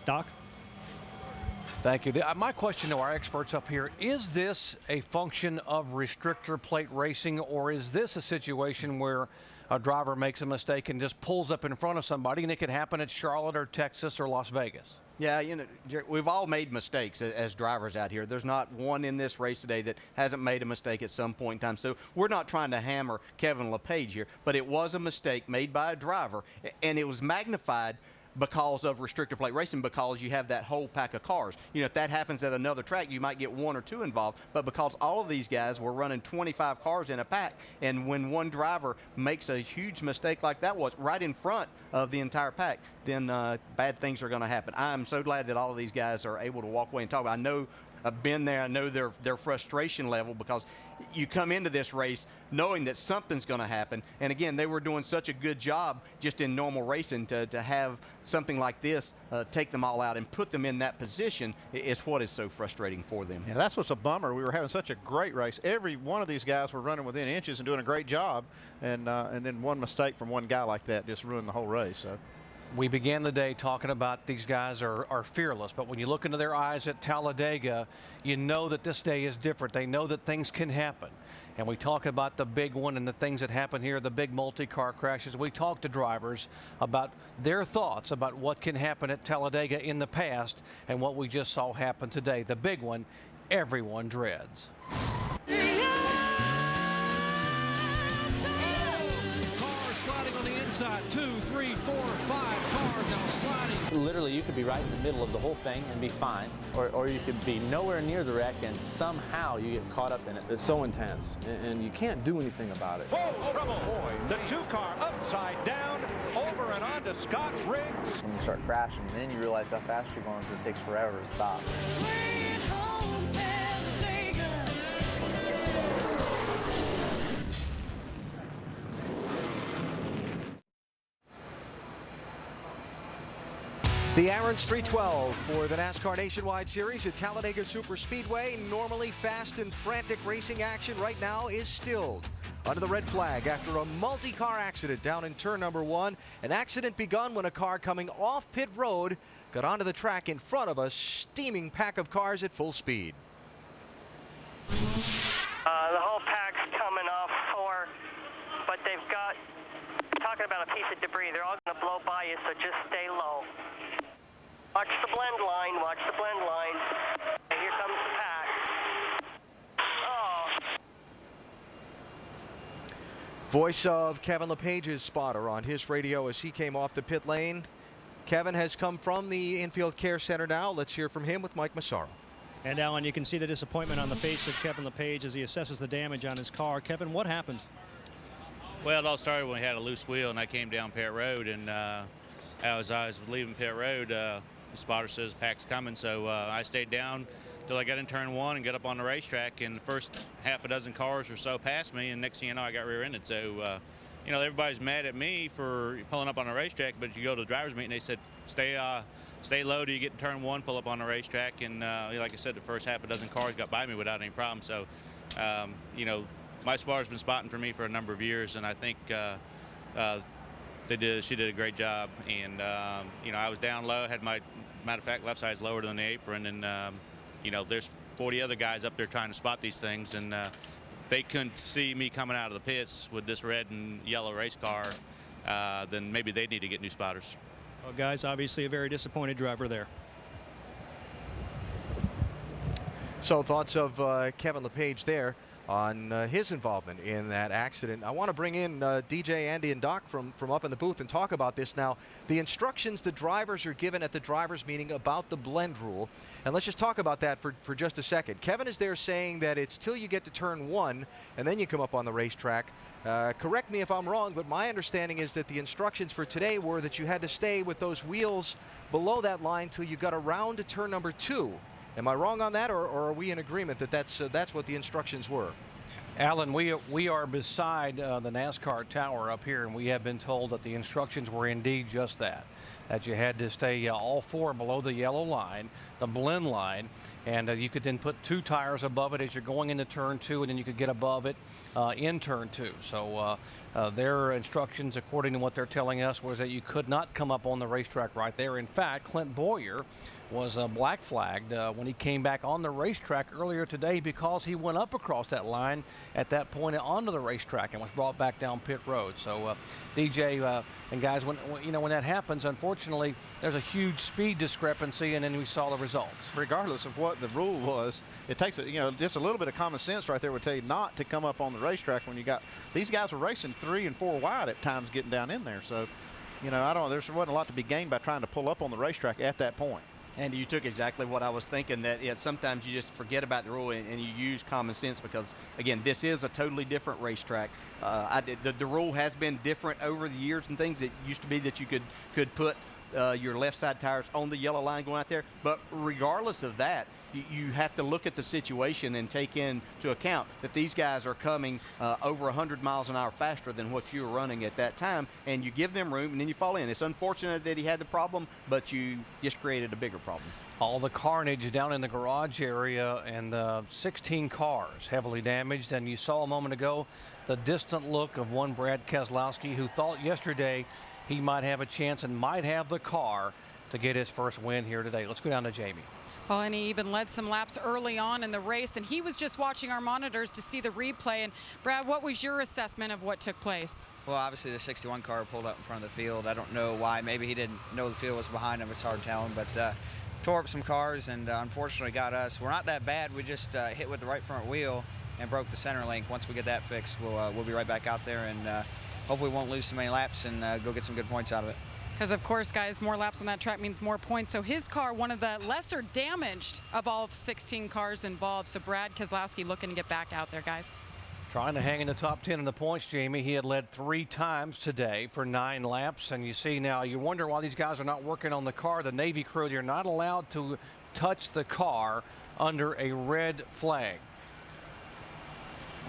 Doc? Thank you. My question to our experts up here, is this a function of restrictor plate racing, or is this a situation where a driver makes a mistake and just pulls up in front of somebody, and it could happen at Charlotte or Texas or Las Vegas? Yeah, you know, we've all made mistakes as drivers out here. There's not one in this race today that hasn't made a mistake at some point in time. So we're not trying to hammer Kevin LePage here, but it was a mistake made by a driver, and it was magnified because of restrictor plate racing, because you have that whole pack of cars. You know, if that happens at another track, you might get one or two involved, but because all of these guys were running 25 cars in a pack, and when one driver makes a huge mistake like that was right in front of the entire pack, then bad things are going to happen. I'm so glad that all of these guys are able to walk away and talk about it. I know I've been there. I know their frustration level, because you come into this race knowing that something's going to happen. And again, they were doing such a good job just in normal racing to have something like this take them all out and put them in that position is what is so frustrating for them. Yeah, that's what's a bummer. We were having such a great race. Every one of these guys were running within inches and doing a great job, and then one mistake from one guy like that just ruined the whole race. So. We began the day talking about these guys are fearless, but when you look into their eyes at Talladega, you know that this day is different. They know that things can happen. And we talk about the big one and the things that happen here, the big multi-car crashes. We talk to drivers about their thoughts about what can happen at Talladega in the past and what we just saw happen today. The big one, everyone dreads. 2, 3, 4, 5 cars now sliding. Literally, you could be right in the middle of the whole thing and be fine, or you could be nowhere near the wreck and somehow you get caught up in it. It's so intense, and you can't do anything about it. Whoa, trouble. The 2-car upside down, over and on to Scott Riggs. When you start crashing, then you realize how fast you're going, because it takes forever to stop. Sweet home Talladega. The Aaron's 312 for the NASCAR Nationwide Series at Talladega Superspeedway. Normally fast and frantic racing action right now is stilled under the red flag after a multi-car accident down in turn number 1. An accident begun when a car coming off pit road got onto the track in front of a steaming pack of cars at full speed. The whole pack's coming off 4, but they've got, talking about a piece of debris, they're all going to blow by you, so just stay low. Watch the blend line, watch the blend line. And here comes the pack. Oh. Voice of Kevin LePage's spotter on his radio as he came off the pit lane. Kevin has come from the infield care center now. Let's hear from him with Mike Massaro. And Alan, you can see the disappointment on the face of Kevin LePage as he assesses the damage on his car. Kevin, what happened? Well, it all started when we had a loose wheel and I came down pit road, and as I was leaving pit road, the spotter says pack's coming, so I stayed down till I got in turn 1 and got up on the racetrack, and the first half a dozen cars or so passed me, and next thing you know, I got rear-ended. So you know, everybody's mad at me for pulling up on the racetrack, but you go to the driver's meeting, they said stay low till you get in turn 1, pull up on the racetrack, and like I said, the first half a dozen cars got by me without any problem. So you know, my spotter's been spotting for me for a number of years, and I think she did a great job. And you know, I was down low, had my, matter of fact, left side's lower than the apron, and you know, there's 40 other guys up there trying to spot these things, and they couldn't see me coming out of the pits with this red and yellow race car. Then maybe they need to get new spotters. Well, guys, obviously a very disappointed driver there. So thoughts of Kevin LePage there on his involvement in that accident. I want to bring in DJ, Andy, and Doc from up in the booth and talk about this now. The instructions the drivers are given at the drivers' meeting about the blend rule. And let's just talk about that for just a second. Kevin is there saying that it's till you get to turn 1 and then you come up on the racetrack. Correct me if I'm wrong, but my understanding is that the instructions for today were that you had to stay with those wheels below that line till you got around to turn number 2. Am I wrong on that, or are we in agreement that that's what the instructions were? Alan, we are beside the NASCAR tower up here, and we have been told that the instructions were indeed just that you had to stay all 4 below the yellow line, the blend line, and you could then put 2 tires above it as you're going into turn 2, and then you could get above it in turn 2. So their instructions, according to what they're telling us, was that you could not come up on the racetrack right there. In fact, Clint Boyer was black flagged when he came back on the racetrack earlier today because he went up across that line at that point onto the racetrack and was brought back down pit road. So DJ and guys, when that happens, unfortunately, there's a huge speed discrepancy, and then we saw the results. Regardless of what the rule was, it takes just a little bit of common sense right there would tell you not to come up on the racetrack when you got these guys were racing 3 and 4 wide at times getting down in there. So, there wasn't a lot to be gained by trying to pull up on the racetrack at that point. And you took exactly what I was thinking, that sometimes you just forget about the rule and you use common sense because, again, this is a totally different racetrack. The rule has been different over the years and things. It used to be that you could put your left side tires on the yellow line going out there. But regardless of that, you have to look at the situation and take into account that these guys are coming over 100 miles an hour faster than what you were running at that time, and you give them room and then you fall in. It's unfortunate that he had the problem, but you just created a bigger problem. All the carnage down in the garage area, and 16 cars heavily damaged, and you saw a moment ago the distant look of one Brad Keselowski who thought yesterday he might have a chance and might have the car to get his first win here today. Let's go down to Jamie. Well, and he even led some laps early on in the race, and he was just watching our monitors to see the replay. And Brad, what was your assessment of what took place? Well, obviously the 61 car pulled up in front of the field. I don't know why. Maybe he didn't know the field was behind him. It's hard telling, but tore up some cars and unfortunately got us. We're not that bad. We just hit with the right front wheel and broke the center link. Once we get that fixed, we'll be right back out there and hopefully won't lose too many laps and go get some good points out of it. Because, of course, guys, more laps on that track means more points. So his car, one of the lesser damaged of all 16 cars involved. So Brad Keselowski looking to get back out there, guys. Trying to hang in the top 10 in the points, Jamie. He had led 3 times today for 9 laps. And you see now, you wonder why these guys are not working on the car. The Navy crew, they're not allowed to touch the car under a red flag.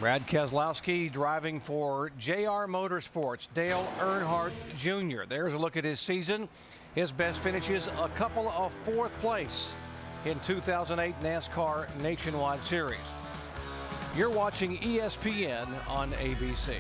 Brad Keselowski driving for JR Motorsports, Dale Earnhardt Jr. There's a look at his season. His best finishes, a couple of 4th place in 2008 NASCAR Nationwide Series. You're watching ESPN on ABC.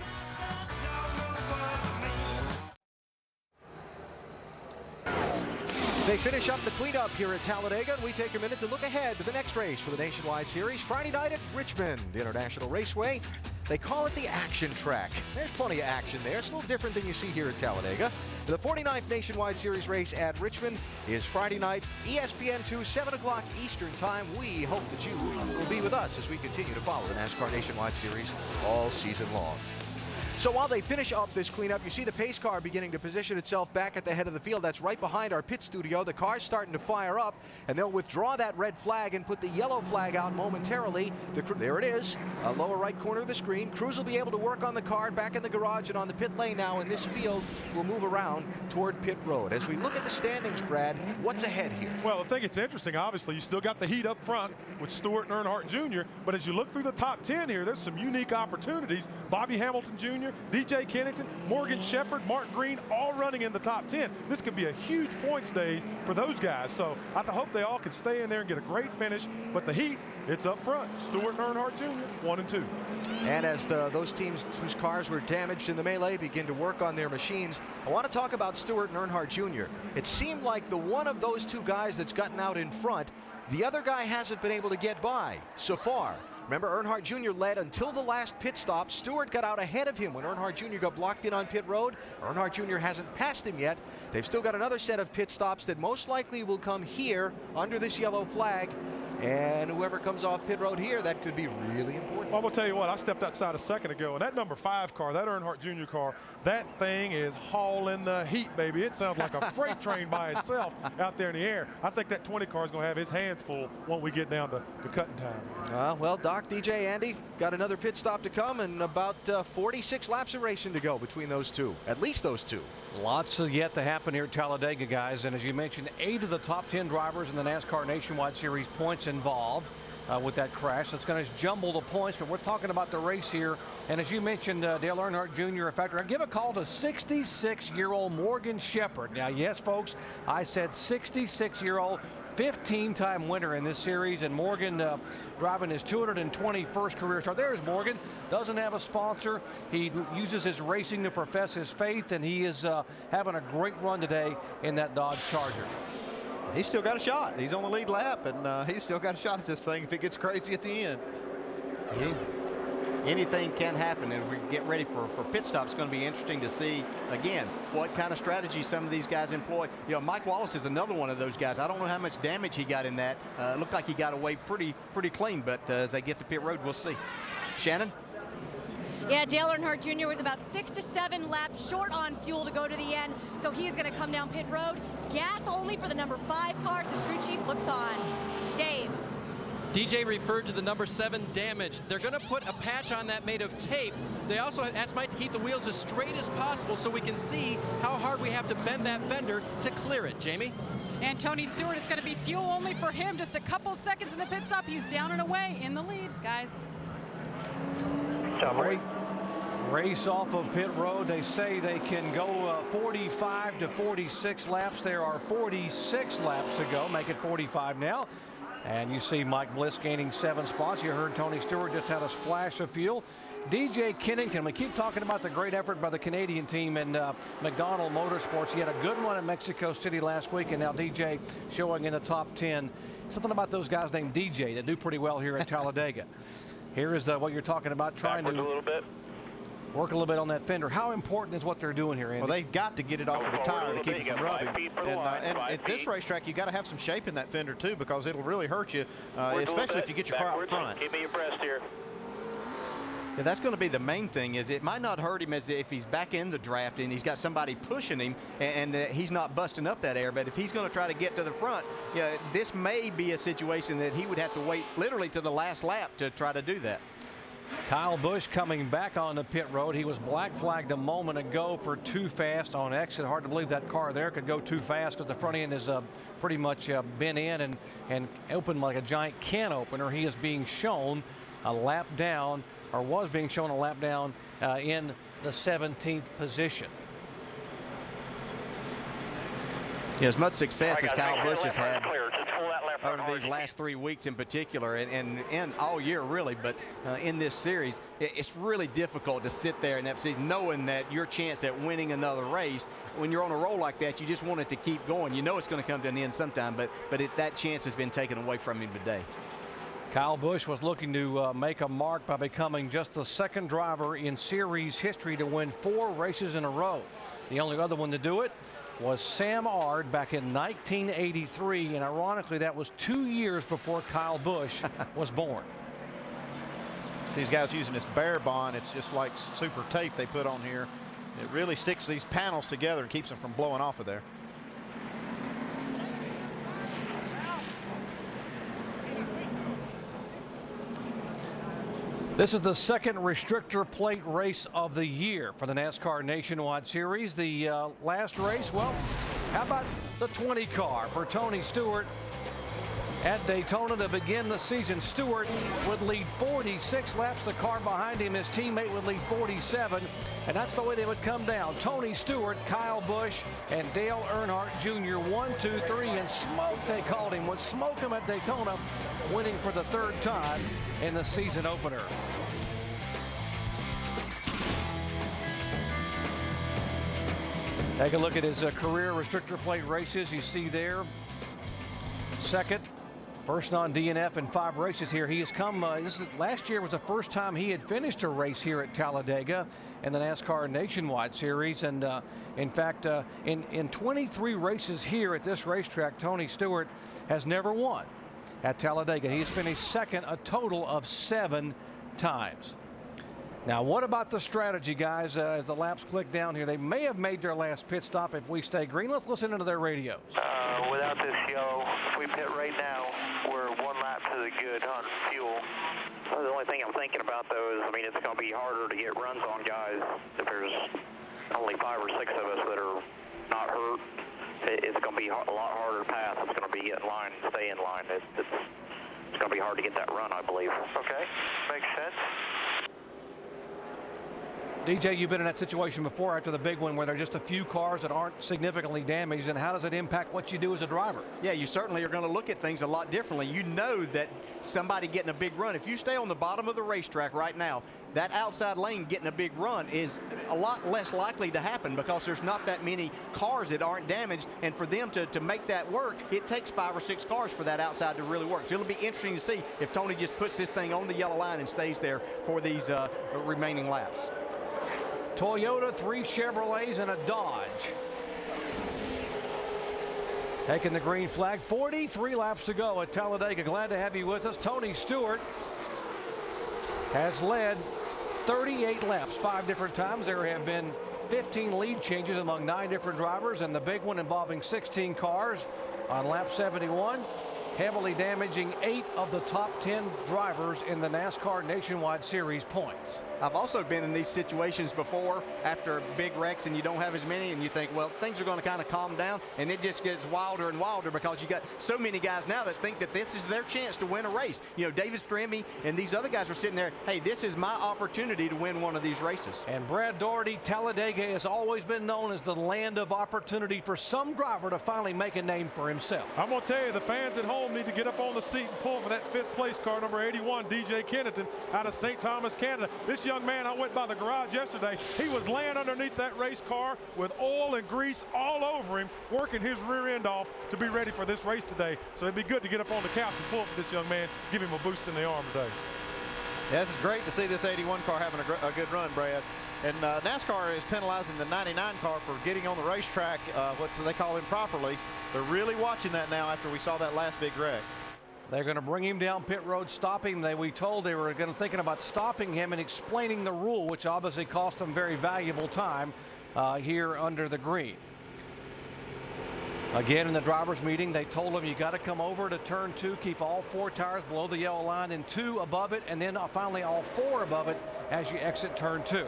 They finish up the cleanup here at Talladega, and we take a minute to look ahead to the next race for the Nationwide Series. Friday night at Richmond International Raceway. They call it the action track. There's plenty of action there. It's a little different than you see here at Talladega. The 49th Nationwide Series race at Richmond is Friday night, ESPN2, 7 o'clock Eastern Time. We hope that you will be with us as we continue to follow the NASCAR Nationwide Series all season long. So while they finish up this cleanup, you see the pace car beginning to position itself back at the head of the field. That's right behind our pit studio. The car's starting to fire up, and they'll withdraw that red flag and put the yellow flag out momentarily. There it is, lower right corner of the screen. Crews will be able to work on the car back in the garage and on the pit lane now, and this field will move around toward pit road. As we look at the standings, Brad, what's ahead here? Well, I think it's interesting. Obviously, you still got the heat up front with Stewart and Earnhardt Jr., but as you look through the top 10 here, there's some unique opportunities. Bobby Hamilton Jr., DJ Kennington, Morgan Shepherd, Mark Green, all running in the top 10. This could be a huge points day for those guys. So I hope they all can stay in there and get a great finish. But the heat, it's up front. Stewart and Earnhardt Jr., 1 and 2. And as those teams whose cars were damaged in the melee begin to work on their machines, I want to talk about Stewart and Earnhardt Jr. It seemed like the one of those 2 guys that's gotten out in front, the other guy hasn't been able to get by so far. Remember, Earnhardt Jr. led until the last pit stop. Stewart got out ahead of him when Earnhardt Jr. got blocked in on pit road. Earnhardt Jr. hasn't passed him yet. They've still got another set of pit stops that most likely will come here under this yellow flag. And whoever comes off pit road here, that could be really important. Well, I'm going to tell you what, I stepped outside a second ago, and that number 5 car, that Earnhardt Jr. car, that thing is hauling the heat, baby. It sounds like a freight train by itself out there in the air. I think that 20 car is going to have his hands full when we get down to cutting time. Well, Doc, DJ, Andy, got another pit stop to come and about 46 laps of racing to go between those 2, at least those 2. Lots yet to happen here at Talladega, guys. And as you mentioned, 8 of the top 10 drivers in the NASCAR Nationwide Series points involved with that crash. That's going to jumble the points, but we're talking about the race here. And as you mentioned, Dale Earnhardt Jr., in fact, I give a call to 66-year-old Morgan Shepherd. Now, yes, folks, I said 66-year-old. 15-time winner in this series, and Morgan driving his 221st career start. There's Morgan. Doesn't have a sponsor. He uses his racing to profess his faith, and he is having a great run today in that Dodge Charger. He's still got a shot. He's on the lead lap, and he's still got a shot at this thing if it gets crazy at the end. Anything can happen, and we get ready for pit stops. It's going to be interesting to see, again, what kind of strategy some of these guys employ. You know, Mike Wallace is another one of those guys. I don't know how much damage he got in that. It looked like he got away pretty clean, but as they get to pit road, we'll see. Shannon? Yeah, Dale Earnhardt Jr. was about 6 to 7 laps short on fuel to go to the end, so he's going to come down pit road. Gas only for the number 5 car, so crew chief looks on. Dave. DJ referred to the number 7 damage. They're going to put a patch on that made of tape. They also asked Mike to keep the wheels as straight as possible so we can see how hard we have to bend that fender to clear it. Jamie? And Tony Stewart, it's going to be fuel only for him. Just a couple seconds in the pit stop. He's down and away in the lead, guys. Great race off of pit road. They say they can go 45 to 46 laps. There are 46 laps to go. Make it 45 now. And you see Mike Bliss gaining 7 spots. You heard Tony Stewart just had a splash of fuel. DJ Kennington, we keep talking about the great effort by the Canadian team and McDonald Motorsports. He had a good one in Mexico City last week, and now DJ showing in the top 10. Something about those guys named DJ that do pretty well here at Talladega. Here is what you're talking about, trying to work a little bit on that fender. How important is what they're doing here, Andy? Well, they've got to get it off of the tire to keep it from rubbing. And at this racetrack, you got to have some shape in that fender too, because it'll really hurt you, especially if you get your car out front. Keep me abreast here. Yeah, that's going to be the main thing. Is it might not hurt him as if he's back in the draft and he's got somebody pushing him and he's not busting up that air. But if he's going to try to get to the front, yeah, this may be a situation that he would have to wait literally to the last lap to try to do that. Kyle Busch coming back on the pit road. He was black flagged a moment ago for too fast on exit. Hard to believe that car there could go too fast because the front end is pretty much bent in and opened like a giant can opener. He is being shown a lap down, or was being shown a lap down in the 17th position. Yeah, as much success as Kyle Busch has had over these last 3 weeks in particular, and all year really, but in this series, it's really difficult to sit there in that season knowing that your chance at winning another race, when you're on a roll like that, you just want it to keep going. You know it's going to come to an end sometime, but that chance has been taken away from him today. Kyle Busch was looking to make a mark by becoming just the second driver in series history to win 4 races in a row. The only other one to do it was Sam Ard back in 1983, and ironically that was 2 years before Kyle Busch was born. See these guys using this Bear Bond. It's just like super tape they put on here. It really sticks these panels together and keeps them from blowing off of there. This is the second restrictor plate race of the year for the NASCAR Nationwide Series. The last race, well, how about the 20 car for Tony Stewart at Daytona to begin the season? Stewart would lead 46 laps. The car behind him, his teammate, would lead 47, and that's the way they would come down. Tony Stewart, Kyle Busch, and Dale Earnhardt Jr. 1, 2, 3, and smoke, they called him. Would smoke him at Daytona, winning for the 3rd time in the season opener. Take a look at his career restrictor plate races. You see there, second, first non-DNF in 5 races here. He has come, last year was the first time he had finished a race here at Talladega in the NASCAR Nationwide Series. And in fact, in 23 races here at this racetrack, Tony Stewart has never won at Talladega. He's finished second a total of 7 times. Now, what about the strategy, guys, as the laps click down here? They may have made their last pit stop if we stay green. Let's listen into their radios. Without this yellow, if we pit right now, we're 1 lap to the good on fuel. Well, the only thing I'm thinking about, though, is, I mean, it's going to be harder to get runs on guys if there's only 5 or 6 of us that are not hurt. It's going to be a lot harder to pass. It's going to be get in line and stay in line. It's going to be hard to get that run, I believe. Okay, makes sense. DJ, you've been in that situation before after the big one where there are just a few cars that aren't significantly damaged, and how does it impact what you do as a driver? Yeah, you certainly are going to look at things a lot differently. You know that somebody getting a big run, if you stay on the bottom of the racetrack right now, that outside lane getting a big run is a lot less likely to happen because there's not that many cars that aren't damaged, and for them to make that work, it takes 5 or 6 cars for that outside to really work. So it'll be interesting to see if Tony just puts this thing on the yellow line and stays there for these remaining laps. Toyota, 3 Chevrolets, and a Dodge. Taking the green flag, 43 laps to go at Talladega. Glad to have you with us. Tony Stewart has led 38 laps 5 different times. There have been 15 lead changes among 9 different drivers, and the big one involving 16 cars on lap 71, heavily damaging 8 of the top 10 drivers in the NASCAR Nationwide Series points. I've also been in these situations before after big wrecks and you don't have as many, and you think, well, things are going to kind of calm down, and it just gets wilder and wilder because you got so many guys now that think that this is their chance to win a race. You know, David Stremme and these other guys are sitting there, hey, this is my opportunity to win one of these races. And Brad Daugherty, Talladega has always been known as the land of opportunity for some driver to finally make a name for himself. I'm going to tell you, the fans at home need to get up on the seat and pull for that 5th place car, number 81, DJ Kennington, out of St. Thomas, Canada. This young man, I went by the garage yesterday. He was laying underneath that race car with oil and grease all over him, working his rear end off to be ready for this race today. So it'd be good to get up on the couch and pull for this young man, give him a boost in the arm today. Yeah, it's great to see this 81 car having a good run, Brad. And NASCAR is penalizing the 99 car for getting on the racetrack, what they call improperly. They're really watching that now after we saw that last big wreck. They're going to bring him down pit road, stop him. We told they were going to thinking about stopping him and explaining the rule, which obviously cost them very valuable time here under the green. Again, in the drivers' meeting, they told him you got to come over to turn 2, keep all 4 tires below the yellow line and 2 above it, and then finally all 4 above it as you exit turn 2.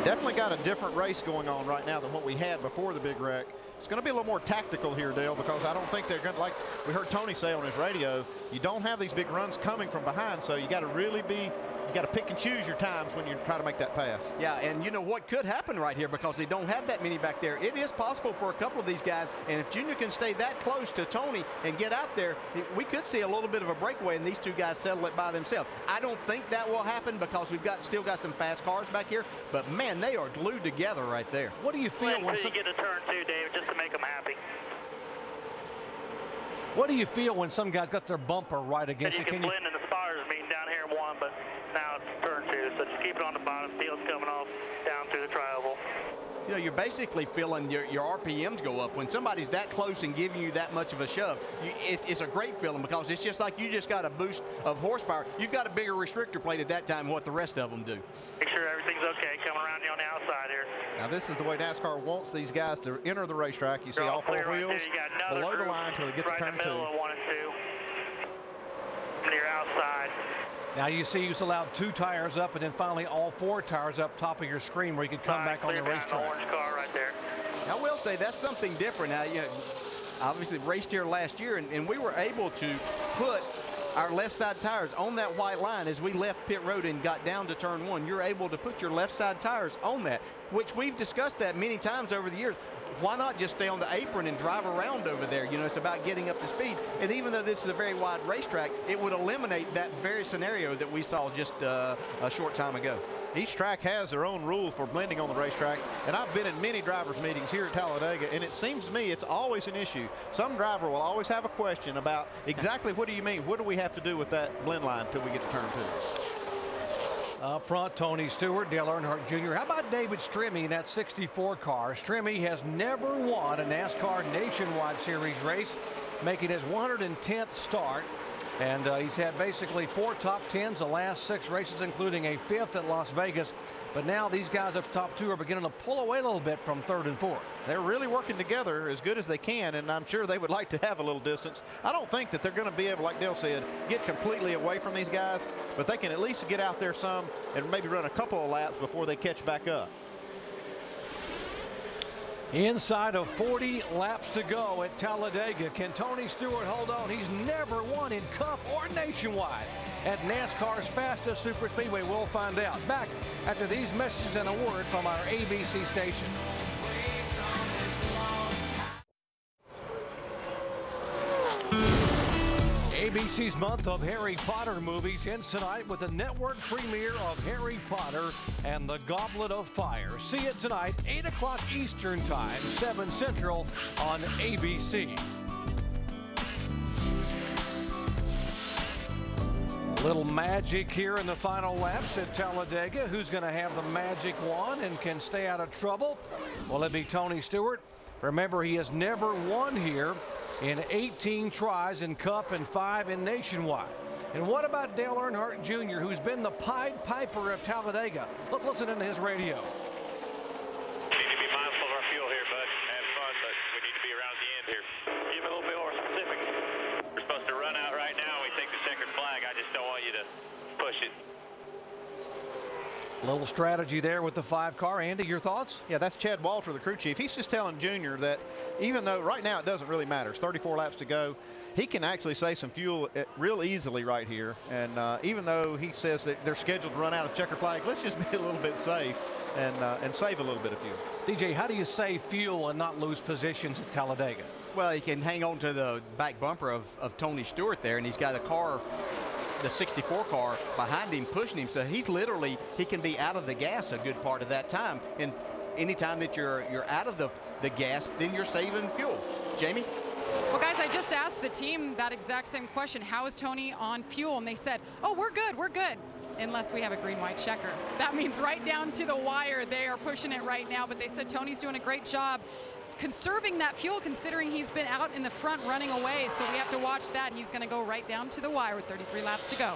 Definitely got a different race going on right now than what we had before the big wreck. It's going to be a little more tactical here, Dale, because I don't think they're going to, like we heard Tony say on his radio, you don't have these big runs coming from behind, so you got to really be, you got to pick and choose your times when you try to make that pass. Yeah, and you know what could happen right here, because they don't have that many back there. It is possible for a couple of these guys, and if Junior can stay that close to Tony and get out there, we could see a little bit of a breakaway and these 2 guys settle it by themselves. I don't think that will happen because we've still got some fast cars back here, but man, they are glued together right there. What do you feel when you get to turn 2, Dave, just to make them happy? What do you feel when some guys got their bumper right against you it? can blend in the spotters meeting down here in 1, but now it's turn 2, so just keep it on the bottom. Field's coming off down through the tri-oval. You know, you're basically feeling your RPMs go up. When somebody's that close and giving you that much of a shove, it's a great feeling, because it's just like you just got a boost of horsepower. You've got a bigger restrictor plate at that time than what the rest of them do. Make sure everything's okay. Coming around you on the outside here. Now this is the way NASCAR wants these guys to enter the racetrack. You see all 4 wheels below the line until they get to turn 2. Right in the middle of 1 and 2. Near outside. Now you see you've allowed 2 tires up and then finally all 4 tires up top of your screen where you could come back on the racetrack. Orange car right there. I will say that's something different. Now, you know, obviously raced here last year, and we were able to put our left side tires on that white line as we left pit road and got down to turn 1. You're able to put your left side tires on that, which we've discussed that many times over the years. Why not just stay on the apron and drive around over there? You know, it's about getting up to speed. And even though this is a very wide racetrack, it would eliminate that very scenario that we saw just a short time ago. Each track has their own rule for blending on the racetrack, and I've been in many drivers' meetings here at Talladega, and it seems to me it's always an issue. Some driver will always have a question about exactly what do you mean? What do we have to do with that blend line until we get to turn 2? Up front, Tony Stewart, Dale Earnhardt Jr. How about David Strimmy in that 64 car? Strimmy has never won a NASCAR Nationwide Series race, making his 110th start. And he's had basically 4 top 10s the last 6 races, including a 5th at Las Vegas. But now these guys up top 2 are beginning to pull away a little bit from 3rd and 4th. They're really working together as good as they can, and I'm sure they would like to have a little distance. I don't think that they're going to be able, like Dale said, get completely away from these guys, but they can at least get out there some and maybe run a couple of laps before they catch back up. Inside of 40 laps to go at Talladega. Can Tony Stewart hold on? He's never won in Cup or Nationwide at NASCAR's fastest superspeedway. We'll find out. Back after these messages and a word from our ABC station. ABC's month of Harry Potter movies ends tonight with the network premiere of Harry Potter and the Goblet of Fire. See it tonight, 8 o'clock Eastern Time, 7 Central on ABC. A little magic here in the final laps at Talladega. Who's going to have the magic wand and can stay out of trouble? Will it be Tony Stewart? Remember, he has never won here in 18 tries in Cup and 5 in Nationwide. And what about Dale Earnhardt Jr., who's been the Pied Piper of Talladega? Let's listen into his radio. We need to be mindful of our fuel here, bud. Have fun, but we need to be around the end here. Give me a little bit more specific. We're supposed to run out right now. We take the checkered flag. I just don't want you to push it. Little strategy there with the 5 car. Andy, your thoughts? Yeah, that's Chad Walter, the crew chief. He's just telling Junior that even though right now it doesn't really matter, it's 34 laps to go, he can actually save some fuel real easily right here. And even though he says that they're scheduled to run out of checker flag, let's just be a little bit safe and save a little bit of fuel. DJ, how do you save fuel and not lose positions at Talladega? Well, he can hang on to the back bumper of Tony Stewart there, and he's got a car, the 64 car behind him pushing him, so he's literally, he can be out of the gas a good part of that time. And anytime that you're out of the gas, then you're saving fuel. Jamie? Well, guys, I just asked the team that exact same question. How is Tony on fuel? And they said, oh, we're good. Unless we have a green-white checker. That means right down to the wire they are pushing it right now. But they said Tony's doing a great job conserving that fuel considering he's been out in the front running away. So we have to watch that. He's going to go right down to the wire with 33 laps to go.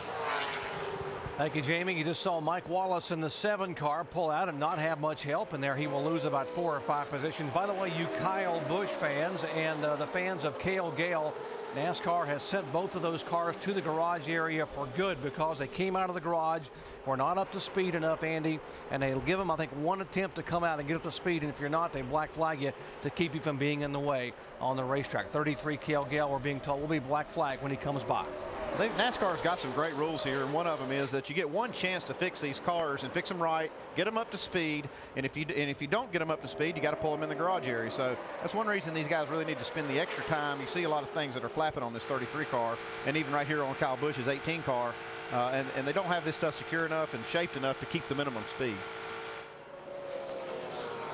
Thank you, Jamie. You just saw Mike Wallace in the 7 car pull out and not have much help, and there he will lose about 4 or 5 positions. By the way, you Kyle Busch fans and the fans of Cale Gale, NASCAR has sent both of those cars to the garage area for good because they came out of the garage, were not up to speed enough, Andy, and they'll give them, I think, 1 attempt to come out and get up to speed, and if you're not, they black flag you to keep you from being in the way on the racetrack. 33 Cale Gale, we're being told, will be black flag when he comes by. I think NASCAR's got some great rules here, and one of them is that you get one chance to fix these cars and fix them right, get them up to speed, and if you don't get them up to speed, you got to pull them in the garage area. So that's one reason these guys really need to spend the extra time. You see a lot of things that are flapping on this 33 car, and even right here on Kyle Busch's 18 car, and they don't have this stuff secure enough and shaped enough to keep the minimum speed.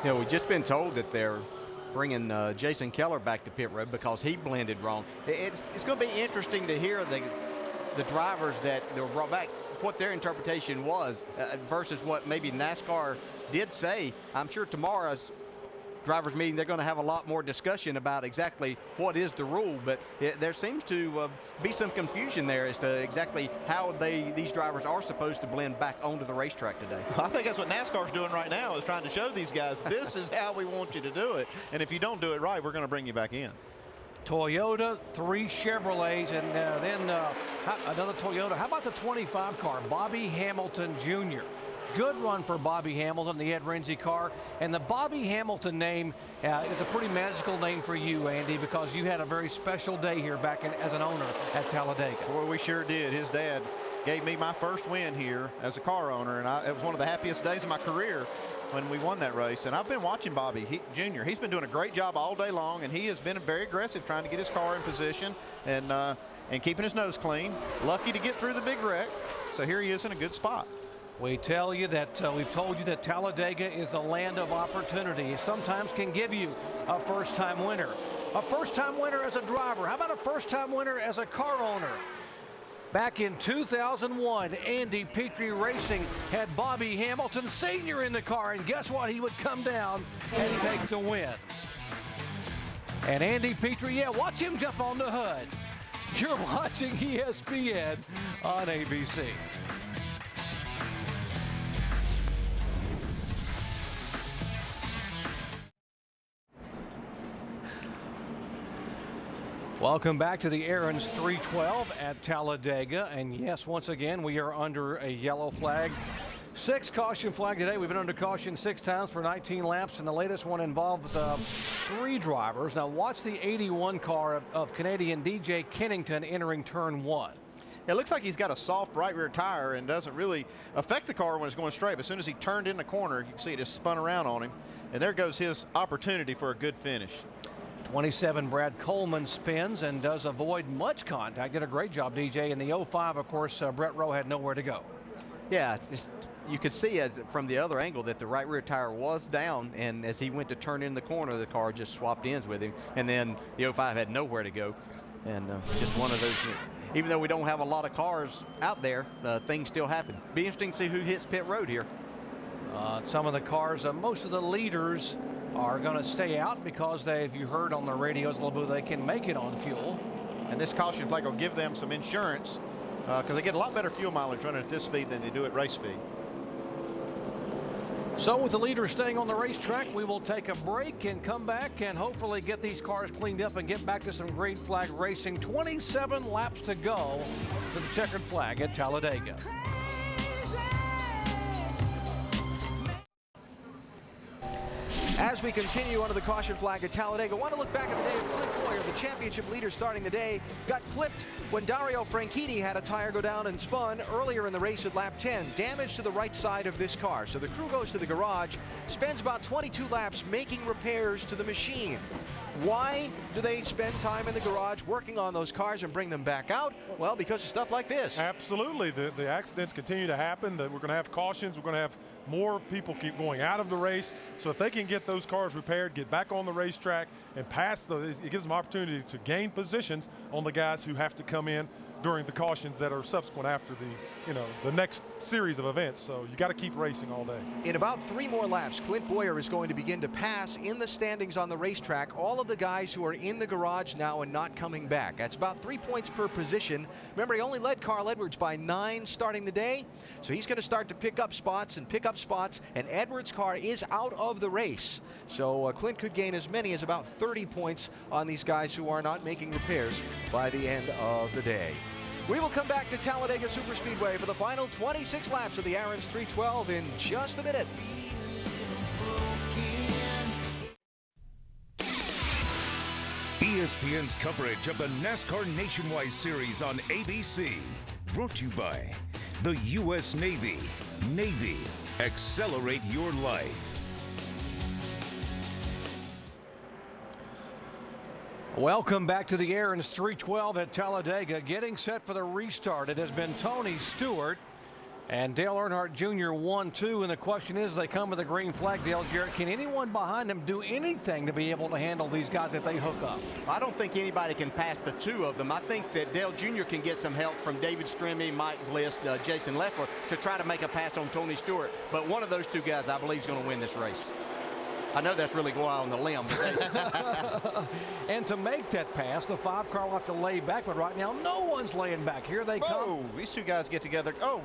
You know, we've just been told that they're bringing Jason Keller back to pit road because he blended wrong. It's going to be interesting to hear the drivers that were brought back, what their interpretation was versus what maybe NASCAR did say. I'm sure tomorrow's drivers meeting they're going to have a lot more discussion about exactly what is the rule, but there seems to be some confusion there as to exactly how these drivers are supposed to blend back onto the racetrack today. I think that's what NASCAR's doing right now, is trying to show these guys this is how we want you to do it, and if you don't do it right, we're going to bring you back in. Toyota, 3 Chevrolets, and then another Toyota. How about the 25 car, Bobby Hamilton Jr.? Good run for Bobby Hamilton, the Ed Renzi car. And the Bobby Hamilton name is a pretty magical name for you, Andy, because you had a very special day here back as an owner at Talladega. Boy, we sure did. His dad gave me my first win here as a car owner, and it was one of the happiest days of my career when we won that race. And I've been watching Bobby Jr. He's been doing a great job all day long, and he has been very aggressive trying to get his car in position and keeping his nose clean. Lucky to get through the big wreck, so here he is in a good spot. We tell you that we've told you that Talladega is a land of opportunity. It sometimes can give you a first-time winner. A first-time winner as a driver. How about a first-time winner as a car owner? Back in 2001, Andy Petrie Racing had Bobby Hamilton Sr. in the car, and guess what? He would come down and take the win. And Andy Petrie, yeah, watch him jump on the hood. You're watching ESPN on ABC. Welcome back to the Aaron's 312 at Talladega. And yes, once again, we are under a yellow flag. 6 caution flag today. We've been under caution 6 times for 19 laps, and the latest one involved 3 drivers. Now watch the 81 car of Canadian DJ Kennington entering turn 1. It looks like he's got a soft right rear tire and doesn't really affect the car when it's going straight. But as soon as he turned in the corner, you can see it just spun around on him. And there goes his opportunity for a good finish. 27 Brad Coleman spins and does avoid much contact. Did a great job, DJ. In the 05, of course, Brett Rowe had nowhere to go. Yeah, you could see from the other angle that the right rear tire was down, and as he went to turn in the corner, the car just swapped ends with him, and then the 05 had nowhere to go. And just one of those, even though we don't have a lot of cars out there, things still happen. Be interesting to see who hits pit road here. Some of the cars, most of the leaders are going to stay out because if you heard on the radios a little bit, they can make it on fuel. And this caution flag will give them some insurance because they get a lot better fuel mileage running at this speed than they do at race speed. So with the leaders staying on the racetrack, we will take a break and come back and hopefully get these cars cleaned up and get back to some green flag racing. 27 laps to go to the checkered flag at Talladega. As we continue under the caution flag at Talladega, I want to look back at the day of Clint Boyer, the championship leader starting the day, got clipped when Dario Franchitti had a tire go down and spun earlier in the race at lap 10. Damage to the right side of this car. So the crew goes to the garage, spends about 22 laps making repairs to the machine. Why do they spend time in the garage working on those cars and bring them back out? Well, because of stuff like this. Absolutely. The accidents continue to happen. We're going to have cautions. We're going to have more people keep going out of the race. So if they can get those cars repaired, get back on the racetrack and pass it gives them opportunity to gain positions on the guys who have to come in during the cautions that are subsequent after the next series of events. So you got to keep racing all day. In about 3 more laps, Clint Boyer is going to begin to pass in the standings on the racetrack all of the guys who are in the garage now and not coming back. That's about 3 points per position. Remember, he only led Carl Edwards by 9 starting the day, so he's going to start to pick up spots, and Edwards' car is out of the race. So Clint could gain as many as about 30 points on these guys who are not making repairs by the end of the day. We will come back to Talladega Superspeedway for the final 26 laps of the Aaron's 312 in just a minute. ESPN's coverage of the NASCAR Nationwide Series on ABC. Brought to you by the U.S. Navy. Navy, accelerate your life. Welcome back to the Aaron's 312 at Talladega. Getting set for the restart. It has been Tony Stewart and Dale Earnhardt Jr. 1-2, and the question is, they come with a green flag. Dale Jarrett, can anyone behind them do anything to be able to handle these guys if they hook up? I don't think anybody can pass the 2 of them. I think that Dale Jr. can get some help from David Stremme, Mike Bliss, Jason Leffler to try to make a pass on Tony Stewart. But one of those 2 guys, I believe, is going to win this race. I know that's really going on the limb. And to make that pass, the 5 car will have to lay back, but right now no one's laying back. Here they come. Oh, these 2 guys get together. Oh.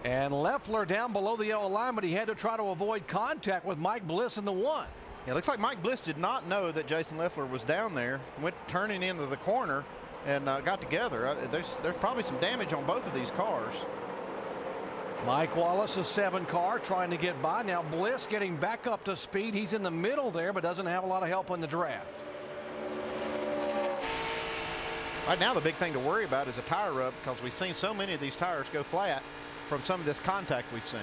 And Leffler down below the yellow line, but he had to try to avoid contact with Mike Bliss in the 1. Yeah, it looks like Mike Bliss did not know that Jason Leffler was down there, went turning into the corner and got together. There's probably some damage on both of these cars. Mike Wallace, a 7 car, trying to get by. Now Bliss getting back up to speed. He's in the middle there, but doesn't have a lot of help in the draft. Right now, the big thing to worry about is a tire rub, because we've seen so many of these tires go flat from some of this contact we've seen.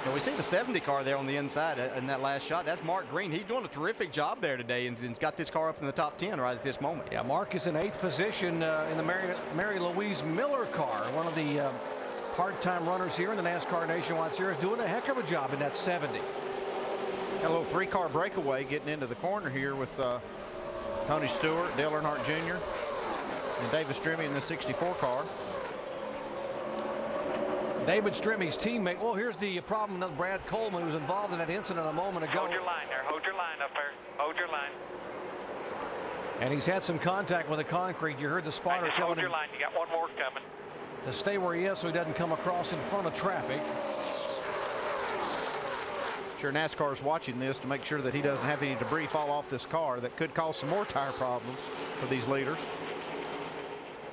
Well, we see the 70 car there on the inside in that last shot. That's Mark Green. He's doing a terrific job there today, and he's got this car up in the top 10 right at this moment. Yeah, Mark is in 8th position in the Mary Louise Miller car, one of the part-time runners here in the NASCAR Nationwide Series, doing a heck of a job in that 70. Got a little 3-car breakaway getting into the corner here with Tony Stewart, Dale Earnhardt Jr., and David Stremme in the 64 car. David Stremme's teammate. Well, here's the problem that Brad Coleman, who was involved in that incident a moment ago. Hold your line there. Hold your line up there. Hold your line. And he's had some contact with the concrete. You heard the spotter telling hold him your line. You got one more coming. To stay where he is so he doesn't come across in front of traffic. Sure, NASCAR's watching this to make sure that he doesn't have any debris fall off this car that could cause some more tire problems for these leaders.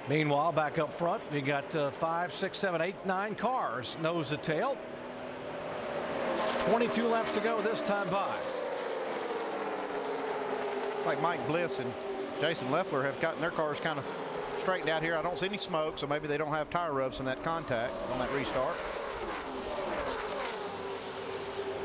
Meanwhile, back up front, we got 5, 6, 7, 8, 9 cars nose to tail. 22 laps to go this time by. It's like Mike Bliss and Jason Leffler have gotten their cars kind of straightened out here. I don't see any smoke, so maybe they don't have tire rubs from that contact on that restart.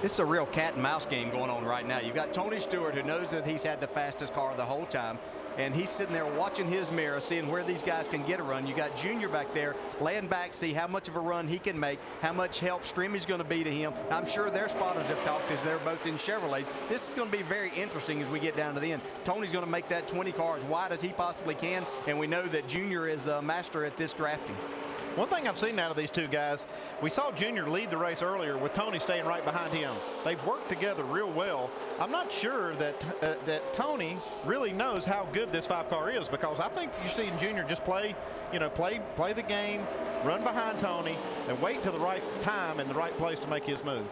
This is a real cat and mouse game going on right now. You've got Tony Stewart, who knows that he's had the fastest car the whole time, and he's sitting there watching his mirror, seeing where these guys can get a run. You got Junior back there laying back, see how much of a run he can make, how much help Stremme's going to be to him. I'm sure their spotters have talked, as they're both in Chevrolets. This is going to be very interesting as we get down to the end. Tony's going to make that 20 car as wide as he possibly can, and we know that Junior is a master at this drafting. One thing I've seen out of these 2 guys, we saw Junior lead the race earlier with Tony staying right behind him. They've worked together real well. I'm not sure that Tony really knows how good this 5 car is, because I think you're seeing Junior just play the game, run behind Tony, and wait till the right time and the right place to make his move.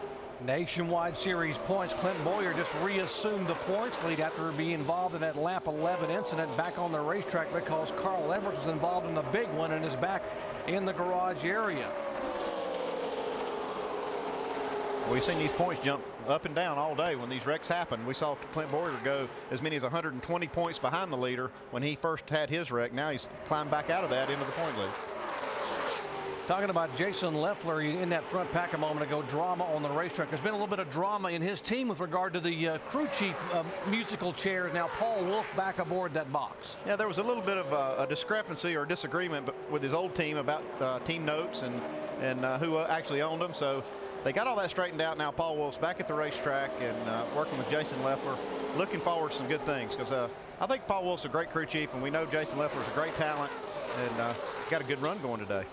Nationwide Series points. Clint Boyer just reassumed the points lead after being involved in that lap 11 incident back on the racetrack, because Carl Edwards was involved in the big one and is back in the garage area. We've seen these points jump up and down all day when these wrecks happen. We saw Clint Boyer go as many as 120 points behind the leader when he first had his wreck. Now he's climbed back out of that into the point lead. Talking about Jason Leffler in that front pack a moment ago, drama on the racetrack. There's been a little bit of drama in his team with regard to the crew chief musical chairs. Now Paul Wolf back aboard that box. Yeah, there was a little bit of a discrepancy or disagreement with his old team about team notes and who actually owned them. So they got all that straightened out. Now Paul Wolf's back at the racetrack and working with Jason Leffler. Looking forward to some good things, because I think Paul Wolf's a great crew chief, and we know Jason Leffler's a great talent. and got a good run going today.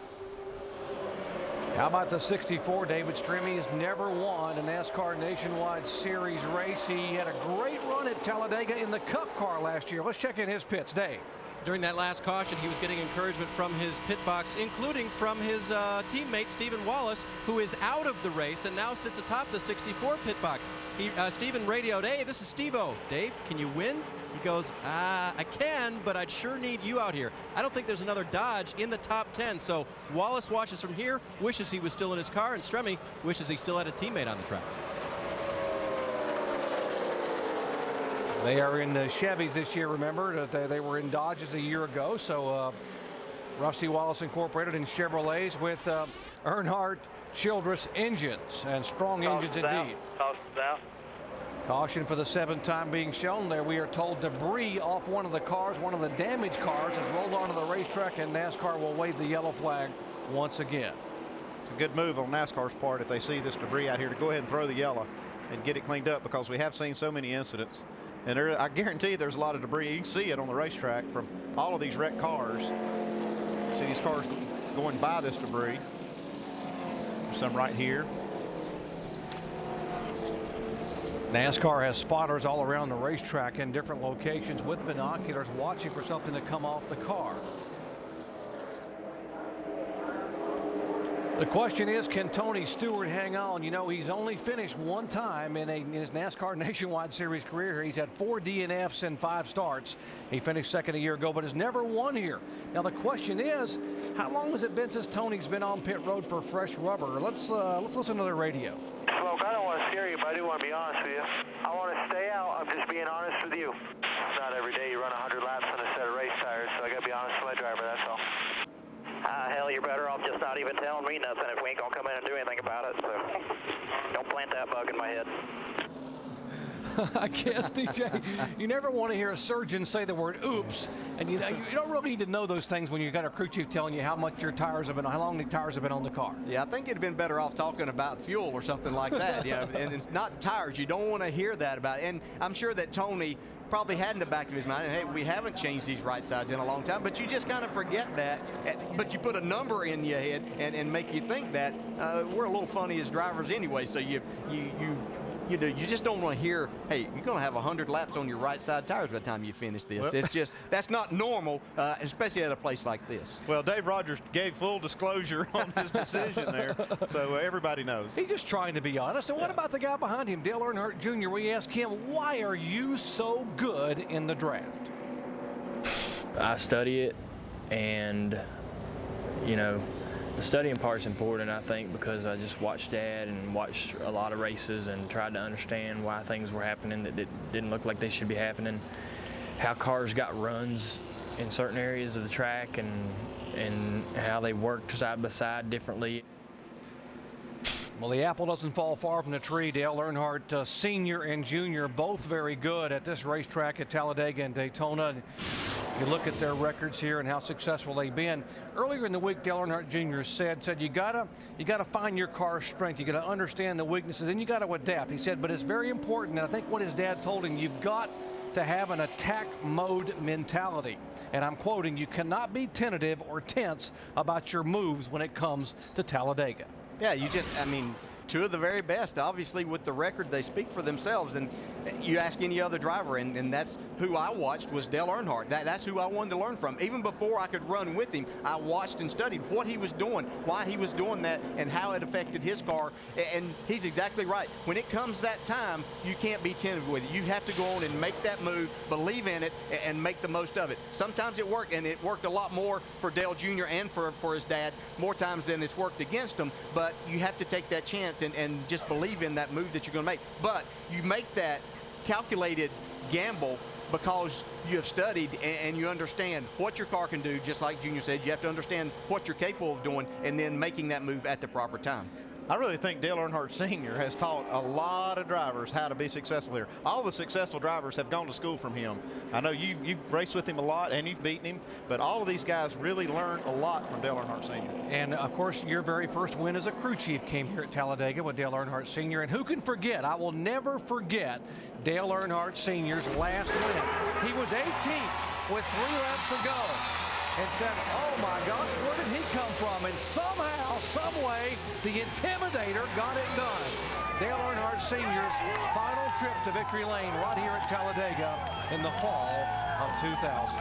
How about the 64? David Stremme has never won a NASCAR Nationwide Series race. He had a great run at Talladega in the Cup car last year. Let's check in his pits. Dave. During that last caution, he was getting encouragement from his pit box, including from his teammate, Stephen Wallace, who is out of the race and now sits atop the 64 pit box. Stephen radioed, "Hey, this is Steve-O. Dave, can you win?" He goes, I can, but I'd sure need you out here. I don't think there's another Dodge in the top 10. So Wallace watches from here, wishes he was still in his car, and Stremme wishes he still had a teammate on the track. They are in the Chevys this year, remember? They were in Dodges a year ago. So Rusty Wallace Incorporated in Chevrolets with Earnhardt Childress engines, and strong engines indeed. Caution for the 7th time being shown there. We are told debris off one of the cars, one of the damaged cars, has rolled onto the racetrack, and NASCAR will wave the yellow flag once again. It's a good move on NASCAR's part if they see this debris out here to go ahead and throw the yellow and get it cleaned up, because we have seen so many incidents. And I guarantee there's a lot of debris. You can see it on the racetrack from all of these wrecked cars. See these cars going by this debris. There's some right here. NASCAR has spotters all around the racetrack in different locations with binoculars watching for something to come off the car. The question is, can Tony Stewart hang on? You know, he's only finished one time in his NASCAR Nationwide Series career. He's had 4 DNFs and 5 starts. He finished second a year ago, but has never won here. Now the question is, how long has it been since Tony's been on pit road for fresh rubber? Let's listen to the radio. Smoke, I don't want to scare you, but I do want to be honest with you. I want to stay out. I'm just being honest with you. It's not every day you run 100 laps on a set of race tires, so I got to be honest with my driver, that's all. Hell, you're better off just not even telling me nothing if we ain't going to come in and do anything about it, so don't plant that bug in my head. I guess, DJ, you never want to hear a surgeon say the word oops, and you don't really need to know those things when you've got a crew chief telling you how much your tires have been, how long the tires have been on the car. Yeah, I think it'd have been better off talking about fuel or something like that. Yeah, and it's not tires. You don't want to hear that about it. And I'm sure that Tony probably had in the back of his mind, hey, we haven't changed these right sides in a long time, but you just kind of forget that. But you put a number in your head and make you think that. We're a little funny as drivers anyway, so you just don't want to hear, hey, you're going to have 100 laps on your right side tires by the time you finish this. Well, it's just, that's not normal, especially at a place like this. Well, Dave Rogers gave full disclosure on his decision there, so everybody knows. He's just trying to be honest. And what about the guy behind him, Dale Earnhardt Jr.? We asked him, why are you so good in the draft? I study it, and, you know, the studying part's important, I think, because I just watched Dad and watched a lot of races and tried to understand why things were happening that didn't look like they should be happening, how cars got runs in certain areas of the track, and how they worked side by side differently. Well, the apple doesn't fall far from the tree. Dale Earnhardt Sr. and Jr. both very good at this racetrack at Talladega and Daytona. You look at their records here and how successful they've been. Earlier in the week, Dale Earnhardt Jr. said you gotta find your car's strength. You gotta understand the weaknesses, and you gotta adapt. He said, but it's very important, and I think what his dad told him, you've got to have an attack mode mentality. And I'm quoting, you cannot be tentative or tense about your moves when it comes to Talladega. Yeah, I mean, 2 of the very best. Obviously, with the record, they speak for themselves. And you ask any other driver, and that's who I watched was Dale Earnhardt. That's who I wanted to learn from. Even before I could run with him, I watched and studied what he was doing, why he was doing that, and how it affected his car. And he's exactly right. When it comes that time, you can't be tentative with it. You have to go on and make that move, believe in it, and make the most of it. Sometimes it worked, and it worked a lot more for Dale Jr. and for his dad, more times than it's worked against him. But you have to take that chance and just believe in that move that you're going to make. But you make that calculated gamble because you have studied and you understand what your car can do. Just like Junior said, you have to understand what you're capable of doing and then making that move at the proper time. I really think Dale Earnhardt Sr. has taught a lot of drivers how to be successful here. All the successful drivers have gone to school from him. I know you've raced with him a lot and you've beaten him, but all of these guys really learned a lot from Dale Earnhardt Sr. And, of course, your very first win as a crew chief came here at Talladega with Dale Earnhardt Sr. And who can forget? I will never forget Dale Earnhardt Sr.'s last win. He was 18th with 3 laps to go. and said, oh my gosh, where did he come from? And somehow, some way, the Intimidator got it done. Dale Earnhardt Sr.'s final trip to victory lane right here at Talladega in the fall of 2000.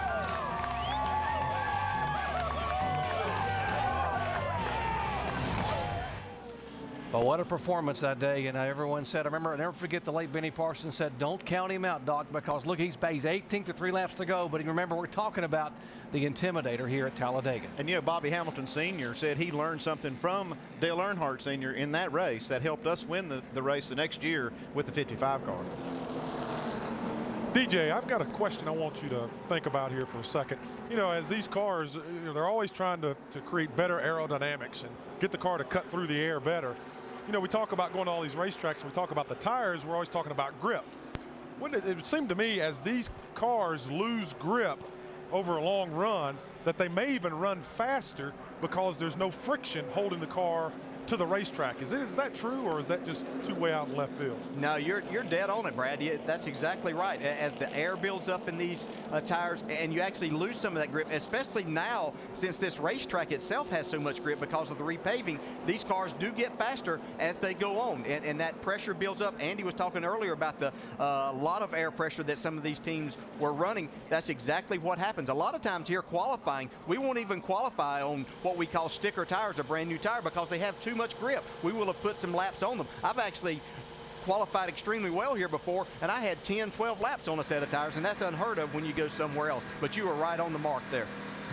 But what a performance that day, and everyone said, I never forget the late Benny Parsons said, don't count him out, Doc, because look, he's 18th with 3 laps to go, but remember, we're talking about the Intimidator here at Talladega. And you know, Bobby Hamilton Sr. said he learned something from Dale Earnhardt Sr. in that race that helped us win the race the next year with the 55 car. DJ, I've got a question I want you to think about here for a second. You know, as these cars, they're always trying to create better aerodynamics and get the car to cut through the air better. You know, we talk about going to all these racetracks, and we talk about the tires, we're always talking about grip. It would seem to me as these cars lose grip over a long run that they may even run faster because there's no friction holding the car to the racetrack. Is that true, or is that just too way out in left field? No, you're dead on it, Brad. That's exactly right. As the air builds up in these tires and you actually lose some of that grip, especially now since this racetrack itself has so much grip because of the repaving, these cars do get faster as they go on, and that pressure builds up. Andy was talking earlier about the lot of air pressure that some of these teams were running. That's exactly what happens. A lot of times here qualifying, we won't even qualify on what we call sticker tires, a brand new tire, because they have too much grip. We will have put some laps on them. I've actually qualified extremely well here before, and I had 10, 12 laps on a set of tires, and that's unheard of when you go somewhere else. But you were right on the mark there.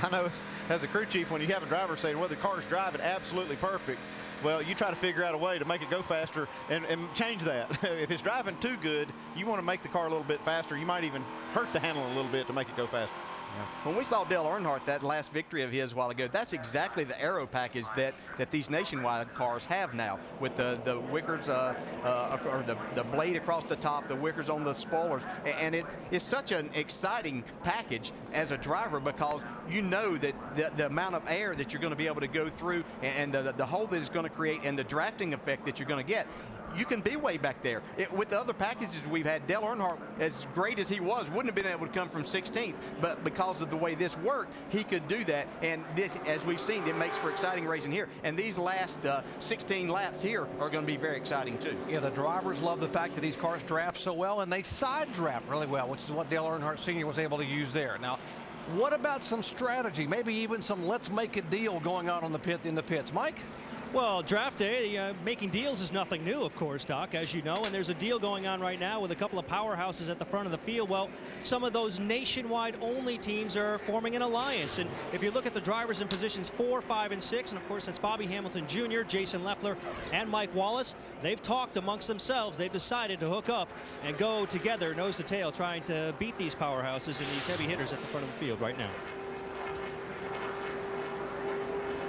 I know as a crew chief, when you have a driver saying, well, the car's driving absolutely perfect, well, you try to figure out a way to make it go faster and change that. If it's driving too good, you want to make the car a little bit faster. You might even hurt the handle a little bit to make it go faster. When we saw Dale Earnhardt, that last victory of his a while ago, that's exactly the aero package that these nationwide cars have now, with the wickers or the blade across the top, the wickers on the spoilers, and it's such an exciting package as a driver, because you know that the amount of air that you're going to be able to go through, and the hole that it's going to create, and the drafting effect that you're going to get. You can be way back there. With the other packages we've had, Dale Earnhardt, as great as he was, wouldn't have been able to come from 16th, but because of the way this worked, he could do that. And this, as we've seen, it makes for exciting racing here. And these last 16 laps here are going to be very exciting too. Yeah, the drivers love the fact that these cars draft so well, and they side draft really well, which is what Dale Earnhardt Sr. was able to use there. Now, what about some strategy, maybe even some let's make a deal going on in the pits? Mike? Well, draft day, making deals is nothing new, of course, Doc, as you know, and there's a deal going on right now with a couple of powerhouses at the front of the field. Well, some of those nationwide-only teams are forming an alliance, and if you look at the drivers in positions 4, 5, and 6, and of course that's Bobby Hamilton Jr., Jason Leffler, and Mike Wallace, they've talked amongst themselves. They've decided to hook up and go together, nose to tail, trying to beat these powerhouses and these heavy hitters at the front of the field right now.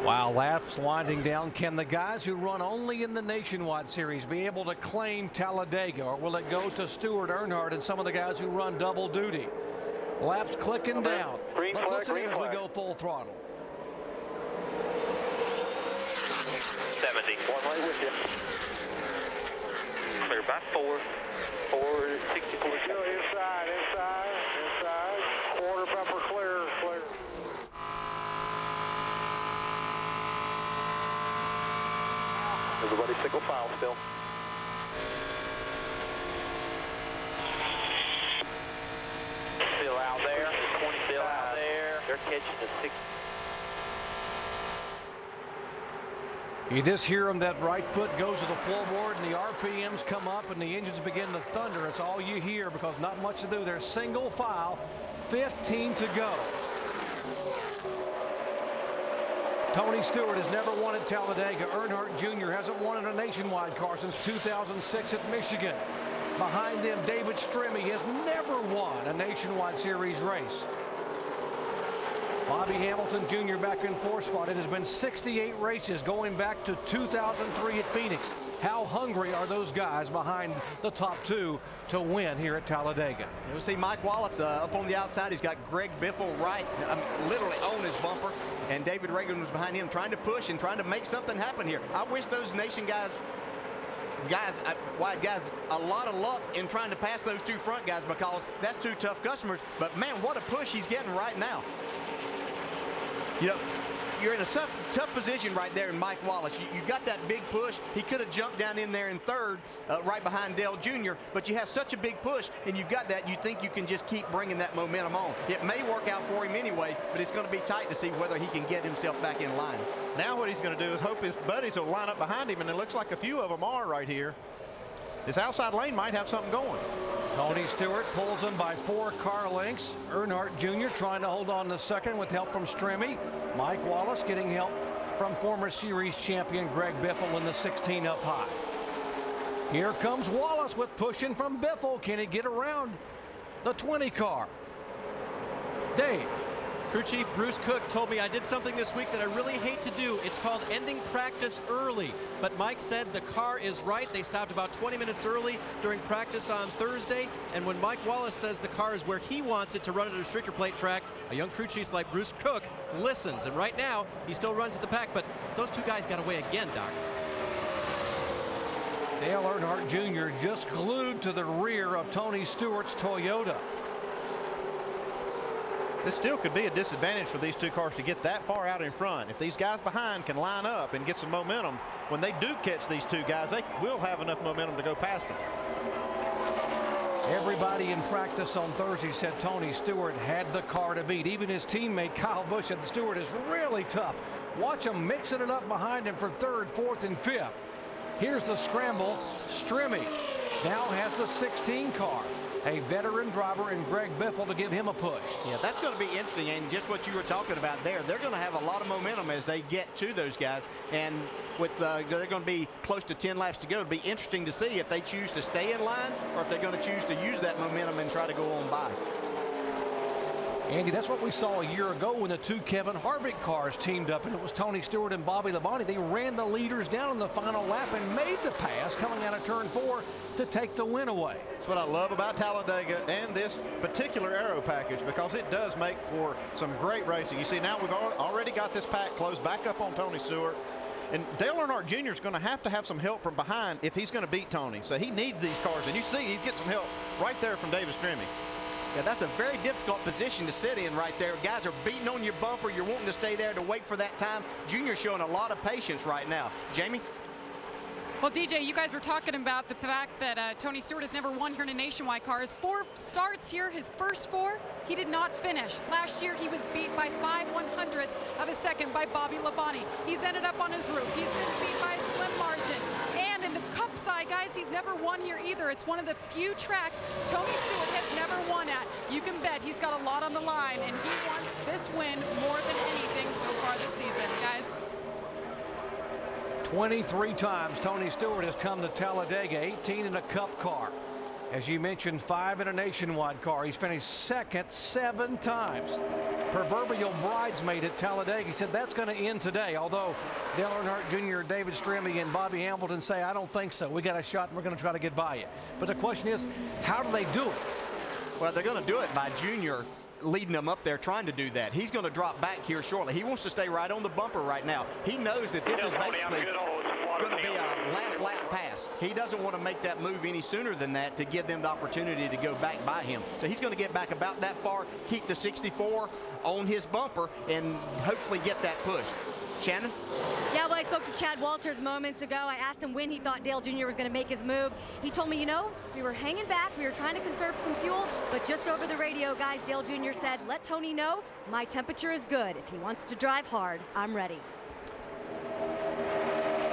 Wow, laps winding down. Can the guys who run only in the Nationwide Series be able to claim Talladega, or will it go to Stuart Earnhardt and some of the guys who run double duty? Laps clicking down. Let's listen in as we go full throttle. 70. One way with you. Clear by 4. 464. Go inside. Quarter bumper clear. Everybody single file still. Still out there. 20 still out there. They're catching the 6. You just hear them, that right foot goes to the floorboard and the RPMs come up and the engines begin to thunder. It's all you hear because not much to do. There's single file, 15 to go. Tony Stewart has never won at Talladega. Earnhardt Jr. hasn't won in a nationwide car since 2006 at Michigan. Behind them, David Stremme has never won a nationwide series race. Bobby Hamilton Jr. back in 4th spot. It has been 68 races going back to 2003 at Phoenix. How hungry are those guys behind the top 2 to win here at Talladega? You'll see Mike Wallace up on the outside. He's got Greg Biffle right, literally on his bumper. And David Reagan was behind him trying to push and trying to make something happen here. I wish those Nation wide guys, a lot of luck in trying to pass those 2 front guys, because that's 2 tough customers. But man, what a push he's getting right now. You know, you're in a tough position right there in Mike Wallace. You got that big push. He could have jumped down in there in third, right behind Dale Jr., but you have such a big push, and you've got that, you think you can just keep bringing that momentum on. It may work out for him anyway, but it's going to be tight to see whether he can get himself back in line. Now what he's going to do is hope his buddies will line up behind him, and it looks like a few of them are right here. This outside lane might have something going. Tony Stewart pulls him by 4 car lengths. Earnhardt Jr. trying to hold on to second with help from Stremme. Mike Wallace getting help from former series champion Greg Biffle in the 16 up high. Here comes Wallace with pushing from Biffle. Can he get around the 20 car? Dave. Crew Chief Bruce Cook told me I did something this week that I really hate to do. It's called ending practice early. But Mike said the car is right. They stopped about 20 minutes early during practice on Thursday. And when Mike Wallace says the car is where he wants it to run at a restrictor plate track, a young crew chief like Bruce Cook listens. And right now, he still runs at the pack. But those two guys got away again, Doc. Dale Earnhardt Jr. just glued to the rear of Tony Stewart's Toyota. This still could be a disadvantage for these two cars to get that far out in front. If these guys behind can line up and get some momentum, when they do catch these two guys, they will have enough momentum to go past them. Everybody in practice on Thursday said Tony Stewart had the car to beat. Even his teammate Kyle Busch said Stewart is really tough. Watch him mixing it up behind him for third, fourth, and fifth. Here's the scramble. Stremme now has the 16 car. A veteran driver in Greg Biffle to give him a push. Yeah, that's going to be interesting, and just what you were talking about there, they're going to have a lot of momentum as they get to those guys, and with they're going to be close to 10 laps to go. It'll be interesting to see if they choose to stay in line or if they're going to choose to use that momentum and try to go on by. Andy, that's what we saw a year ago when the two Kevin Harvick cars teamed up, and it was Tony Stewart and Bobby Labonte. They ran the leaders down in the final lap and made the pass coming out of turn 4 to take the win away. That's what I love about Talladega and this particular aero package, because it does make for some great racing. You see, now we've already got this pack closed back up on Tony Stewart. And Dale Earnhardt Jr. is going to have some help from behind if he's going to beat Tony. So he needs these cars. And you see he's getting some help right there from David Stremme. Yeah, that's a very difficult position to sit in right there. Guys are beating on your bumper. You're wanting to stay there to wait for that time. Junior's showing a lot of patience right now. Jamie? Well, DJ, you guys were talking about the fact that Tony Stewart has never won here in a nationwide car. His 4 starts here, his first 4, he did not finish. Last year, he was beat by 5/100ths of a second by Bobby Labonte. He's ended up on his roof. He's been beat by a slim margin. And in the Cup side, guys, he's never won here either. It's one of the few tracks Tony Stewart has never won at. You can bet he's got a lot on the line, and he wants this win more than anything so far this season, guys. 23 times Tony Stewart has come to Talladega, 18 in a Cup car. As you mentioned, 5 in a nationwide car. He's finished second 7 times. Proverbial bridesmaid at Talladega. He said that's going to end today, although Dale Earnhardt Jr., David Stremme, and Bobby Hamilton say, I don't think so. We got a shot, and we're going to try to get by you. But the question is, how do they do it? Well, they're going to do it by Junior leading them up there, trying to do that. He's going to drop back here shortly. He wants to stay right on the bumper right now. He knows that this is basically going to be a last lap pass. He doesn't want to make that move any sooner than that to give them the opportunity to go back by him. So he's going to get back about that far, keep the 64 on his bumper, and hopefully get that push. Shannon? Yeah, well, I spoke to Chad Walters moments ago. I asked him when he thought Dale Jr. was going to make his move. He told me, you know, we were hanging back. We were trying to conserve some fuel. But just over the radio, guys, Dale Jr. said, let Tony know my temperature is good. If he wants to drive hard, I'm ready.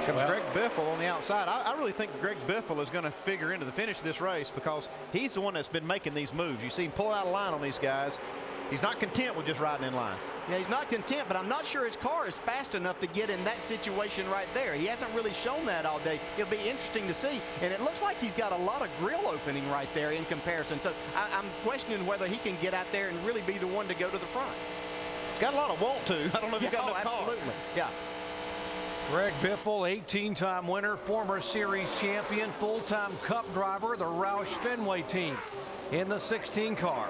Comes Greg Biffle on the outside. I really think Greg Biffle is going to figure into the finish of this race because he's the one that's been making these moves. You see him pull out a line on these guys. He's not content with just riding in line. Yeah, he's not content, but I'm not sure his car is fast enough to get in that situation right there. He hasn't really shown that all day. It'll be interesting to see, and it looks like he's got a lot of grill opening right there in comparison. So I'm questioning whether he can get out there and really be the one to go to the front. He's got a lot of want to. I don't know if he's got enough car. Absolutely, yeah. Greg Biffle, 18-time winner, former series champion, full-time Cup driver, the Roush Fenway team in the 16 car.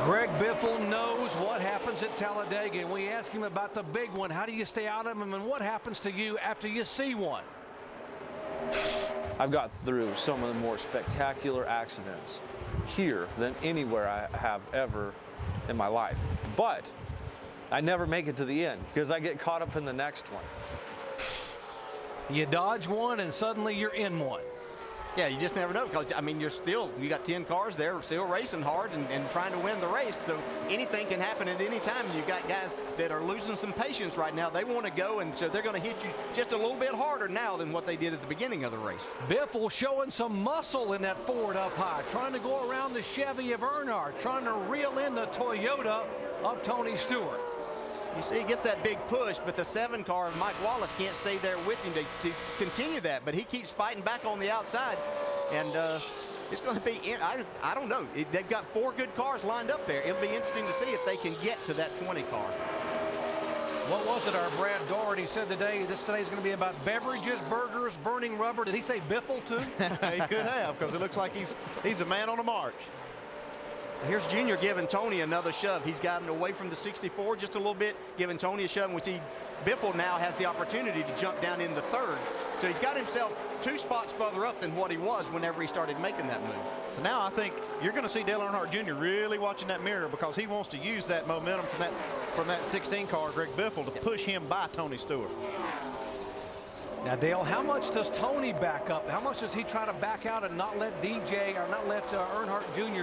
Greg Biffle knows what happens at Talladega, and we ask him about the big one. How do you stay out of them, and what happens to you after you see one? I've got through some of the more spectacular accidents here than anywhere I have ever in my life. But I never make it to the end because I get caught up in the next one. You dodge one and suddenly you're in one. Yeah, you just never know, because, I mean, you got 10 cars there still racing hard and trying to win the race, so anything can happen at any time. You've got guys that are losing some patience right now. They want to go, and so they're going to hit you just a little bit harder now than what they did at the beginning of the race. Biffle showing some muscle in that Ford up high, trying to go around the Chevy of Earnhardt, trying to reel in the Toyota of Tony Stewart. You see, he gets that big push, but the 7 car of Mike Wallace can't stay there with him to continue that. But he keeps fighting back on the outside, and it's going to be, I don't know. They've got 4 good cars lined up there. It'll be interesting to see if they can get to that 20 car. What was it our Brad Doherty said today? This today is going to be about beverages, burgers, burning rubber. Did he say Biffle too? He could have, because it looks like he's a man on a march. Here's Junior giving Tony another shove. He's gotten away from the 64 just a little bit, giving Tony a shove. And we see Biffle now has the opportunity to jump down in the 3rd. So he's got himself 2 spots further up than what he was whenever he started making that move. So now I think you're going to see Dale Earnhardt Jr. really watching that mirror, because he wants to use that momentum from that 16 car, Greg Biffle, to push him by Tony Stewart. Now, Dale, how much does Tony back up? How much does he try to back out and not let DJ or not let Earnhardt Jr.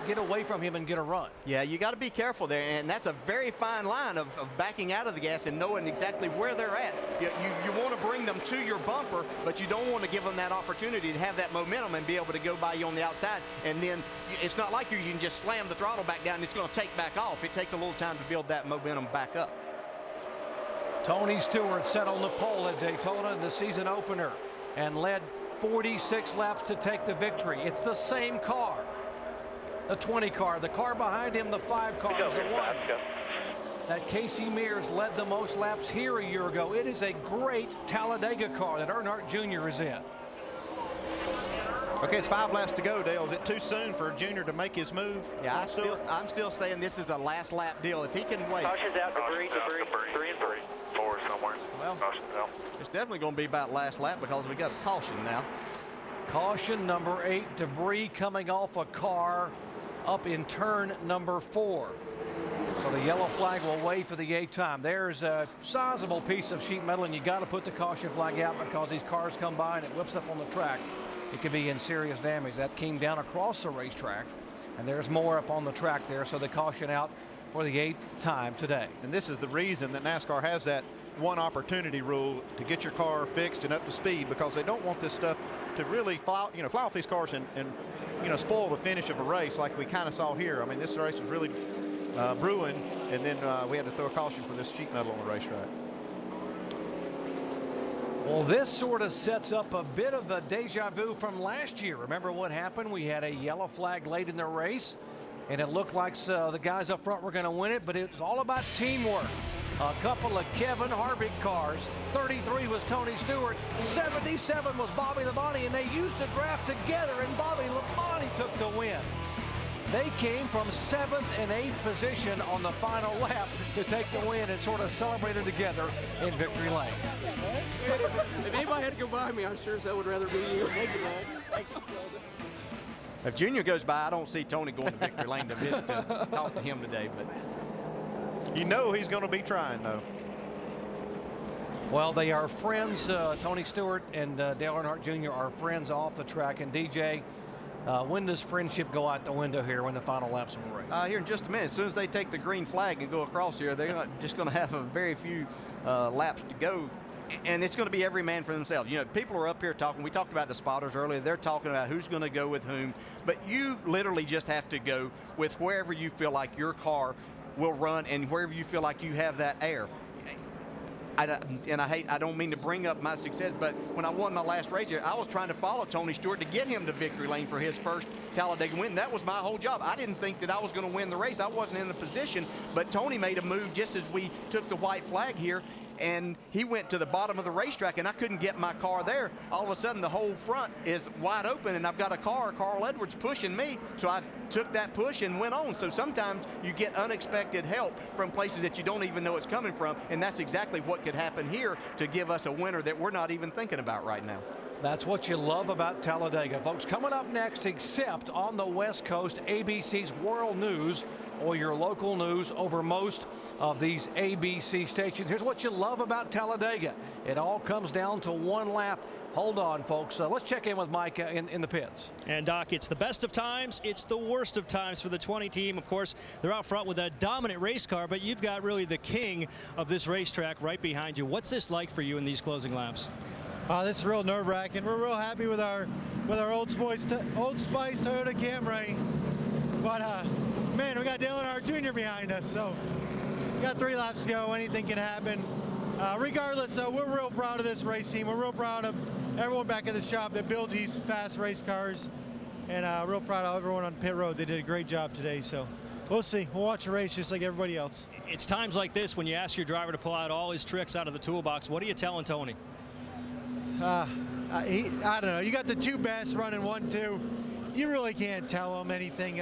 get away from him and get a run? Yeah, you got to be careful there, and that's a very fine line of backing out of the gas and knowing exactly where they're at. You want to bring them to your bumper, but you don't want to give them that opportunity to have that momentum and be able to go by you on the outside. And then it's not like you can just slam the throttle back down and it's going to take back off. It takes a little time to build that momentum back up. Tony Stewart set on the pole at Daytona in the season opener and led 46 laps to take the victory. It's the same car, the 20 car. The car behind him, the 5 car, is the one that Casey Mears led the most laps here a year ago. It is a great Talladega car that Earnhardt Jr. is in. Okay, it's 5 laps to go, Dale. Is it too soon for Junior to make his move? Yeah, I'm still saying this is a last lap deal. If he can wait. Caution's out, debris, 3 and 3. 4 somewhere. Well, it's definitely going to be about last lap because we got a caution now. Caution number 8, debris coming off a car up in turn number 4. So the yellow flag will wave for the 8th time. There's a sizable piece of sheet metal, and you got to put the caution flag out because these cars come by and it whips up on the track. It could be in serious damage. That came down across the racetrack, and there's more up on the track there, so the caution out for the 8th time today. And this is the reason that NASCAR has that one opportunity rule to get your car fixed and up to speed, because they don't want this stuff to really fly off these cars and spoil the finish of a race like we kind of saw here. I mean, this race was really brewing, and then we had to throw a caution for this sheet metal on the racetrack. Well, this sort of sets up a bit of a deja vu from last year. Remember what happened? We had a yellow flag late in the race, and it looked like the guys up front were going to win it, but it was all about teamwork. A couple of Kevin Harvick cars. 33 was Tony Stewart. 77 was Bobby Labonte, and they used the draft together, and Bobby Labonte took the win. They came from 7th and 8th position on the final lap to take the win and sort of celebrated together in victory lane. If anybody had to go by me, I'm sure that would rather be you. Thank you, man. If Junior goes by, I don't see Tony going to victory lane to talk to him today. But you know he's going to be trying, though. Well, they are friends. Tony Stewart and Dale Earnhardt Jr. are friends off the track. And DJ, when does friendship go out the window here when the final laps of the race? Here in just a minute. As soon as they take the green flag and go across here, they're not just going to have a very few laps to go. And it's going to be every man for themselves. People are up here talking. We talked about the spotters earlier. They're talking about who's going to go with whom. But you literally just have to go with wherever you feel like your car will run and wherever you feel like you have that air. I don't mean to bring up my success, but when I won my last race here, I was trying to follow Tony Stewart to get him to victory lane for his first Talladega win. That was my whole job. I didn't think that I was going to win the race. I wasn't in the position, but Tony made a move just as we took the white flag here, and he went to the bottom of the racetrack, and I couldn't get my car there. All of a sudden, the whole front is wide open, and I've got a car, Carl Edwards, pushing me, so I took that push and went on. So sometimes you get unexpected help from places that you don't even know it's coming from, and that's exactly what could happen here to give us a winner that we're not even thinking about right now. That's what you love about Talladega, folks. Coming up next, except on the West Coast, ABC's World News or your local news over most of these ABC stations. Here's what you love about Talladega. It all comes down to one lap. Hold on, folks. Let's check in with Mike in the pits. And, Doc, it's the best of times. It's the worst of times for the 20 team. Of course, they're out front with a dominant race car, but you've got really the king of this racetrack right behind you. What's this like for you in these closing laps? This is real nerve-wracking. We're real happy with our Old Spice Toyota Camry. But, man, we got Dale Earnhardt Jr. behind us, so we got 3 laps to go. Anything can happen. Regardless, we're real proud of this race team. We're real proud of everyone back at the shop that builds these fast race cars, and real proud of everyone on pit road. They did a great job today, so we'll see. We'll watch the race just like everybody else. It's times like this when you ask your driver to pull out all his tricks out of the toolbox. What are you telling Tony? I don't know. You got the 2 best running 1-2. You really can't tell them anything.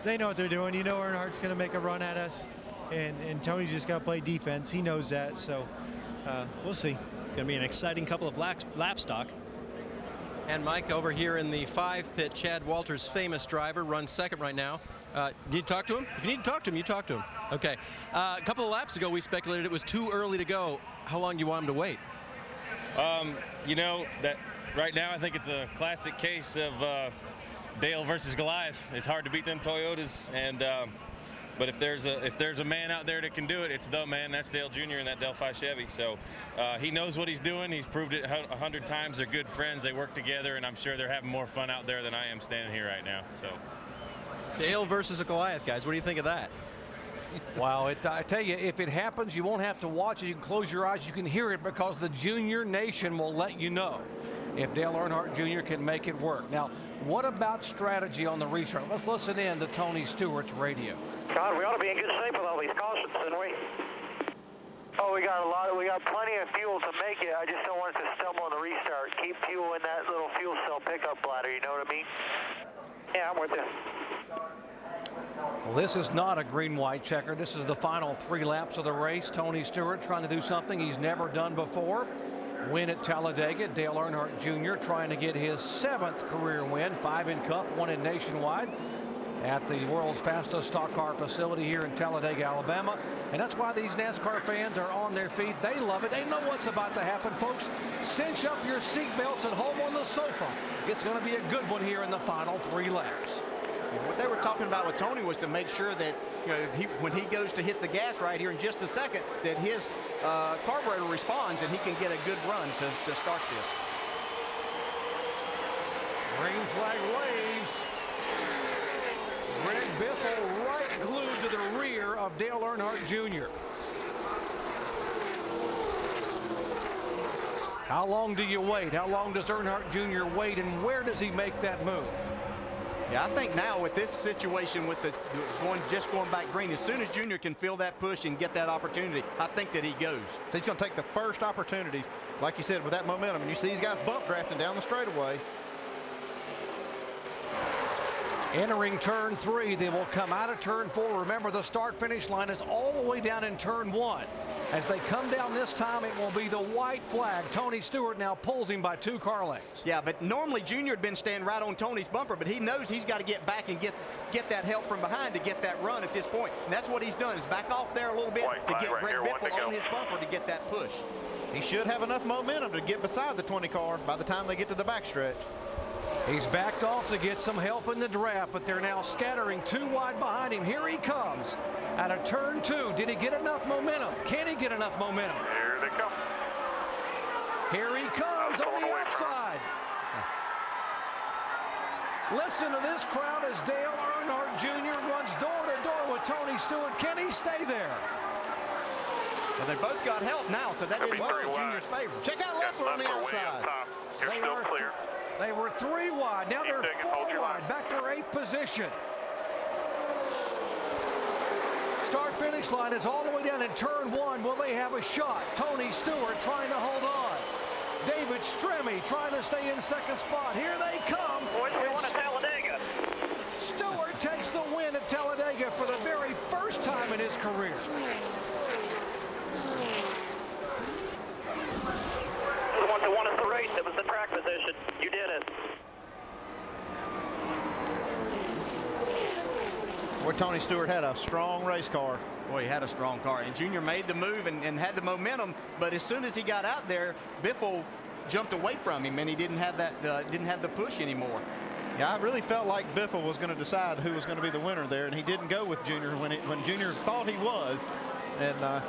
They know what they're doing. You know Earnhardt's going to make a run at us, and Tony's just got to play defense. He knows that, so we'll see. It's going to be an exciting couple of laps, Doc. And Mike, over here in the 5 pit, Chad Walters, famous driver, runs second right now. You need to talk to him? If you need to talk to him, you talk to him. Okay. A couple of laps ago, we speculated it was too early to go. How long do you want him to wait? You know, that right now I think it's a classic case of Dale versus Goliath. It's hard to beat them Toyotas, and but if there's a man out there that can do it, it's the man. That's Dale Jr. in that Delphi Chevy. So he knows what he's doing. He's proved it 100 times. They're good friends. They work together, and I'm sure they're having more fun out there than I am standing here right now. So Dale versus a Goliath, guys. What do you think of that? Wow, I tell you, if it happens, you won't have to watch it. You can close your eyes. You can hear it because the Junior Nation will let you know if Dale Earnhardt Jr. can make it work. Now, what about strategy on the restart? Let's listen in to Tony Stewart's radio. God, we ought to be in good shape with all these cautions, shouldn't we? Oh, we got plenty of fuel to make it. I just don't want it to stumble on the restart. Keep fuel in that little fuel cell pickup bladder, you know what I mean? Yeah, I'm with you. Well, this is not a green-white checker. This is the final 3 laps of the race. Tony Stewart trying to do something he's never done before. Win at Talladega. Dale Earnhardt Jr. trying to get his 7th career win, 5 in Cup, 1 in Nationwide, at the world's fastest stock car facility here in Talladega, Alabama. And that's why these NASCAR fans are on their feet. They love it. They know what's about to happen, folks. Cinch up your seatbelts at home on the sofa. It's going to be a good one here in the final 3 laps. What they were talking about with Tony was to make sure that, you know, when he goes to hit the gas right here in just a second, that his carburetor responds and he can get a good run to start this. Green flag waves. Greg Biffle right glued to the rear of Dale Earnhardt Jr. How long do you wait? How long does Earnhardt Jr. wait, and where does he make that move? Yeah, I think now with this situation with the going back green, as soon as Junior can feel that push and get that opportunity, I think that he goes. So he's going to take the first opportunity, like you said, with that momentum. And you see these guys bump drafting down the straightaway. Entering turn 3, they will come out of turn 4. Remember, the start-finish line is all the way down in turn 1. As they come down this time, it will be the white flag. Tony Stewart now pulls him by 2 car lengths. Yeah, but normally Junior had been staying right on Tony's bumper, but he knows he's got to get back and get that help from behind to get that run at this point. And that's what he's done, is back off there a little bit to get Greg Biffle on his bumper to get that push. He should have enough momentum to get beside the 20 car by the time they get to the backstretch. He's backed off to get some help in the draft, but they're now scattering 2 wide behind him. Here he comes out of turn 2. Did he get enough momentum? Can he get enough momentum? Here they come. Here he comes on the outside. Listen to this crowd as Dale Earnhardt Jr. runs door to door with Tony Stewart. Can he stay there? Well, they both got help now, so that didn't work in Junior's favor. Check out Leffler on the outside. You're still clear. They were 3 wide. Now they're 4 wide. Back to 8th position. Start-finish line is all the way down in turn 1. Will they have a shot? Tony Stewart trying to hold on. David Stremme trying to stay in 2nd spot. Here they come. Boys, we won at Talladega. Stewart takes the win at Talladega for the very first time in his career. The ones that won us the race, it was the track position. You did it. We're Tony Stewart had a strong race car. Boy, he had a strong car, and Junior made the move and had the momentum, but as soon as he got out there, Biffle jumped away from him, and he didn't have that didn't have the push anymore. Yeah, I really felt like Biffle was going to decide who was going to be the winner there, and he didn't go with Junior when Junior thought he was, and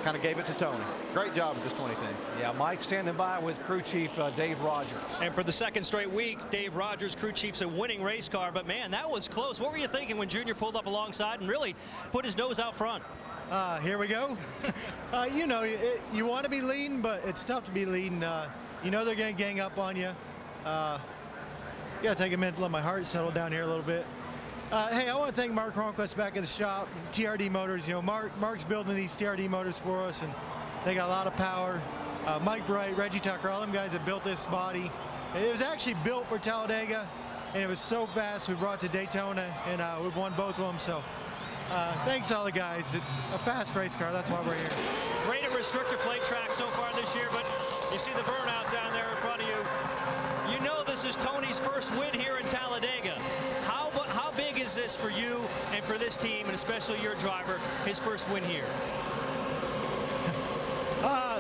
kind of gave it to Tony. Great job with this 2010. Yeah, Mike standing by with crew chief Dave Rogers. And for the second straight week, Dave Rogers, crew chief's a winning race car, but man, that was close. What were you thinking when Junior pulled up alongside and really put his nose out front? Here we go. You know, you want to be leading, but it's tough to be leading. You know they're going to gang up on you. You got to take a minute to let my heart settle down here a little bit. Hey, I want to thank Mark Cronquist back at the shop, TRD Motors. You know, Mark's building these TRD motors for us, and they got a lot of power. Mike Bright, Reggie Tucker, all them guys that built this body. It was actually built for Talladega, and it was so fast we brought it to Daytona, and we've won both of them. So thanks to all the guys. It's a fast race car. That's why we're here. Great at restrictor plate track so far this year, but you see the burnout down there in front of you. You know this is Tony's first win here in Talladega. How big is this for you and for this team, and especially your driver, his first win here?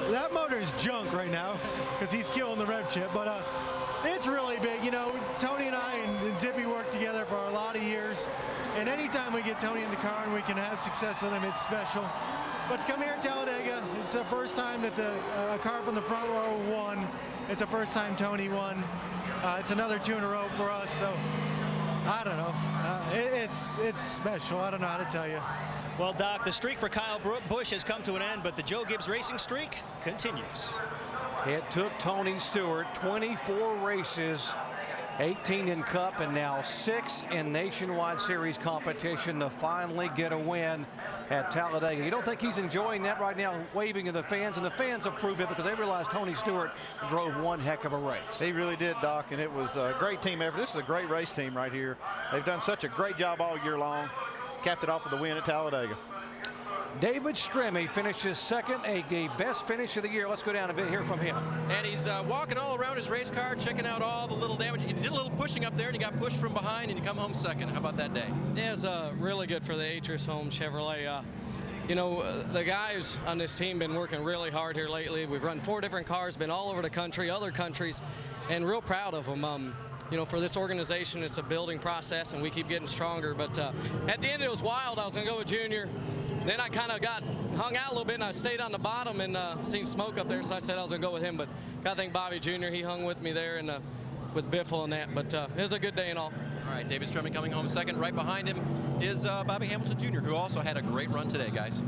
That motor is junk right now because he's killing the rev chip, but it's really big. You know, Tony and I and Zippy worked together for a lot of years, and anytime we get Tony in the car and we can have success with him, it's special. But to come here at Talladega, it's the first time that a car from the front row won. It's the first time Tony won. It's another 2 in a row for us, so I don't know. It's special. I don't know how to tell you. Well, Doc, the streak for Kyle Busch has come to an end, but the Joe Gibbs Racing streak continues. It took Tony Stewart 24 races, 18 in Cup, and now 6 in Nationwide Series competition to finally get a win at Talladega. You don't think he's enjoying that right now, waving at the fans, and the fans approve it because they realize Tony Stewart drove one heck of a race. He really did, Doc, and it was a great team effort. This is a great race team right here. They've done such a great job all year long. Capped it off with a win at Talladega. David Stremme finishes second, a best finish of the year. Let's go down a bit, hear from him. And he's walking all around his race car, checking out all the little damage. He did a little pushing up there, and he got pushed from behind, and you come home second. How about that day? Yeah, it was really good for the Atris Home Chevrolet. You know, the guys on this team been working really hard here lately. We've run 4 different cars, been all over the country, other countries, and real proud of them. You know, for this organization, it's a building process, and we keep getting stronger. But at the end, it was wild. I was going to go with Junior. Then I kind of got hung out a little bit, and I stayed on the bottom and seen smoke up there, so I said I was going to go with him. But got to thank Bobby Jr. He hung with me there and with Biffle and that. But it was a good day and all. All right, David Stremme coming home second. Right behind him is Bobby Hamilton Jr., who also had a great run today, guys.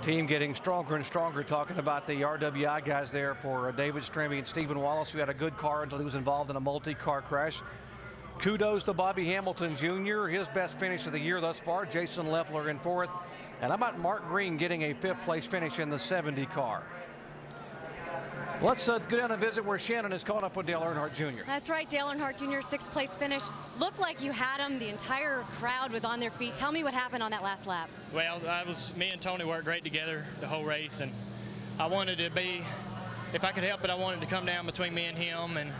Team getting stronger and stronger, talking about the RWI guys there for David Stremme and Stephen Wallace, who had a good car until he was involved in a multi-car crash. Kudos to Bobby Hamilton Jr., his best finish of the year thus far. Jason Leffler in 4th. And how about Mark Green getting a 5th place finish in the 70 car? Let's go down and visit where Shannon is caught up with Dale Earnhardt Jr. That's right, Dale Earnhardt Jr., 6th place finish. Looked like you had him. The entire crowd was on their feet. Tell me what happened on that last lap. Well, me and Tony worked great together the whole race, and I wanted to be, if I could help it, I wanted to come down between me and him, and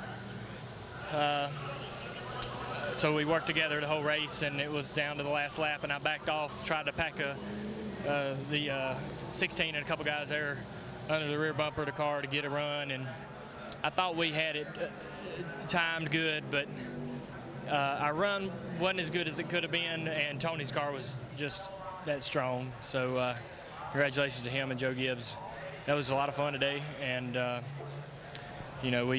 so we worked together the whole race, and it was down to the last lap, and I backed off, tried to pack the 16 and a couple guys there under the rear bumper of the car to get a run, and I thought we had it timed good, but our run wasn't as good as it could have been, and Tony's car was just that strong. So congratulations to him and Joe Gibbs. That was a lot of fun today, and you know,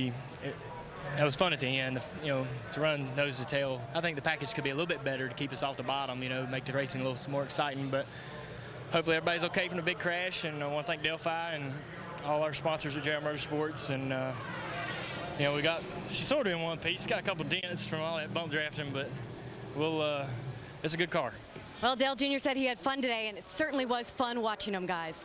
that was fun at the end, you know, to run nose to tail. I think the package could be a little bit better to keep us off the bottom, you know, make the racing a little more exciting, but hopefully everybody's okay from the big crash, and I want to thank Delphi and all our sponsors at JR Motorsports, and you know, she's sort of in one piece, got a couple dents from all that bump drafting, but it's a good car. Well, Dale Jr. said he had fun today, and it certainly was fun watching them, guys.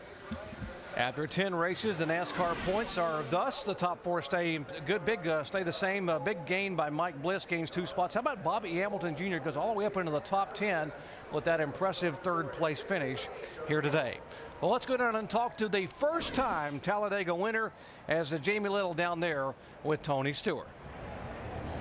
After 10 races, the NASCAR points are thus the top 4 stay the same. Big gain by Mike Bliss, gains 2 spots. How about Bobby Hamilton Jr. goes all the way up into the top 10 with that impressive 3rd place finish here today. Well, let's go down and talk to the first-time Talladega winner as Jamie Little down there with Tony Stewart.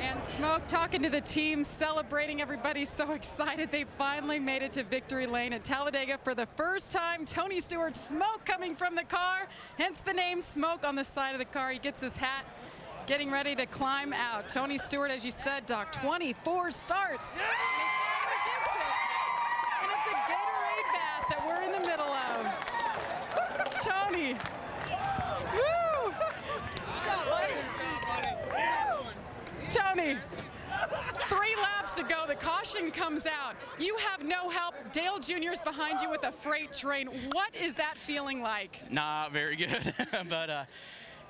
And Smoke talking to the team, celebrating. Everybody's so excited. They finally made it to victory lane at Talladega for the first time. Tony Stewart, smoke coming from the car, hence the name Smoke on the side of the car. He gets his hat, getting ready to climb out. Tony Stewart, as you said, Doc, 24 starts. And it's a Gatorade bath that we're in the middle of. Tony. Woo! Tony, 3 laps to go. The caution comes out. You have no help. Dale Jr. is behind you with a freight train. What is that feeling like? Not very good. But,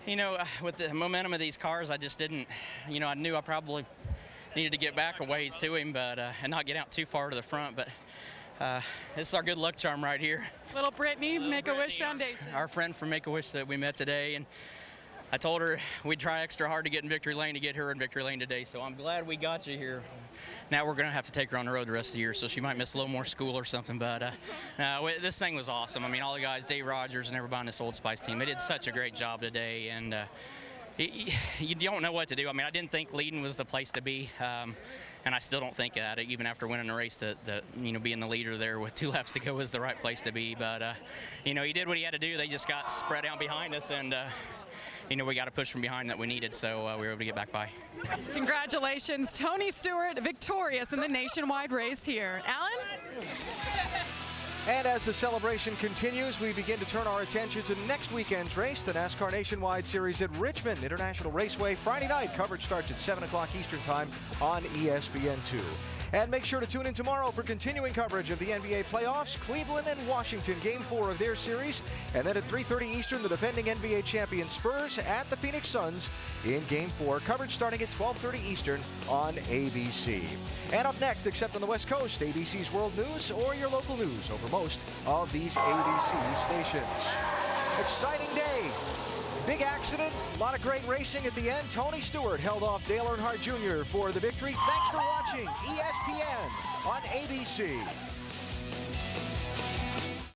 you know, with the momentum of these cars, I just didn't, you know, I knew I probably needed to get back a ways to him, but and not get out too far to the front. But this is our good luck charm right here. Little Brittany, Make-A-Wish Foundation. Our friend from Make-A-Wish that we met today, and I told her we'd try extra hard to get in victory lane to get her in victory lane today, so I'm glad we got you here. Now we're going to have to take her on the road the rest of the year, so she might miss a little more school or something, but this thing was awesome. I mean, all the guys, Dave Rogers and everybody on this Old Spice team, they did such a great job today, and you don't know what to do. I mean, I didn't think leading was the place to be, and I still don't think that, even after winning the race, that you know, being the leader there with 2 laps to go was the right place to be, but you know, he did what he had to do. They just got spread out behind us, and you know, we got to push from behind that we needed, so we were able to get back by. Congratulations, Tony Stewart, victorious in the nationwide race here. Alan? And as the celebration continues, we begin to turn our attention to next weekend's race, the NASCAR Nationwide Series at Richmond International Raceway. Friday night, coverage starts at 7 o'clock Eastern Time on ESPN2. And make sure to tune in tomorrow for continuing coverage of the NBA playoffs, Cleveland and Washington, Game 4 of their series. And then at 3:30 Eastern, the defending NBA champion Spurs at the Phoenix Suns in Game 4. Coverage starting at 12:30 Eastern on ABC. And up next, except on the West Coast, ABC's World News or your local news over most of these ABC stations. Exciting day. Big accident, a lot of great racing at the end. Tony Stewart held off Dale Earnhardt Jr. for the victory. Thanks for watching ESPN on ABC.